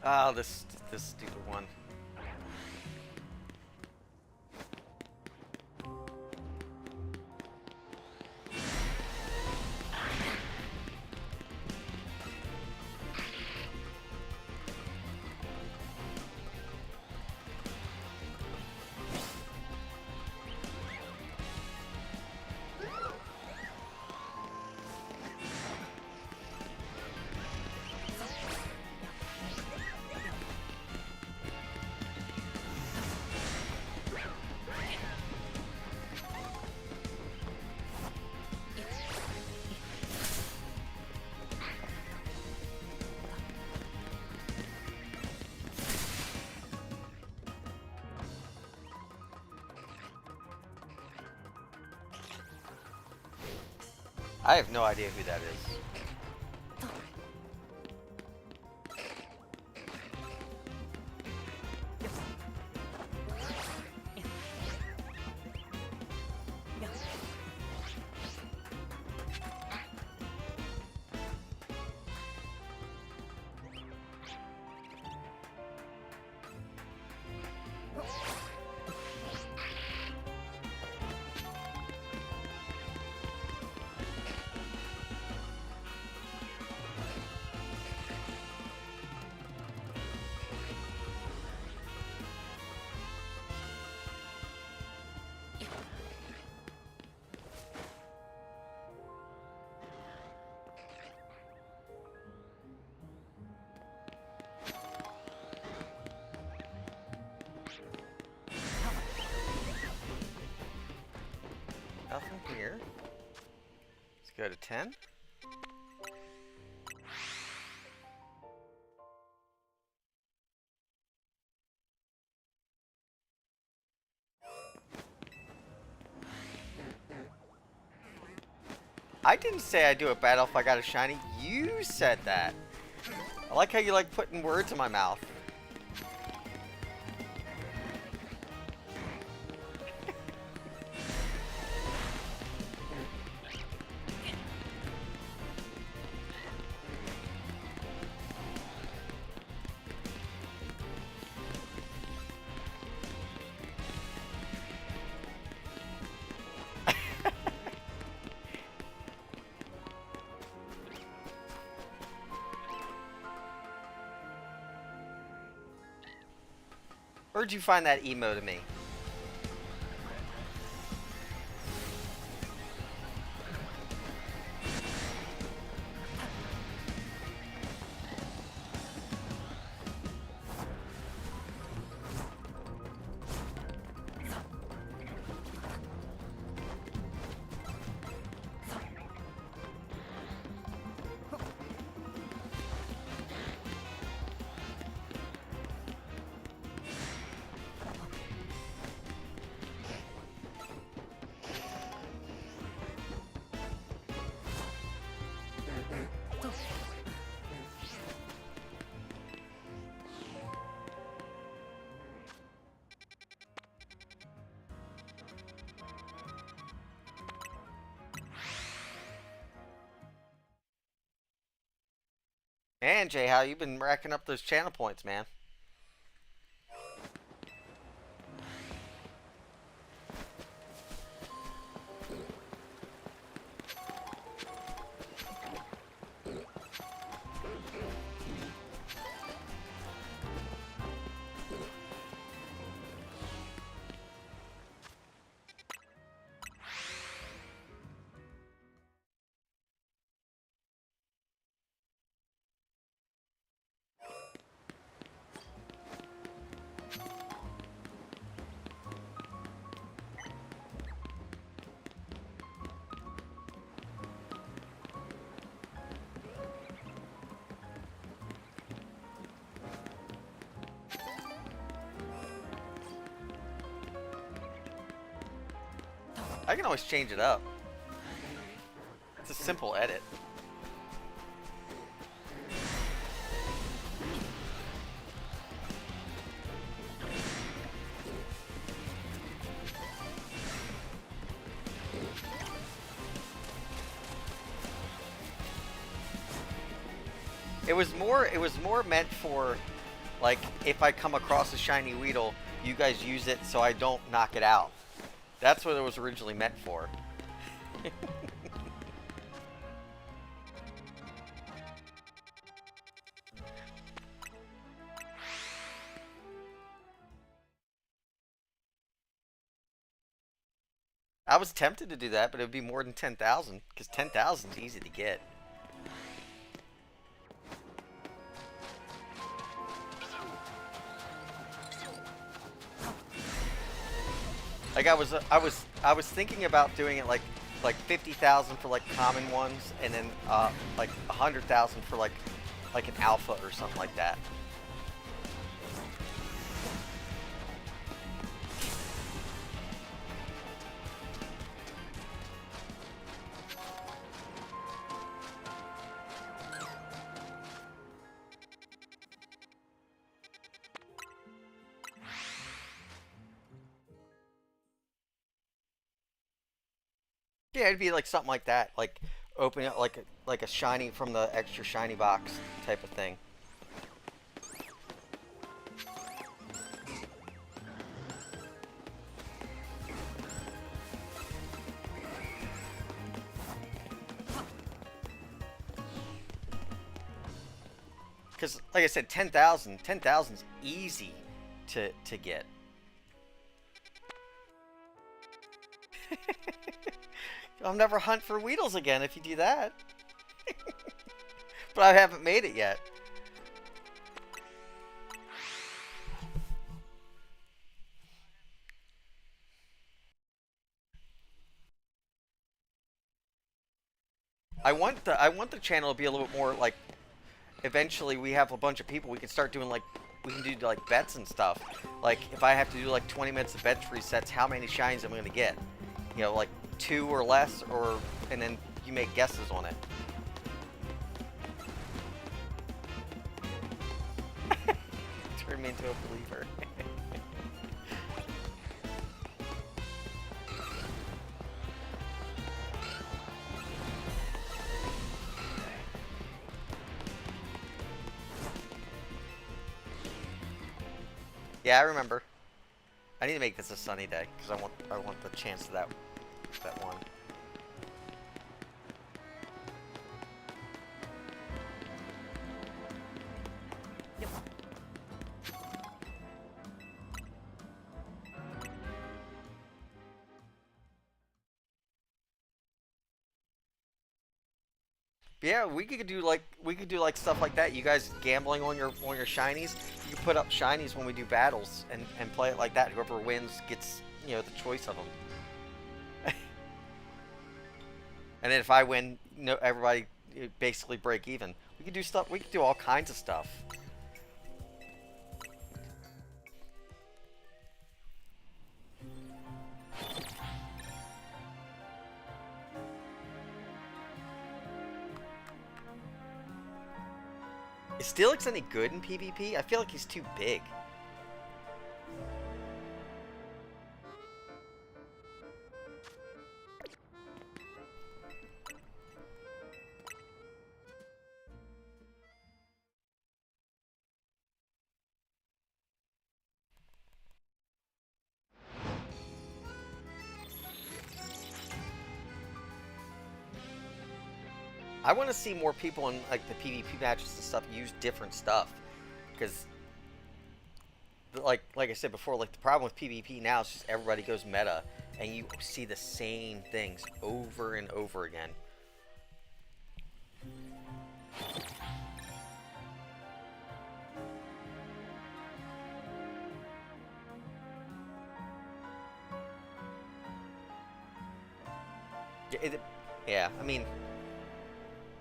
Oh, this stupid one. I have no idea who that is. Nothing here. Let's go to 10. I didn't say I'd do it bad if I got a shiny. You said that. I like how you like putting words in my mouth. Where'd you find that emo to me? Man, Jay, how you been racking up those channel points, man? I can always change it up. It's a simple edit. It was more meant for, like, if I come across a shiny Weedle, you guys use it so I don't knock it out. That's what it was originally meant for. I was tempted to do that, but it would be more than 10,000, because 10,000 is easy to get. Like I was thinking about doing it like 50,000 for like common ones, and then like 100,000 for like an alpha or something like that. Yeah, it'd be like something like that, like opening up like a shiny from the extra shiny box type of thing. Because, like I said, 10,000 is easy to get. I'll never hunt for Weedles again if you do that. But I haven't made it yet. I want the channel to be a little bit more like. Eventually, we have a bunch of people. We can start doing like we can do like bets and stuff. Like if I have to do like 20 minutes of bet resets, how many shines am I gonna get? You know, like 2 or less, or and then you make guesses on it. Turn me into a believer. Yeah, I remember. I need to make this a sunny day because I want the chance of that one. Yeah, we could do like stuff like that. You guys gambling on your shinies. You can put up shinies when we do battles and play it like that. Whoever wins gets the choice of them. And then if I win, everybody basically break even. We could do stuff. We could do all kinds of stuff. Is Steelix any good in PvP? I feel like he's too big. I want to see more people in like the PvP matches and stuff use different stuff, because like I said before, like the problem with PvP now is just everybody goes meta, and you see the same things over and over again. Yeah, I mean.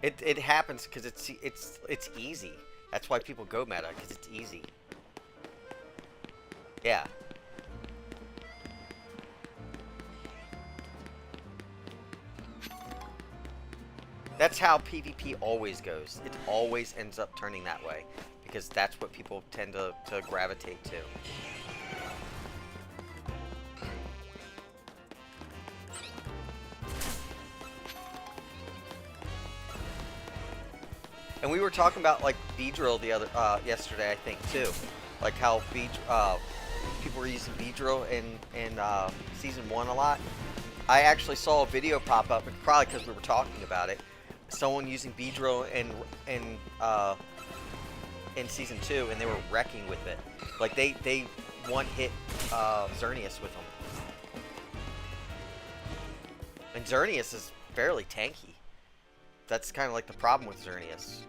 It happens because it's easy. That's why people go meta, because it's easy. Yeah. That's how PvP always goes. It always ends up turning that way, because that's what people tend to gravitate to. And we were talking about like Beedrill the other yesterday, I think too, like how people were using Beedrill in season 1 a lot. I actually saw a video pop up, probably because we were talking about it. Someone using Beedrill in season 2, and they were wrecking with it. Like they one hit Xerneas with them, and Xerneas is fairly tanky. That's kind of like the problem with Xerneas.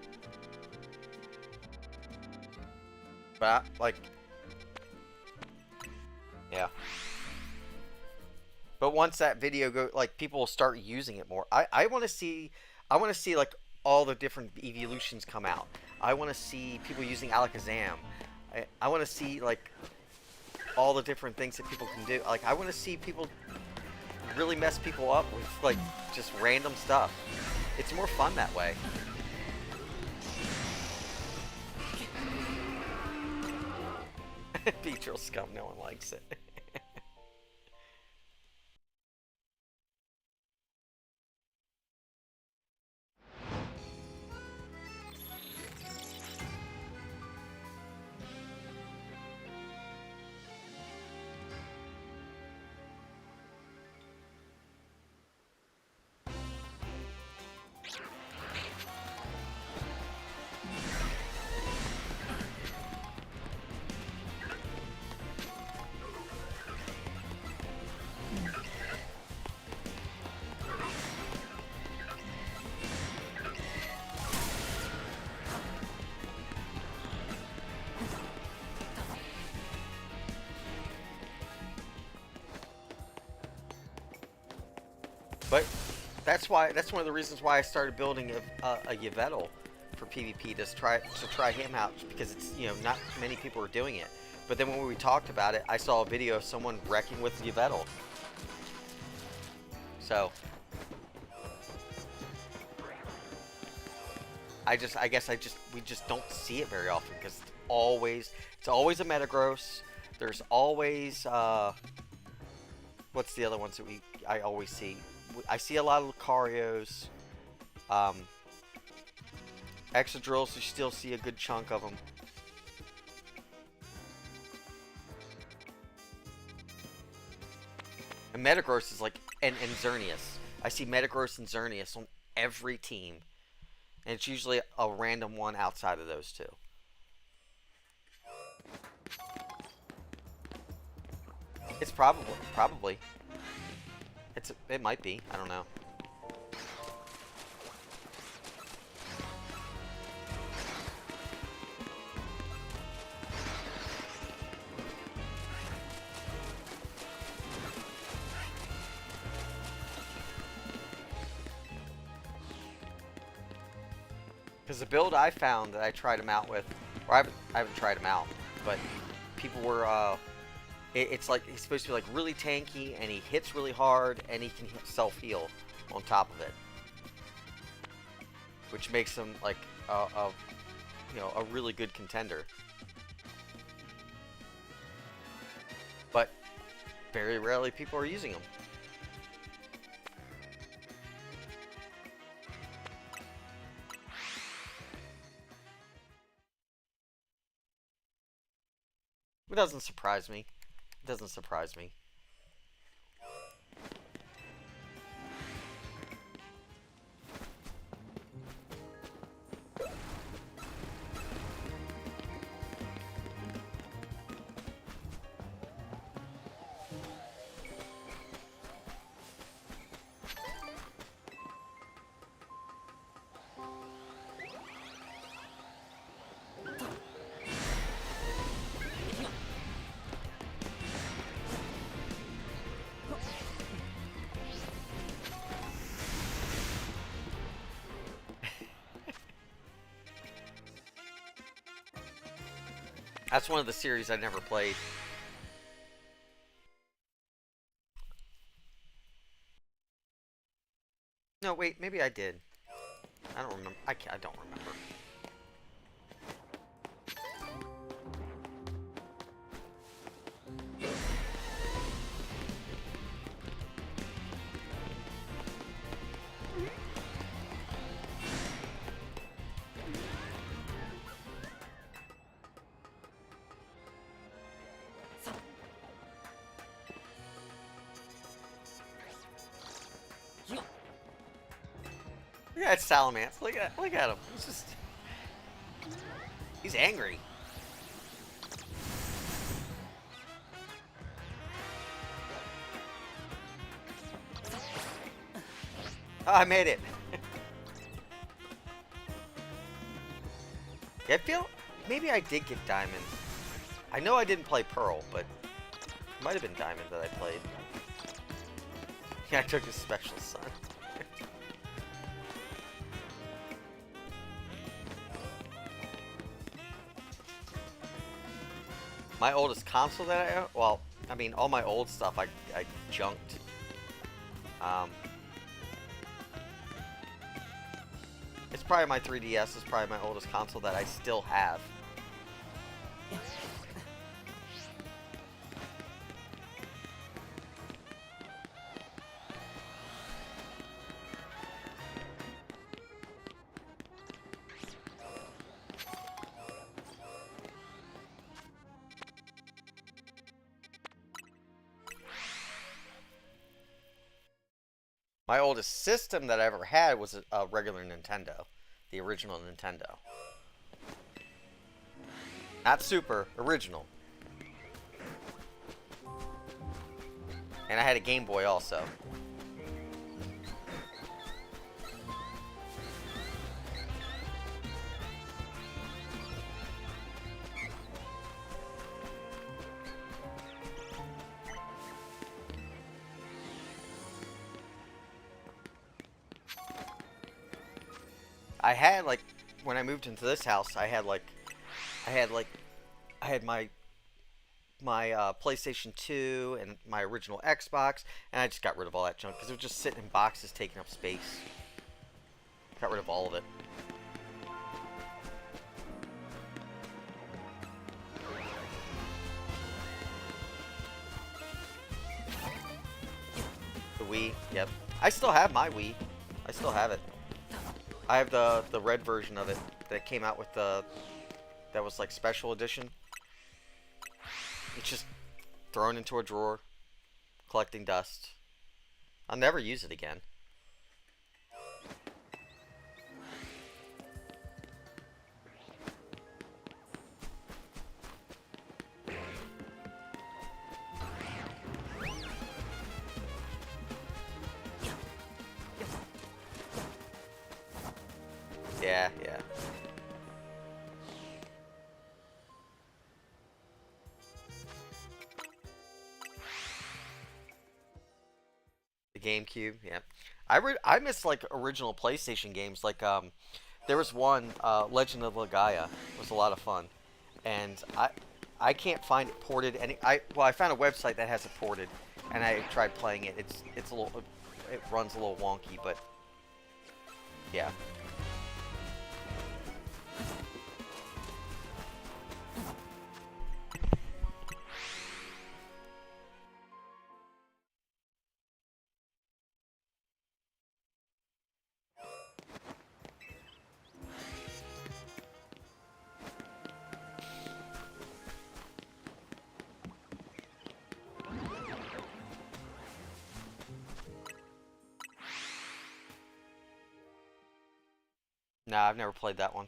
But, like... Yeah. But once that video like, people will start using it more. I want to see... like, all the different evolutions come out. I want to see people using Alakazam. I want to see, like, all the different things that people can do. Like, I want to see people really mess people up with, like, just random stuff. It's more fun that way. Beedrill scum, no one likes it. But That's one of the reasons why I started building a Yveltal for PvP to try him out, because it's, you know, not many people are doing it. But then when we talked about it, I saw a video of someone wrecking with Yveltal. So I guess we just don't see it very often, because it's always a Metagross. There's always what's the other ones that I always see? I see a lot of Lucarios. Exadrills, you still see a good chunk of them. And Metagross is like, and Xerneas. I see Metagross and Xerneas on every team. And it's usually a random one outside of those two. It's probably. It might be. I don't know. Because the build I found that I tried him out with, or I haven't tried him out, but people were, it's like, he's supposed to be like really tanky, and he hits really hard, and he can self-heal on top of it. Which makes him like you know, a really good contender. But very rarely people are using him. It doesn't surprise me. It doesn't surprise me. That's one of the series I never played. No, wait, maybe I did. I don't remember. I don't remember. Look at Salamence. Look at him. He's angry. Oh, I made it. I feel maybe I did get Diamond. I know I didn't play Pearl, but it might have been Diamond that I played. Yeah, I took a Special Sun. My oldest console that I own, well, I mean, all my old stuff I junked. It's probably my 3DS is probably my oldest console that I still have. My oldest system that I ever had was a regular Nintendo. The original Nintendo. Not Super, original. And I had a Game Boy also. I had like when I moved into this house, I had like I had my PlayStation 2 and my original Xbox, and I just got rid of all that junk because it was just sitting in boxes taking up space. Got rid of all of it. The Wii, yep. I still have my Wii. I still have it. I have the red version of it that came out with the that was like special edition. It's just thrown into a drawer, collecting dust. I'll never use it again. Yeah, yeah. The GameCube, yeah. I miss like original PlayStation games. Like there was one Legend of Legaia was a lot of fun, and I can't find it ported. I found a website that has it ported, and I tried playing it. It's a little it runs a little wonky, but yeah. Nah, I've never played that one.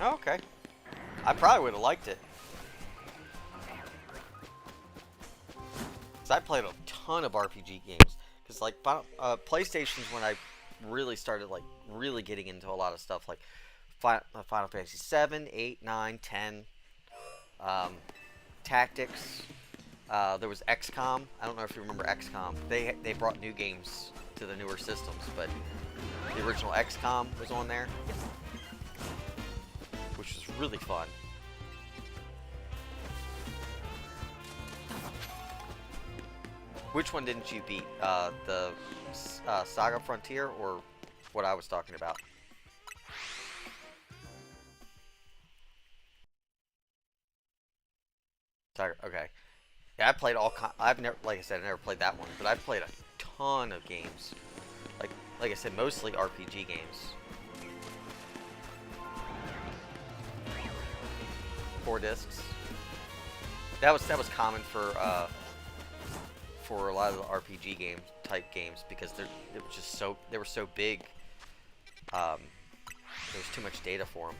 Oh, okay. I probably would have liked it. 'Cause I played a ton of RPG games. Cause like PlayStation's when I really started like really getting into a lot of stuff like Final Fantasy 7, 8, 9, 10, Tactics. There was XCOM. I don't know if you remember XCOM. They brought new games to the newer systems, but the original XCOM was on there, which was really fun. Which one didn't you beat? The Saga Frontier or what I was talking about? Saga, okay. Yeah, I played I've never, like I said, I never played that one, but I've played a ton of games. Like I said, mostly RPG games. 4 discs. That was common for a lot of the RPG game type games because they were just they were so big. Um, there was too much data for them.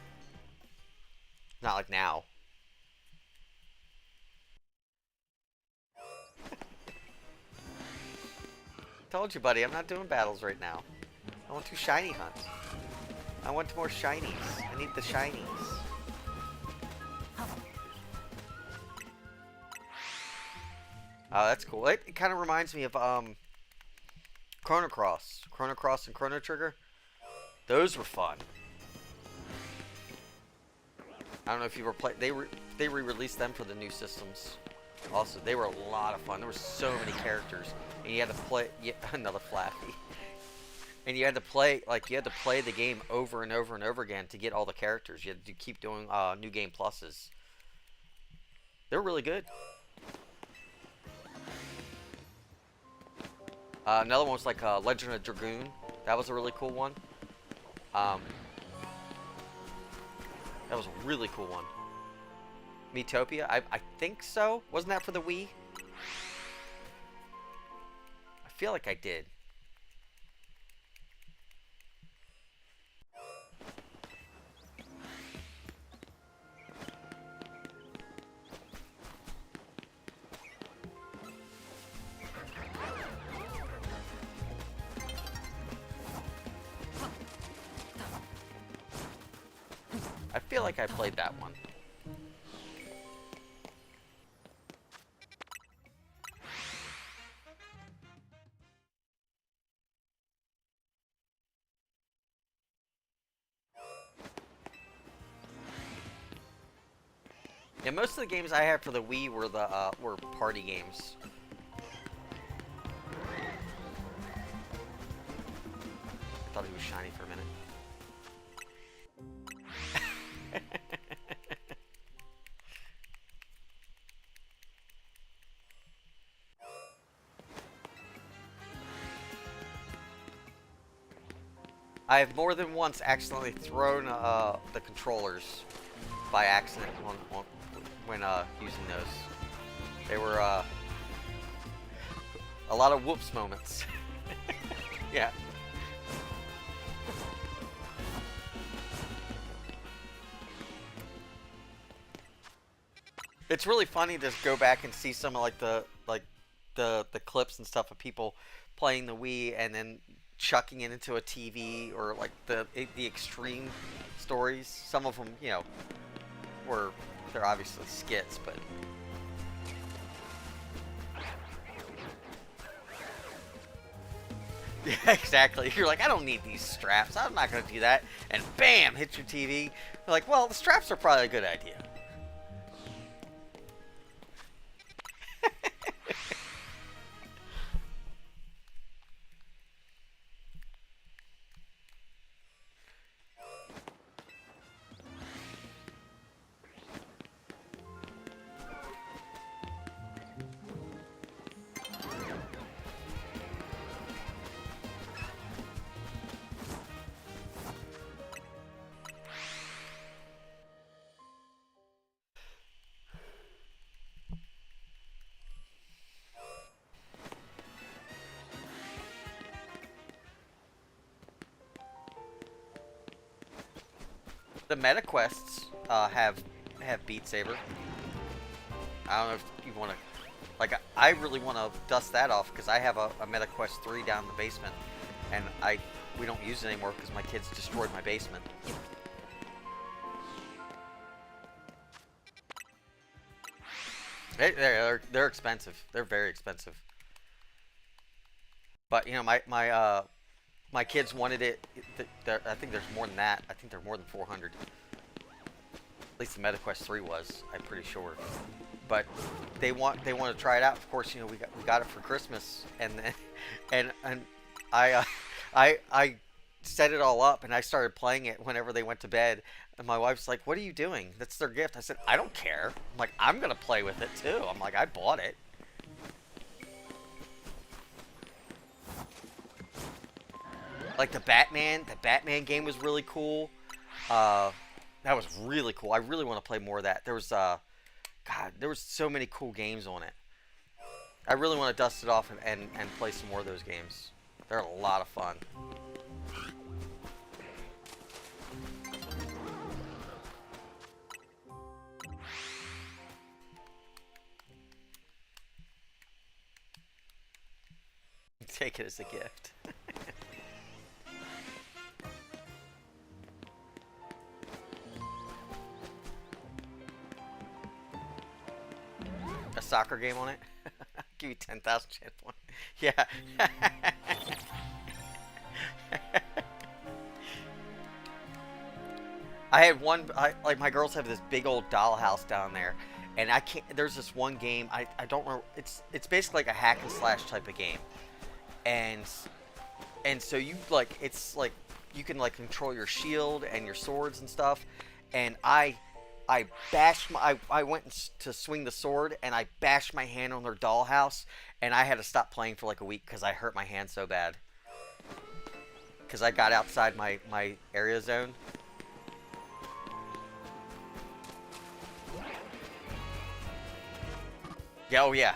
Not like now. Told you, buddy, I'm not doing battles right now. I want to shiny hunt. I want more shinies. I need the shinies. Oh, that's cool. It kind of reminds me of Chrono Cross and Chrono Trigger. Those were fun. I don't know if you ever played. They re-released them for the new systems. Also, they were a lot of fun. There were so many characters, and you had to play another Flappy. And you had to play the game over and over and over again to get all the characters. You had to keep doing new game pluses. They're really good. Another one was like Legend of Dragoon. That was a really cool one. That was a really cool one. Miitopia? I think so. Wasn't that for the Wii? I feel like I did. feel like I played that one. Yeah, most of the games I had for the Wii were party games. I thought he was shiny for a minute. I have more than once accidentally thrown the controllers by accident when using those. They were a lot of whoops moments. Yeah. It's really funny to go back and see some of the clips and stuff of people playing the Wii and then chucking it into a TV, or like the extreme stories. Some of them, you know, they're obviously skits, but yeah, exactly. You're like, I don't need these straps. I'm not gonna do that. And bam, hits your TV. You're like, well, the straps are probably a good idea. The Meta Quests have Beat Saber. I don't know if you want to, like, I really want to dust that off because I have a Meta Quest 3 down in the basement, and we don't use it anymore because my kids destroyed my basement. They're expensive. They're very expensive. But you know, my kids wanted it. I think there's more than that. I think they're more than 400. At least the MetaQuest 3 was. I'm pretty sure. But they want to try it out. Of course, you know, we got it for Christmas, and then, and I set it all up, and I started playing it whenever they went to bed. And my wife's like, "What are you doing? That's their gift." I said, "I don't care." I'm like, "I'm gonna play with it too." I'm like, "I bought it." Like the Batman game was really cool. That was really cool. I really want to play more of that. There was God, there was so many cool games on it. I really want to dust it off and play some more of those games. They're a lot of fun. Take it as a gift. A soccer game on it? Give you 10,000 chance point. Yeah. I had one, like my girls have this big old dollhouse down there, and I can't, there's this one game, I don't remember, it's basically like a hack and slash type of game. And so you like, it's like, you can like control your shield and your swords and stuff, and I bashed my, I went to swing the sword, and I bashed my hand on their dollhouse, and I had to stop playing for like a week because I hurt my hand so bad. Because I got outside my area zone. Yeah, oh yeah.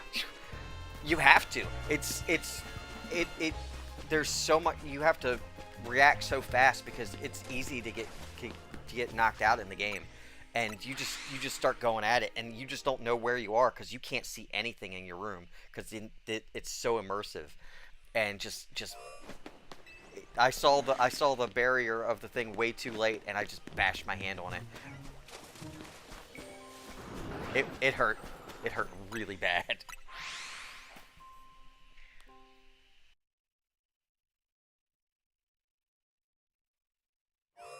You have to. It there's so much, you have to react so fast because it's easy to get knocked out in the game. And you just start going at it, and you just don't know where you are because you can't see anything in your room because it's so immersive. And just I saw the barrier of the thing way too late, and I just bashed my hand on it. It hurt. It hurt really bad.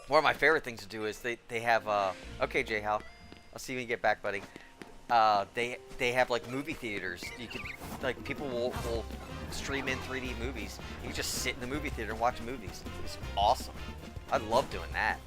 One of my favorite things to do is they have okay, Jay Hal, I'll see you when you get back, buddy. They have like movie theaters. You could like people will stream in 3D movies. You can just sit in the movie theater and watch movies. It's awesome. I love doing that.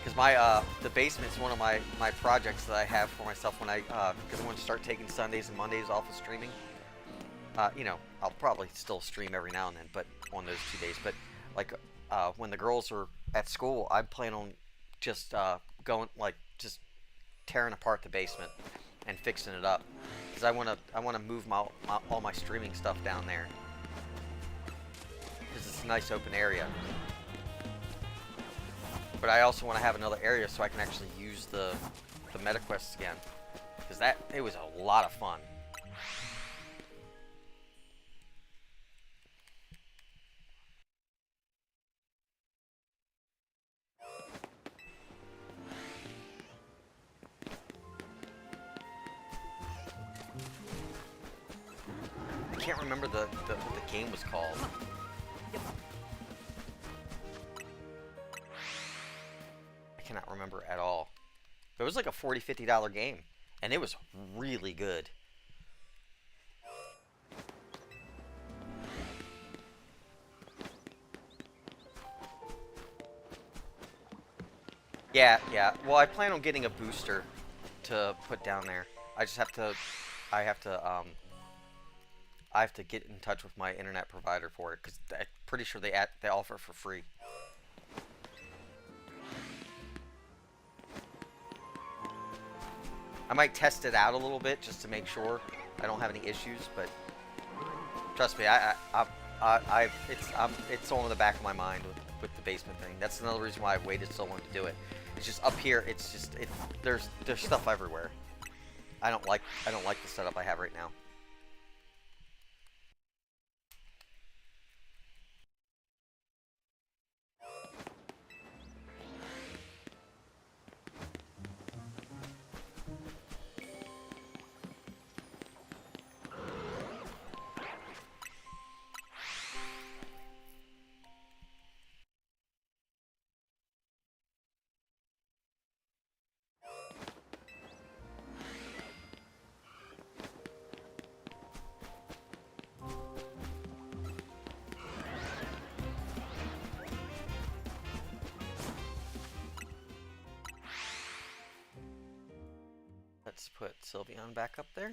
Because my the basement's one of my projects that I have for myself when I because I want to start taking Sundays and Mondays off of streaming. You know, I'll probably still stream every now and then, but on those 2 days. But like when the girls are at school, I plan on just going like just tearing apart the basement and fixing it up because I wanna move all my streaming stuff down there because it's a nice open area. But I also want to have another area so I can actually use the MetaQuests again because it was a lot of fun. I can't remember what the game was called. I cannot remember at all. It was like a $40–50 game, and it was really good. Yeah, yeah. Well, I plan on getting a booster to put down there. I just have to, I have to, I have to get in touch with my internet provider for it because I'm pretty sure they offer it for free. I might test it out a little bit just to make sure I don't have any issues, but trust me, it's all in the back of my mind with the basement thing. That's another reason why I waited so long to do it. It's just up here. It's just there's stuff everywhere. I don't like the setup I have right now. Let's put Sylveon back up there.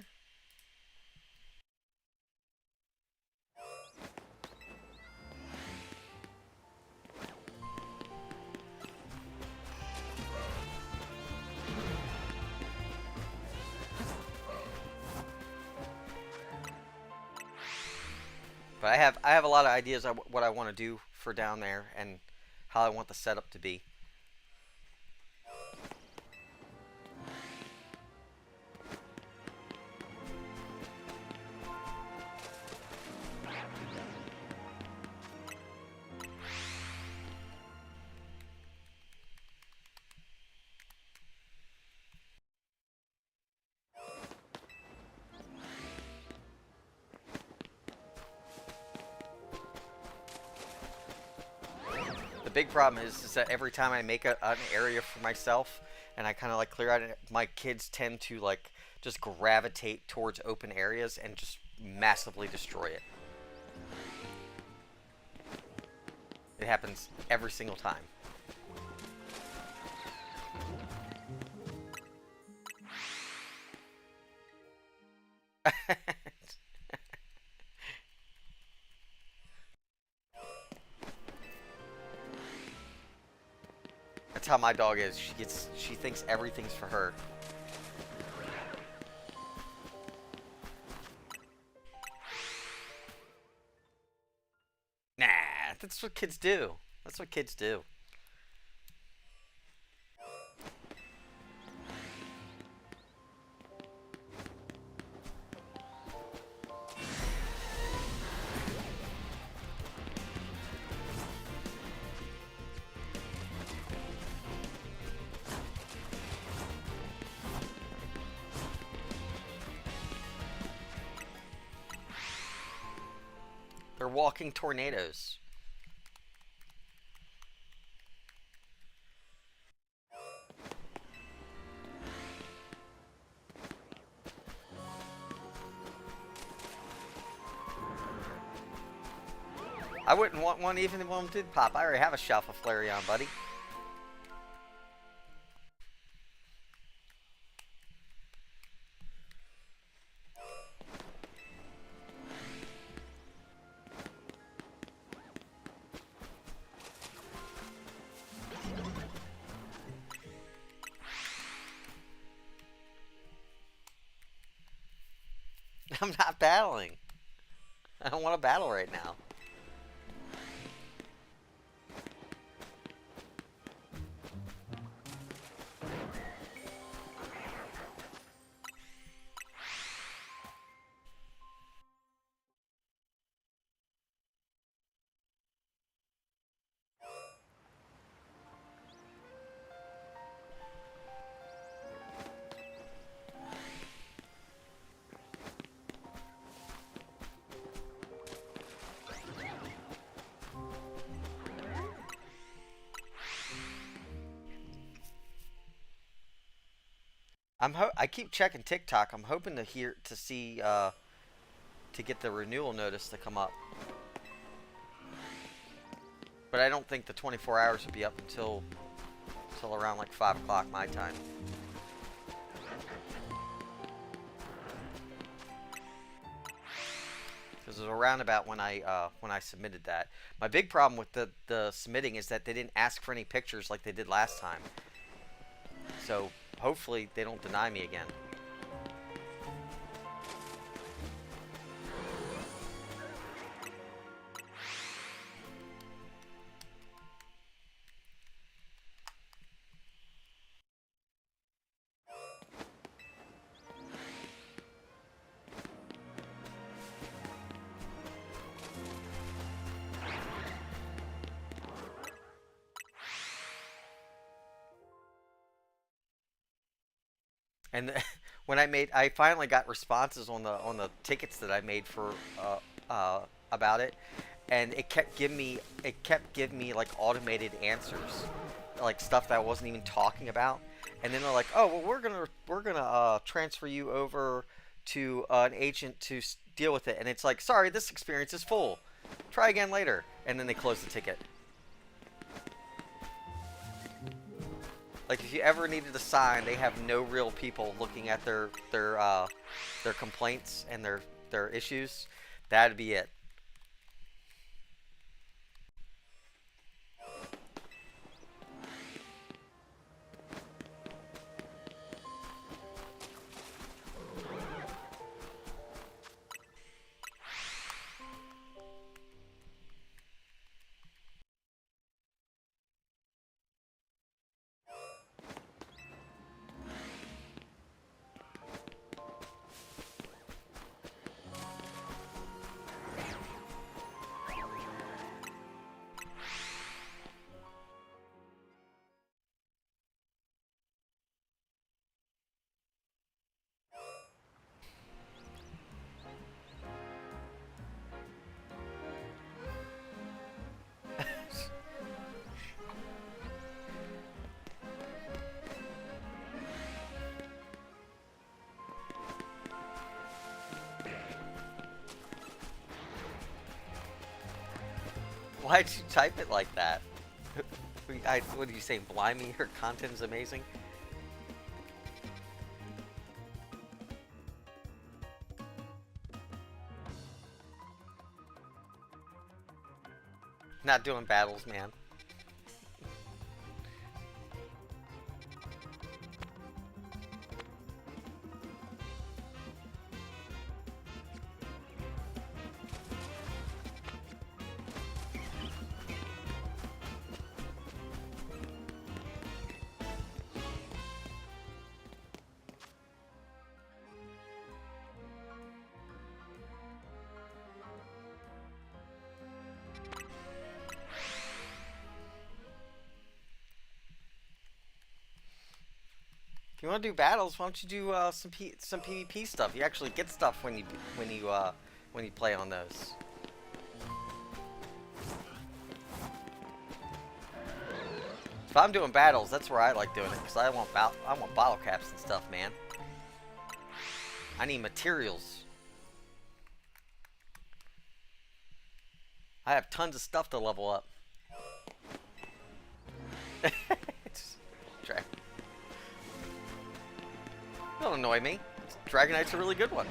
But I have a lot of ideas of what I want to do for down there and how I want the setup to be. The big problem is that every time I make an area for myself and I kind of like clear out it, my kids tend to like just gravitate towards open areas and just massively destroy it. It happens every single time. That's how my dog is. She thinks everything's for her. Nah. That's what kids do. That's what kids do. They're walking tornadoes. I wouldn't want one even if one did pop. I already have a shelf of Flareon, buddy. I'm not battling. I don't want to battle right now. I keep checking TikTok. I'm hoping to see to get the renewal notice to come up. But I don't think the 24 hours will be up until around like 5 o'clock my time. Because it was around about when I submitted that. My big problem with the submitting is that they didn't ask for any pictures like they did last time. So hopefully they don't deny me again. And when I finally got responses on the tickets that I made for about it, and it kept giving me like automated answers, like stuff that I wasn't even talking about. And then they're like, oh well, we're gonna transfer you over to an agent to deal with it. And it's like, sorry, this experience is full. Try again later. And then they close the ticket. Like, if you ever needed a sign, they have no real people looking at their complaints and their issues. That'd be it. Why'd you type it like that? What did you say? Blimey, your content's amazing? Not doing battles, man. If you want to do battles, why don't you do some PvP stuff? You actually get stuff when you play on those. If I'm doing battles, that's where I like doing it because I want bottle caps and stuff, man. I need materials. I have tons of stuff to level up. Don't annoy me. Dragonite's a really good one.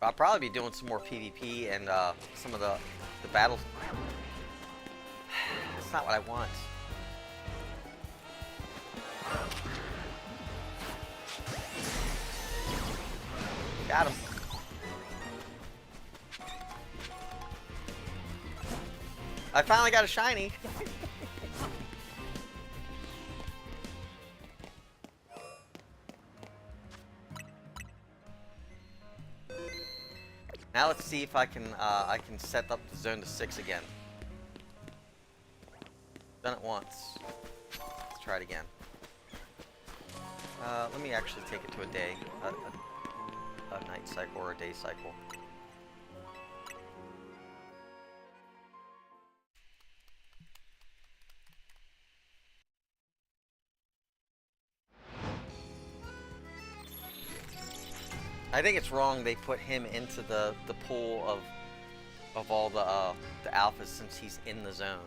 I'll probably be doing some more PvP and some of the battles. That's not what I want. Got him. I finally got a shiny. Now let's see if I can set up the zone to 6 again. Done it once. Let's try it again. Let me actually take it to a day, a night cycle or a day cycle. I think it's wrong they put him into the pool of all the alphas since he's in the zone.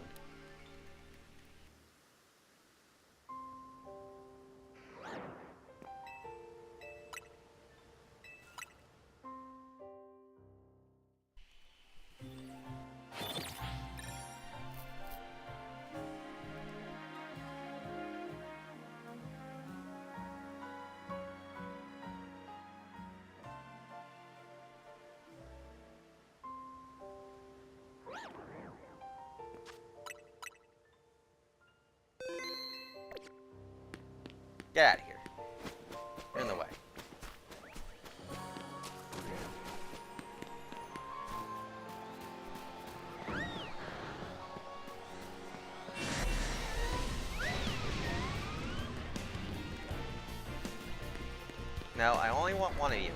Get out of here. You're in the way. No, I only want one of you.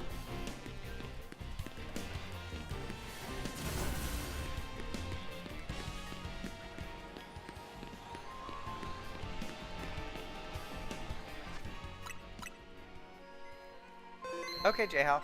Okay, J-How.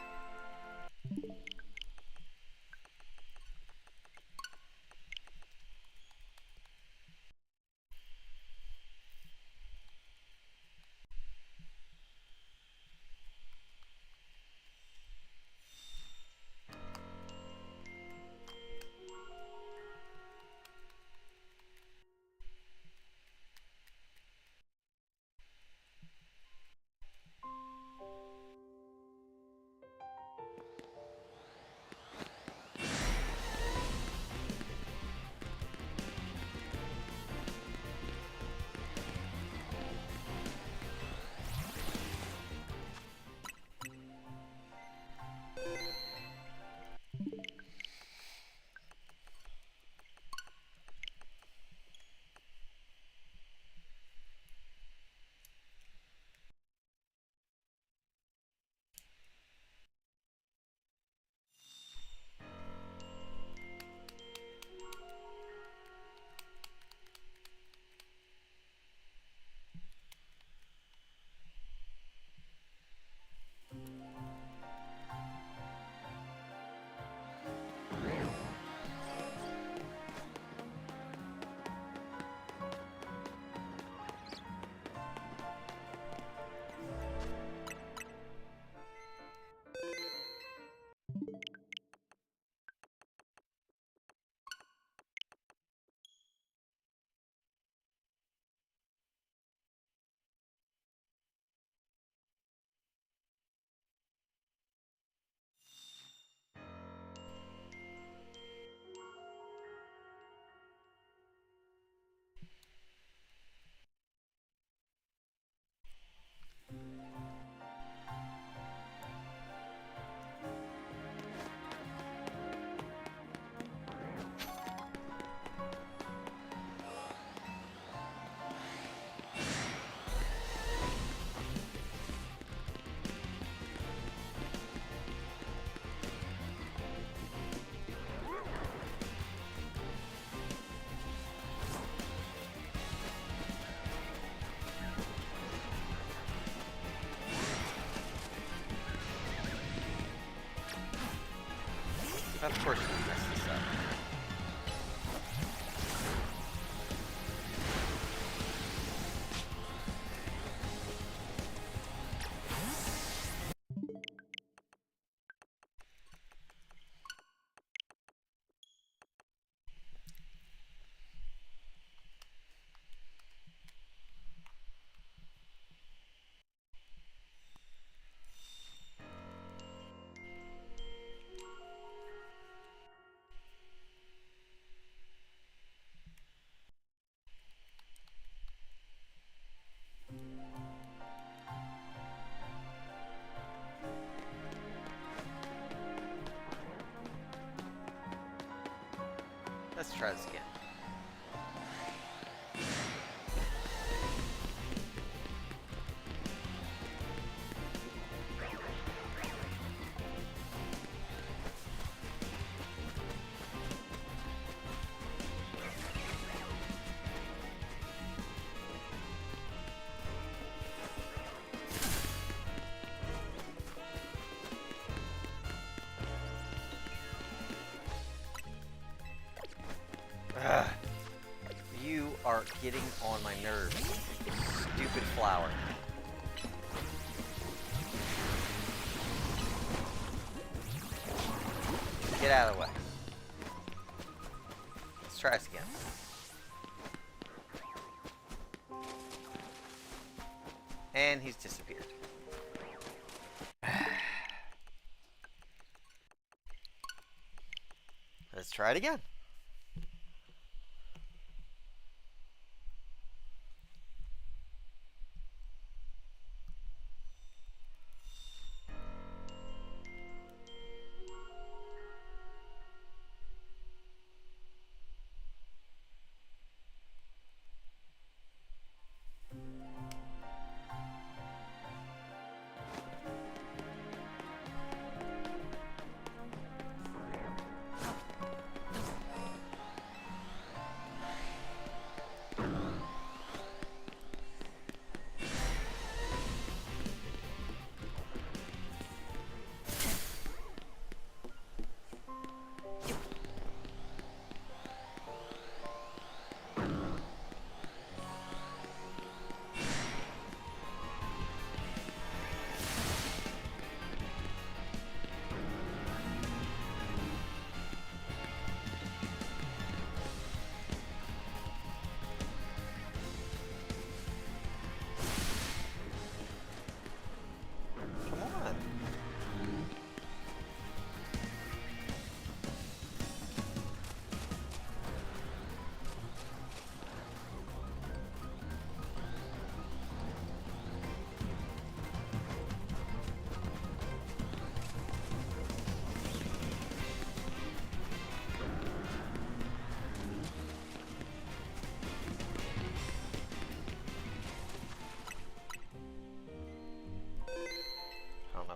Of course you messed this up. Let's try this again. Ugh. You are getting on my nerves. Stupid flower. Get out of the way. Let's try this again. And he's disappeared. Let's try it again.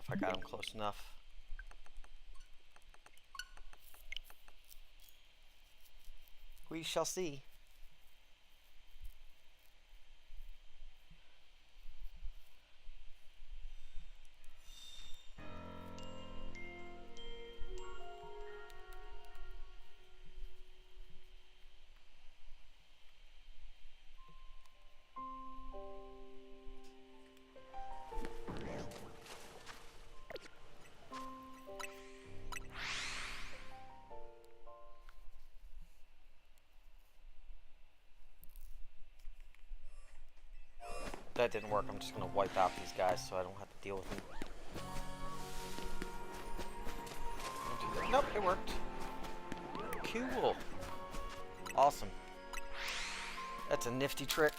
If I got him close enough. We shall see. That didn't work. I'm just going to wipe out these guys so I don't have to deal with them. Nope, it worked. Cool. Awesome. That's a nifty trick.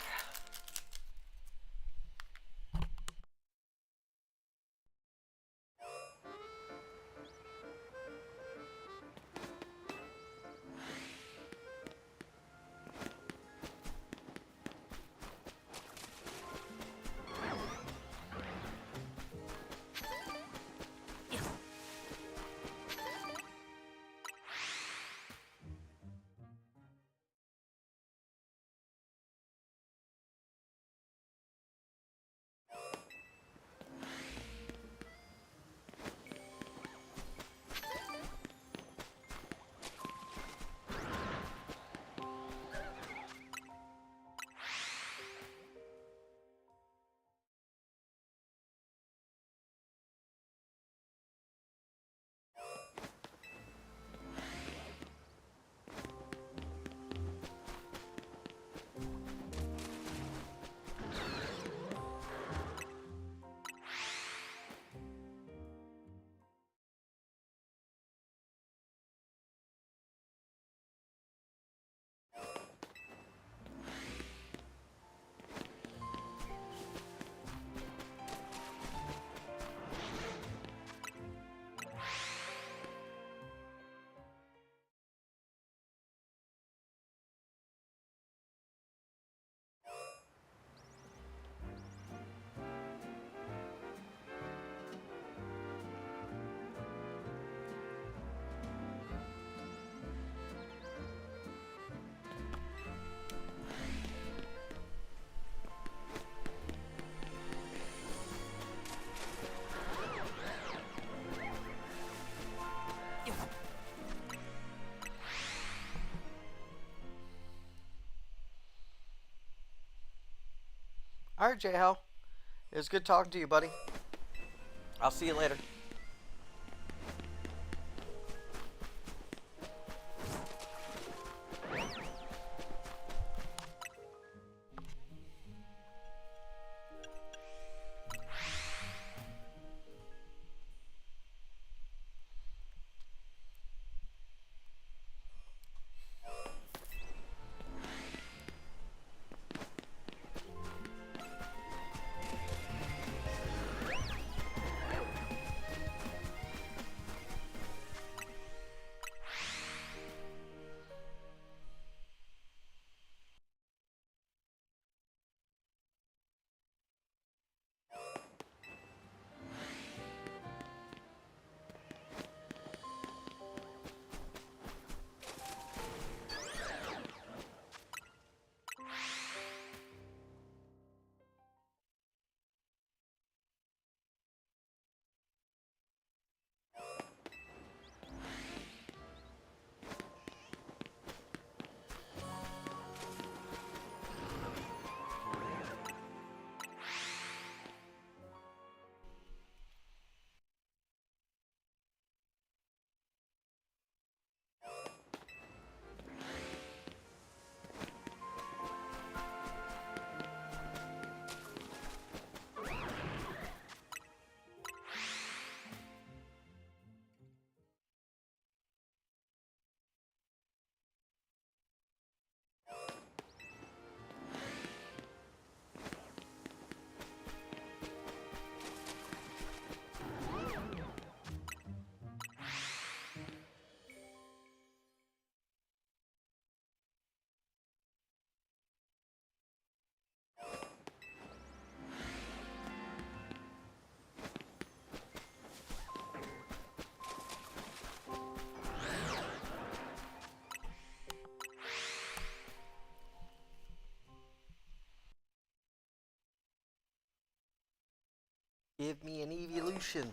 All right, J-Hal. It was good talking to you, buddy. I'll see you later. Give me an evolution.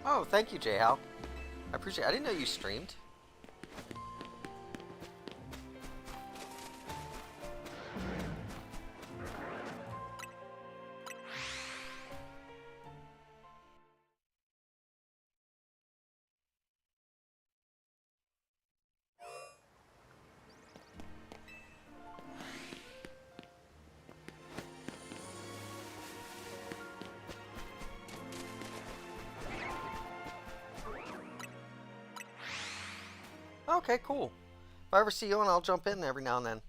Oh, thank you, J-Hal. I appreciate it. I didn't know you streamed. Okay, cool. If I ever see you on, I'll jump in every now and then.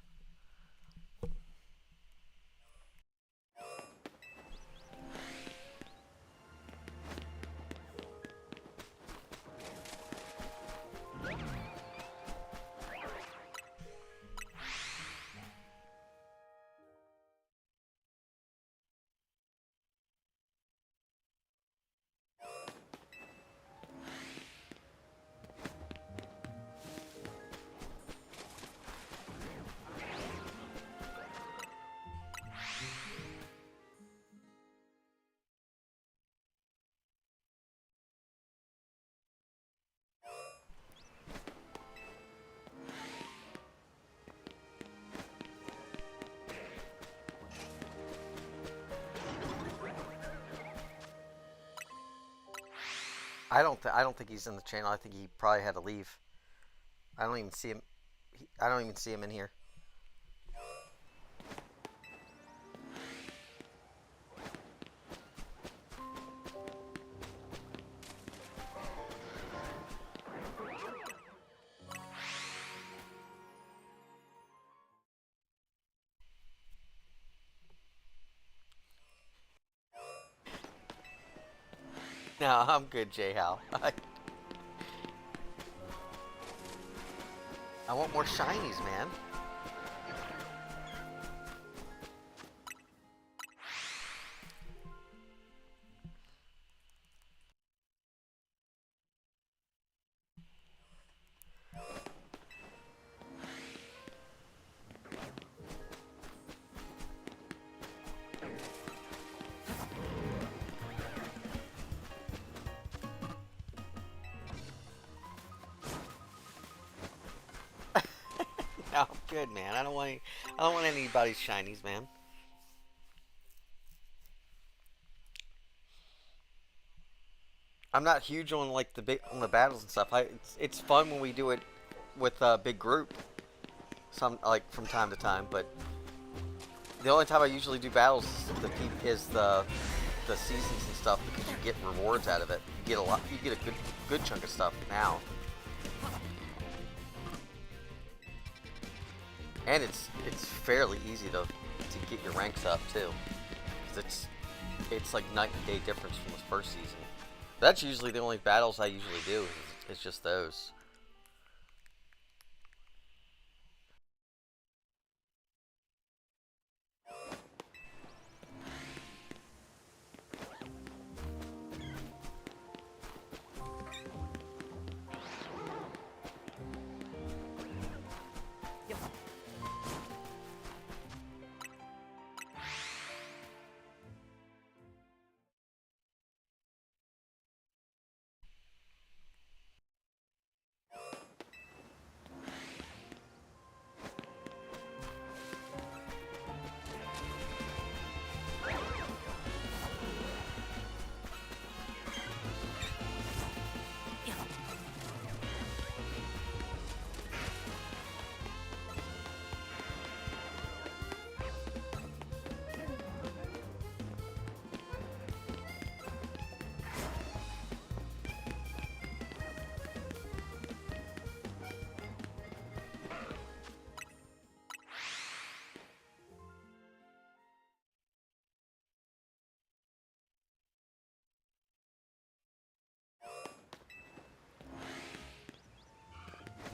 I don't think he's in the channel. I think he probably had to leave. I don't even see him. I don't even see him in here. No, I'm good, J-Hal. I want more shinies, man. No, I'm good, man. I don't want anybody's shinies, man. I'm not huge on like the battles and stuff. It's fun when we do it with a big group, some like from time to time. But the only time I usually do battles is the seasons and stuff because you get rewards out of it. You get a lot. You get a good chunk of stuff now, and it's fairly easy to get your ranks up too. 'Cause it's like night and day difference from the first season. That's usually the only battles I usually do. Is just those.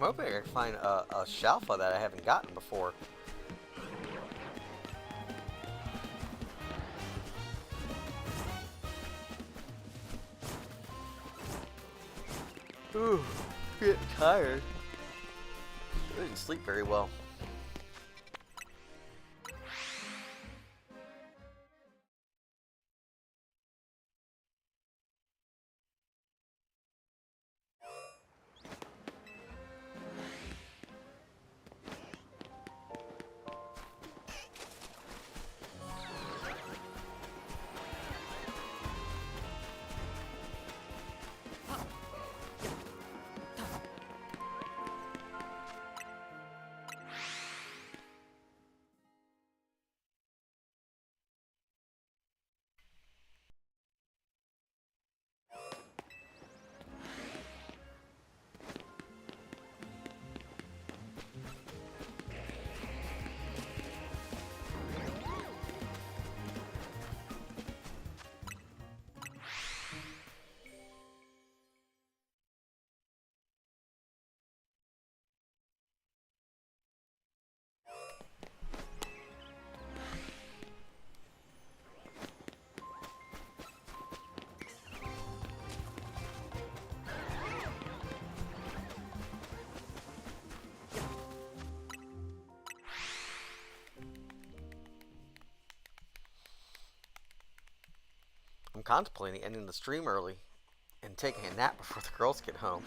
I'm hoping I can find a Shalfa that I haven't gotten before. Ooh, get tired. I didn't sleep very well. I'm contemplating ending the stream early and taking a nap before the girls get home.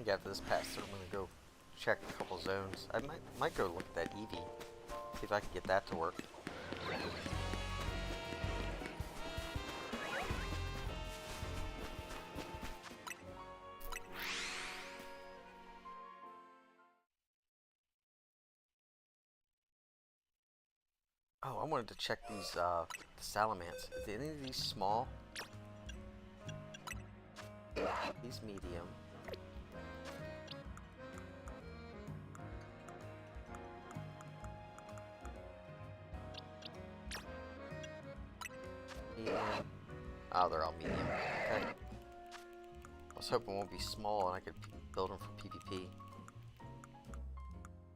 think after this pass through, I'm gonna go check a couple zones. I might go look at that Eevee, see if I can get that to work. Oh, I wanted to check these the Salamence. Is any of these small? These medium. Medium. Oh, they're all medium. Okay. I was hoping it won't be small and I could build them for PvP.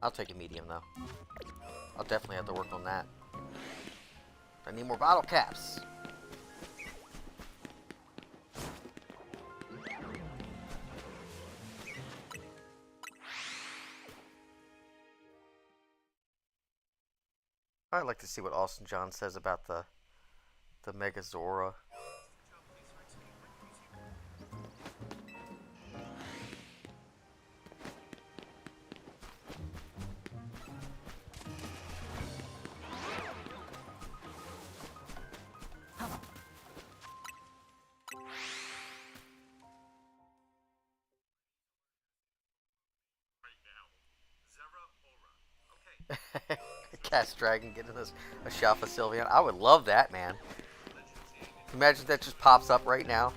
I'll take a medium though. I'll definitely have to work on that. I need more bottle caps. I'd like to see what Austin John says about the Megazora. Cast Dragon getting us a Shalfa Sylveon. I would love that, man. Imagine that just pops up right now.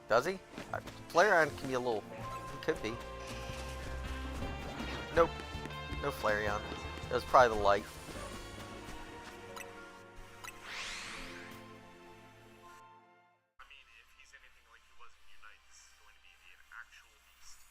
Does he? Flareon can be a little... He could be. Nope. No Flareon. It was probably the life. I mean, if he's anything like he was in Unite, this is going to be an actual beast.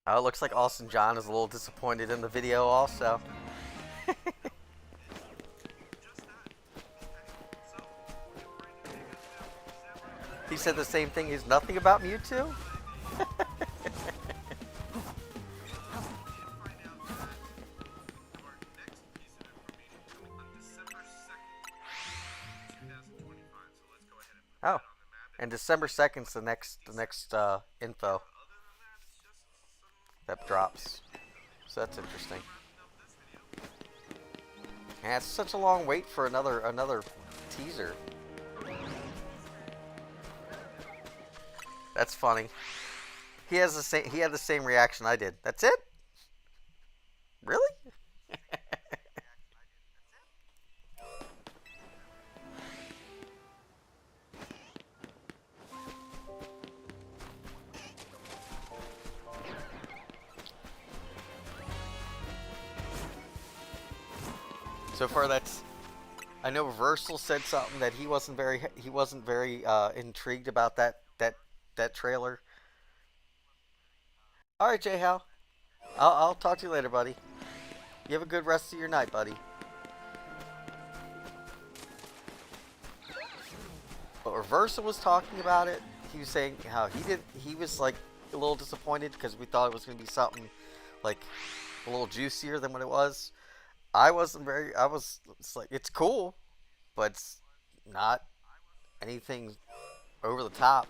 Oh, it looks like Austin John is a little disappointed in the video also. He said the same thing. He's nothing about Mewtwo? Oh, and December 2nd is the next info that drops. So that's interesting. Yeah, it's such a long wait for another teaser. That's funny. He had the same reaction I did. That's it? Really? So far, that's. I know Versal said something that he wasn't very intrigued about that trailer. All right, J Hal. I'll talk to you later, buddy. You have a good rest of your night, buddy. But Reversa was talking about it. He was saying how he was like a little disappointed because we thought it was going to be something like a little juicier than what it was. I wasn't very. I was. It's like it's cool, but it's not anything over the top.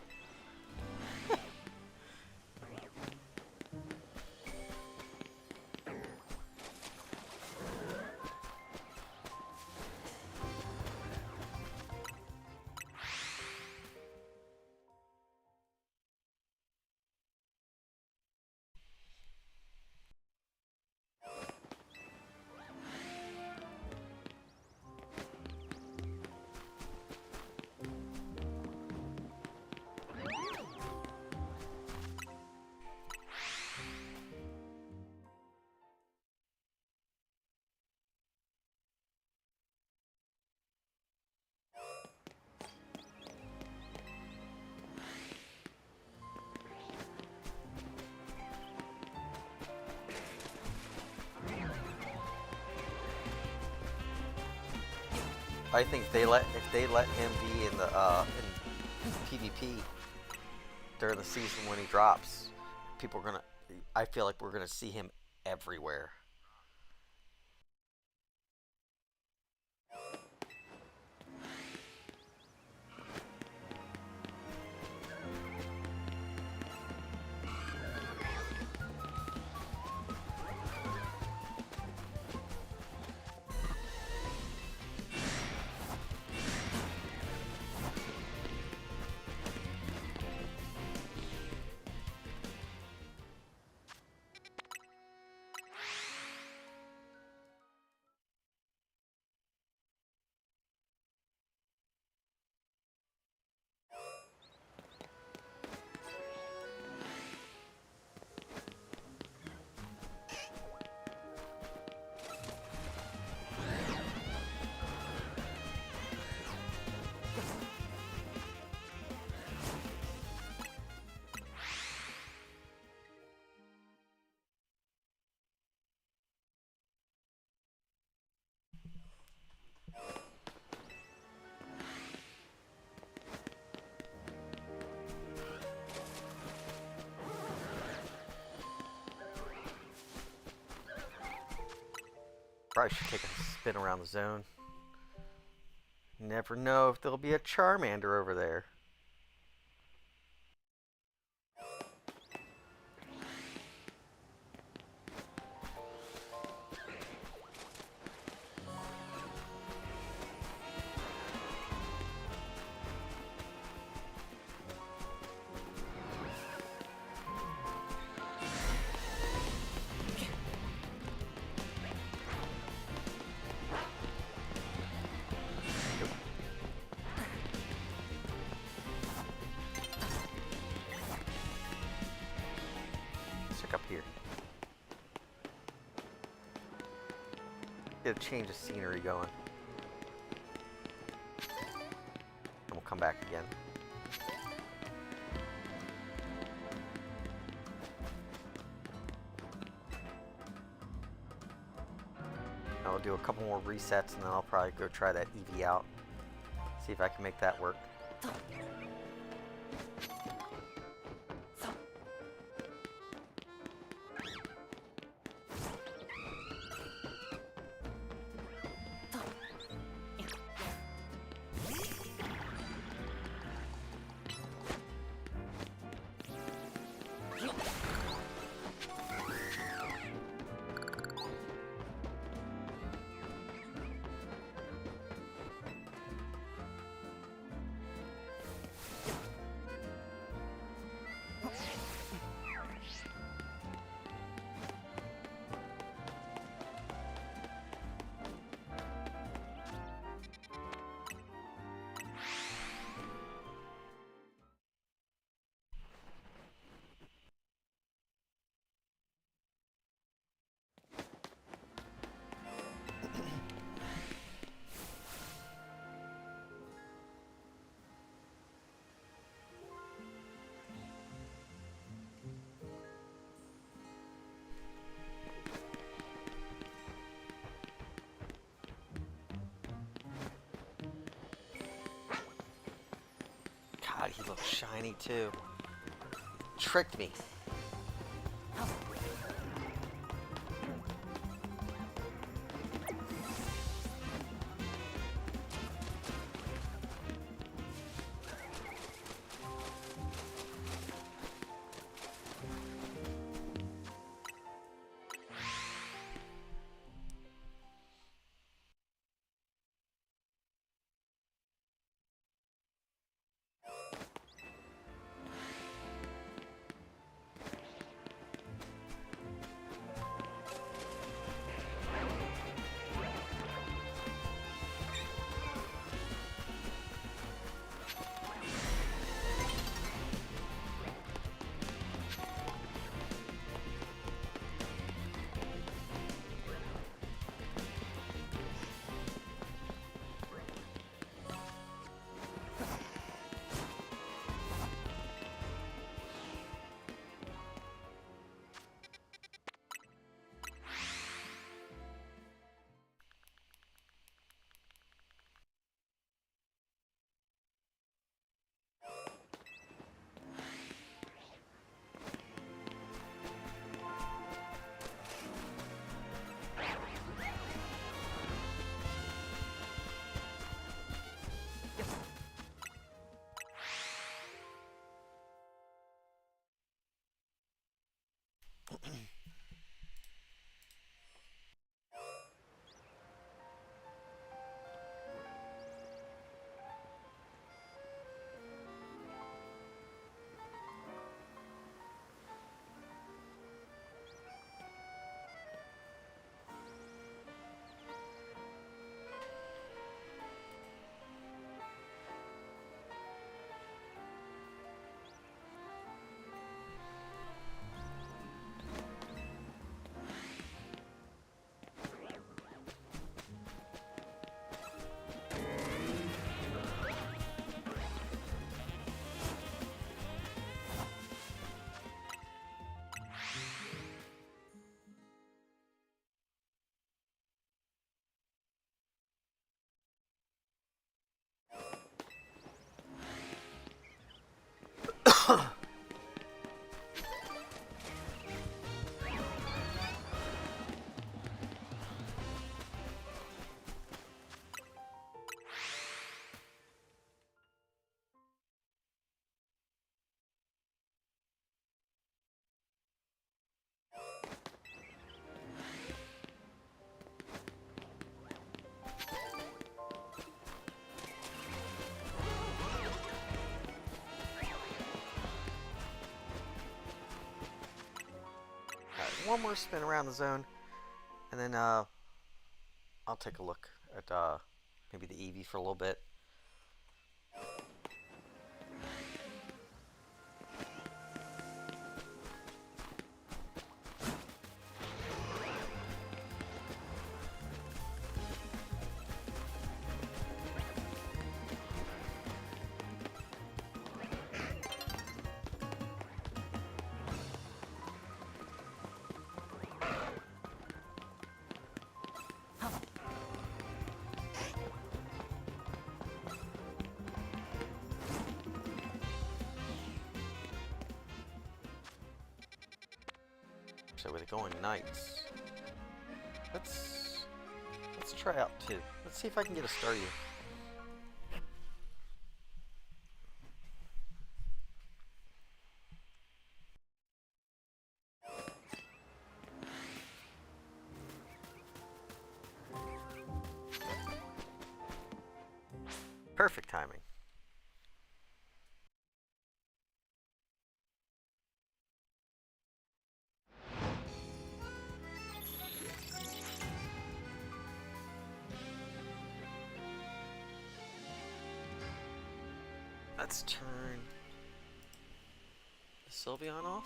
I think if they let him be in the in PvP during the season when he drops, people are gonna. I feel like we're gonna see him everywhere. Probably should take a spin around the zone. Never know if there'll be a Charmander over there. Check up here. Get a change of scenery going. And we'll come back again. I'll do a couple more resets and then I'll probably go try that Eevee out. See if I can make that work. God, he looks shiny too. Tricked me. one more spin around the zone, and then I'll take a look at maybe the Eevee for a little bit. So with it going Knights, let's try out two. Let's see if I can get a Staryu. Perfect timing. Let's turn Sylveon off.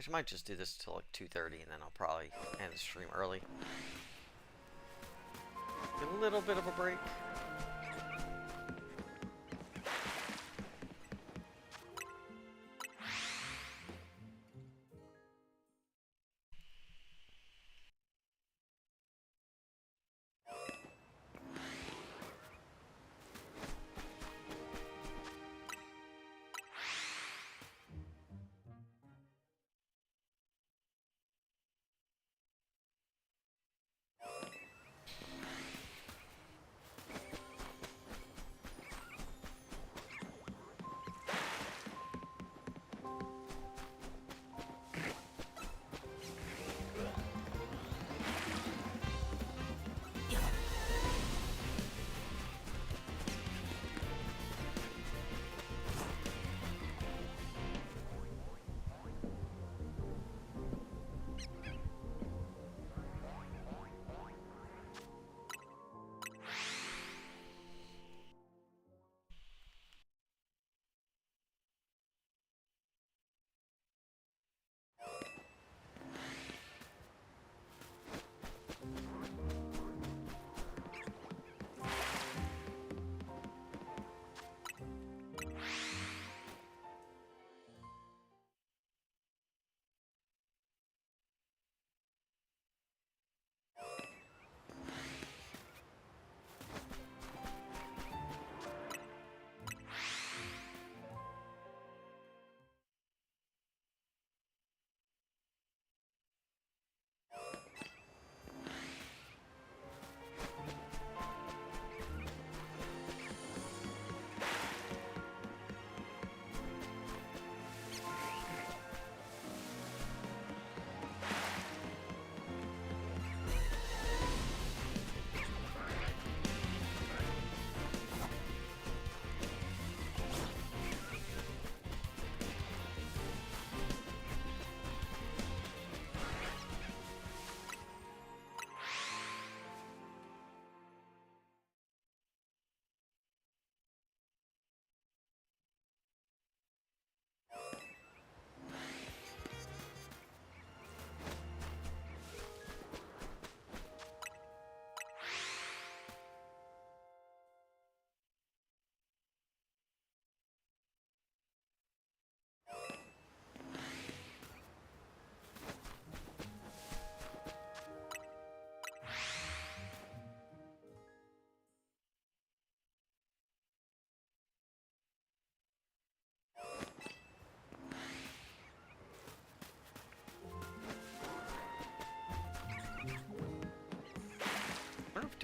I might just do this till like 2:30 and then I'll probably end the stream early. Get a little bit of a break.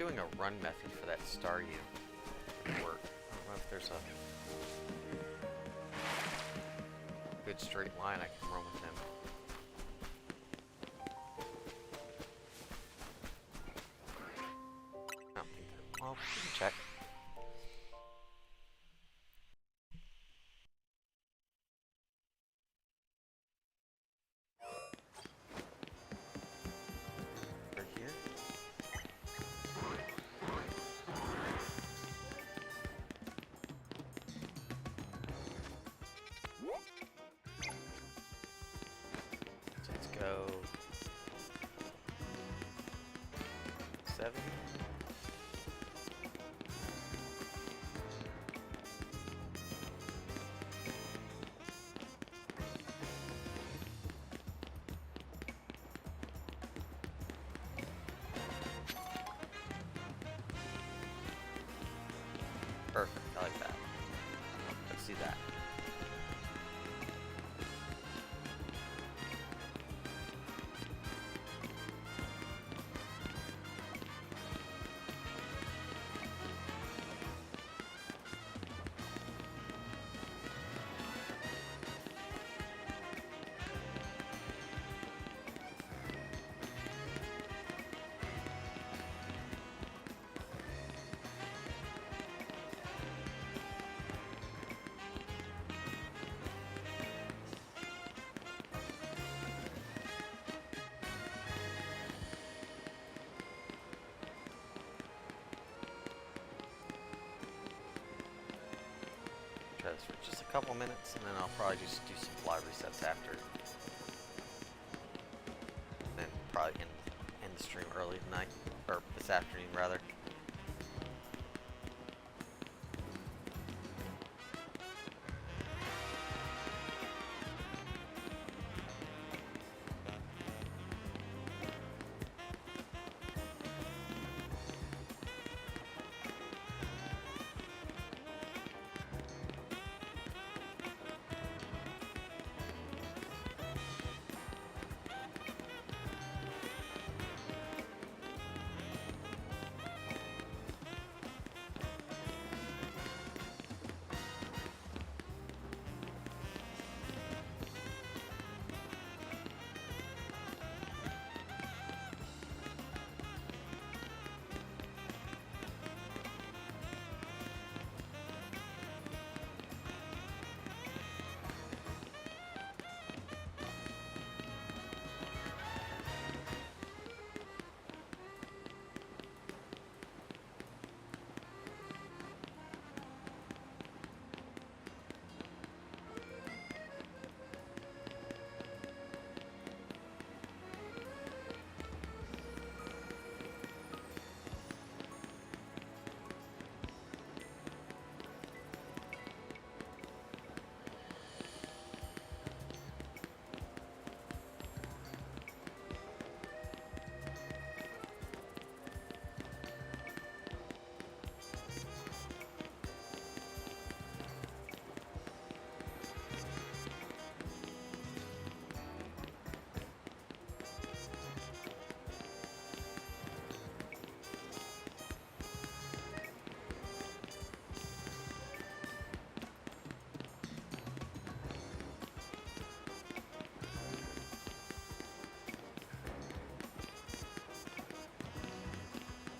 doing a run method for that Staryu would work. I don't know if there's a good straight line I can run with him. I don't think that. Well, we can check. Right here. So let's go 70. Perfect, I like that. Let's see that. Try this for just a couple minutes, and then I'll probably just do some fly resets after. Then probably end the stream early tonight, or this afternoon rather.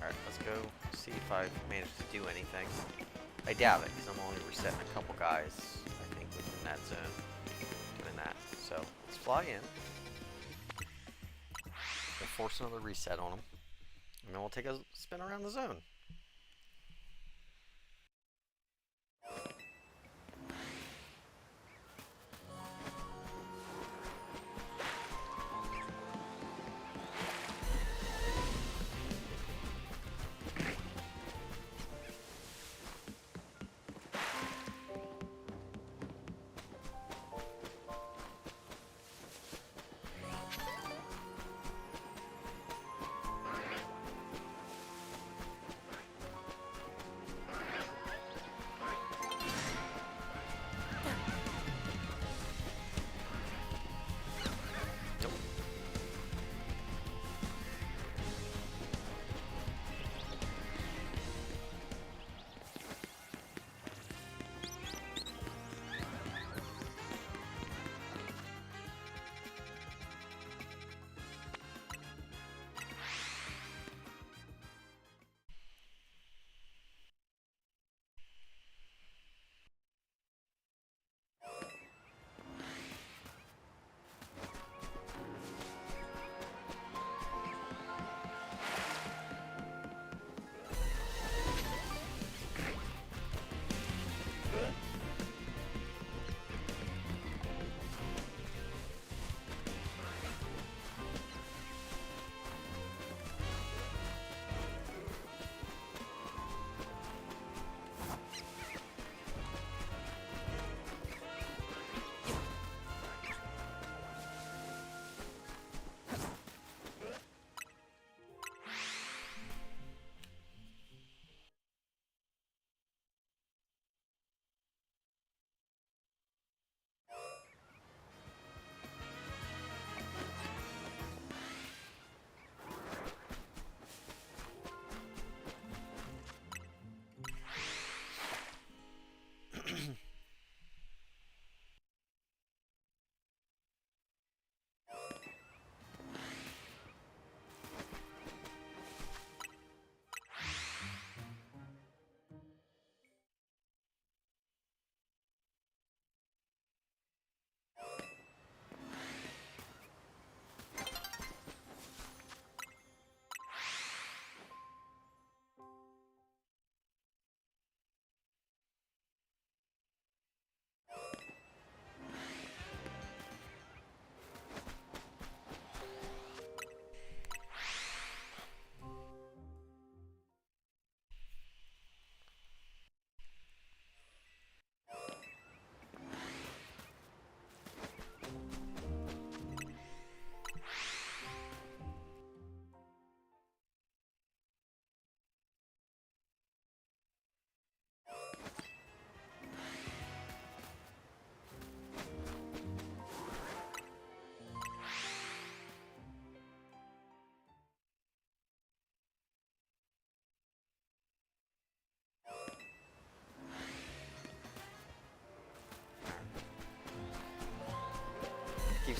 Alright, let's go see if I've managed to do anything. I doubt it, because I'm only resetting a couple guys, I think, within that zone. Doing that. So, let's fly in. We'll force another reset on them. And then we'll take a spin around the zone.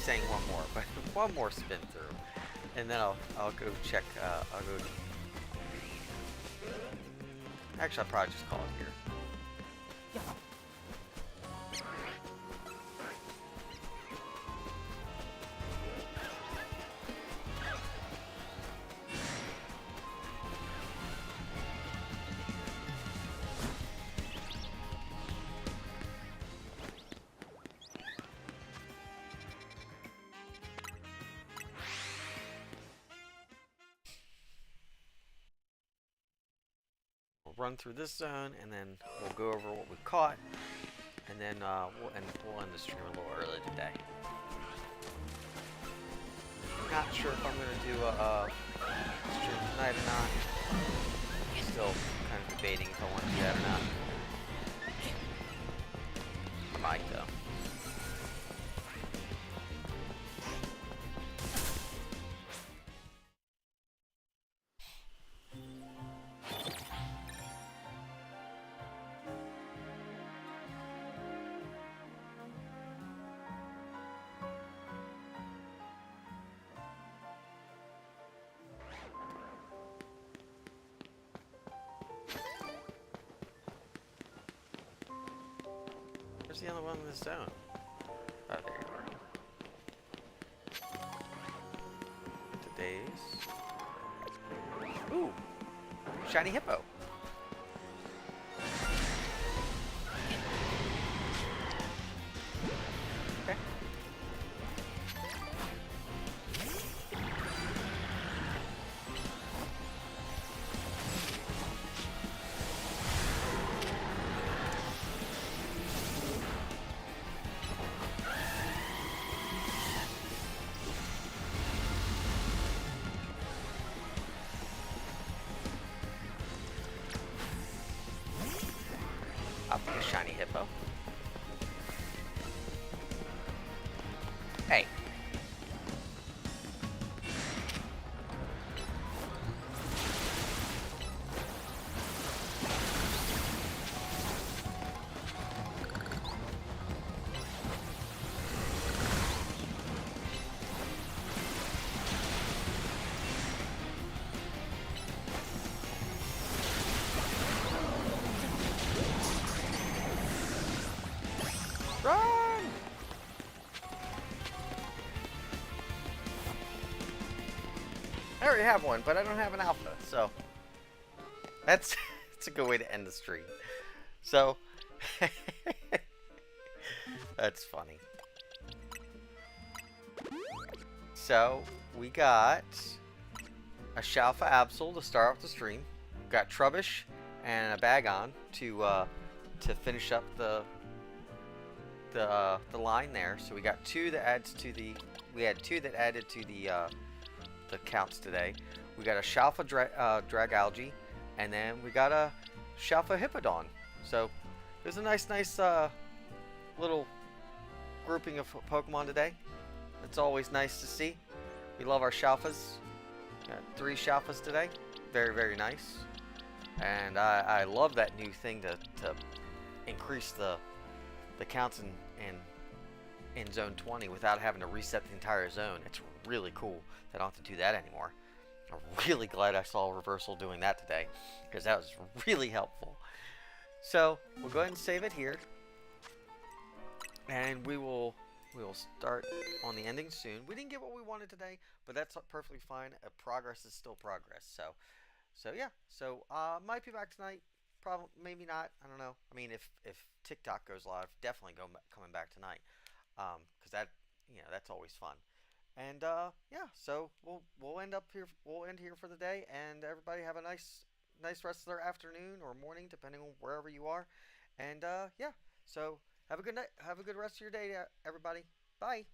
saying one more, but one more spin through, and then I'll go check. I'll go. Actually, I'll probably just call it here. We'll run through this zone, and then we'll go over what we caught, and then we'll end the stream a little early today. I'm not sure if I'm gonna do a stream tonight or not. Still kind of debating if I want to do that or not. I might though. Where's the other one in this zone? Oh, there you are. Today's. Ooh! Shiny hippo! Okay. I'll pick a shiny hippo. Hey. Run! I already have one, but I don't have an alpha, so that's a good way to end the stream. So that's funny. So we got a Shalfa Absol to start off the stream. Got Trubbish and a Bagon to finish up the line there. So we got two that adds to the. We had two that added to the counts today. We got a Shalfa Dragalge, and then we got a Shalfa Hippodon. So there's a nice little grouping of Pokemon today. It's always nice to see. We love our Shalfas. Got 3 Shalfas today. Very, very nice. And I love that new thing to increase the counts in Zone 20 without having to reset the entire zone. It's really cool that I don't have to do that anymore. I'm really glad I saw Reversal doing that today, because that was really helpful. So we'll go ahead and save it here, and we will start on the ending soon. We didn't get what we wanted today, but that's perfectly fine. Progress is still progress. So yeah. So might be back tonight. Probably, maybe not. I don't know. I mean, if TikTok goes live, definitely coming back tonight, because that's always fun. And yeah, so we'll end here for the day, and everybody have a nice rest of their afternoon or morning, depending on wherever you are. And yeah, so have a good night. Have a good rest of your day, everybody. Bye.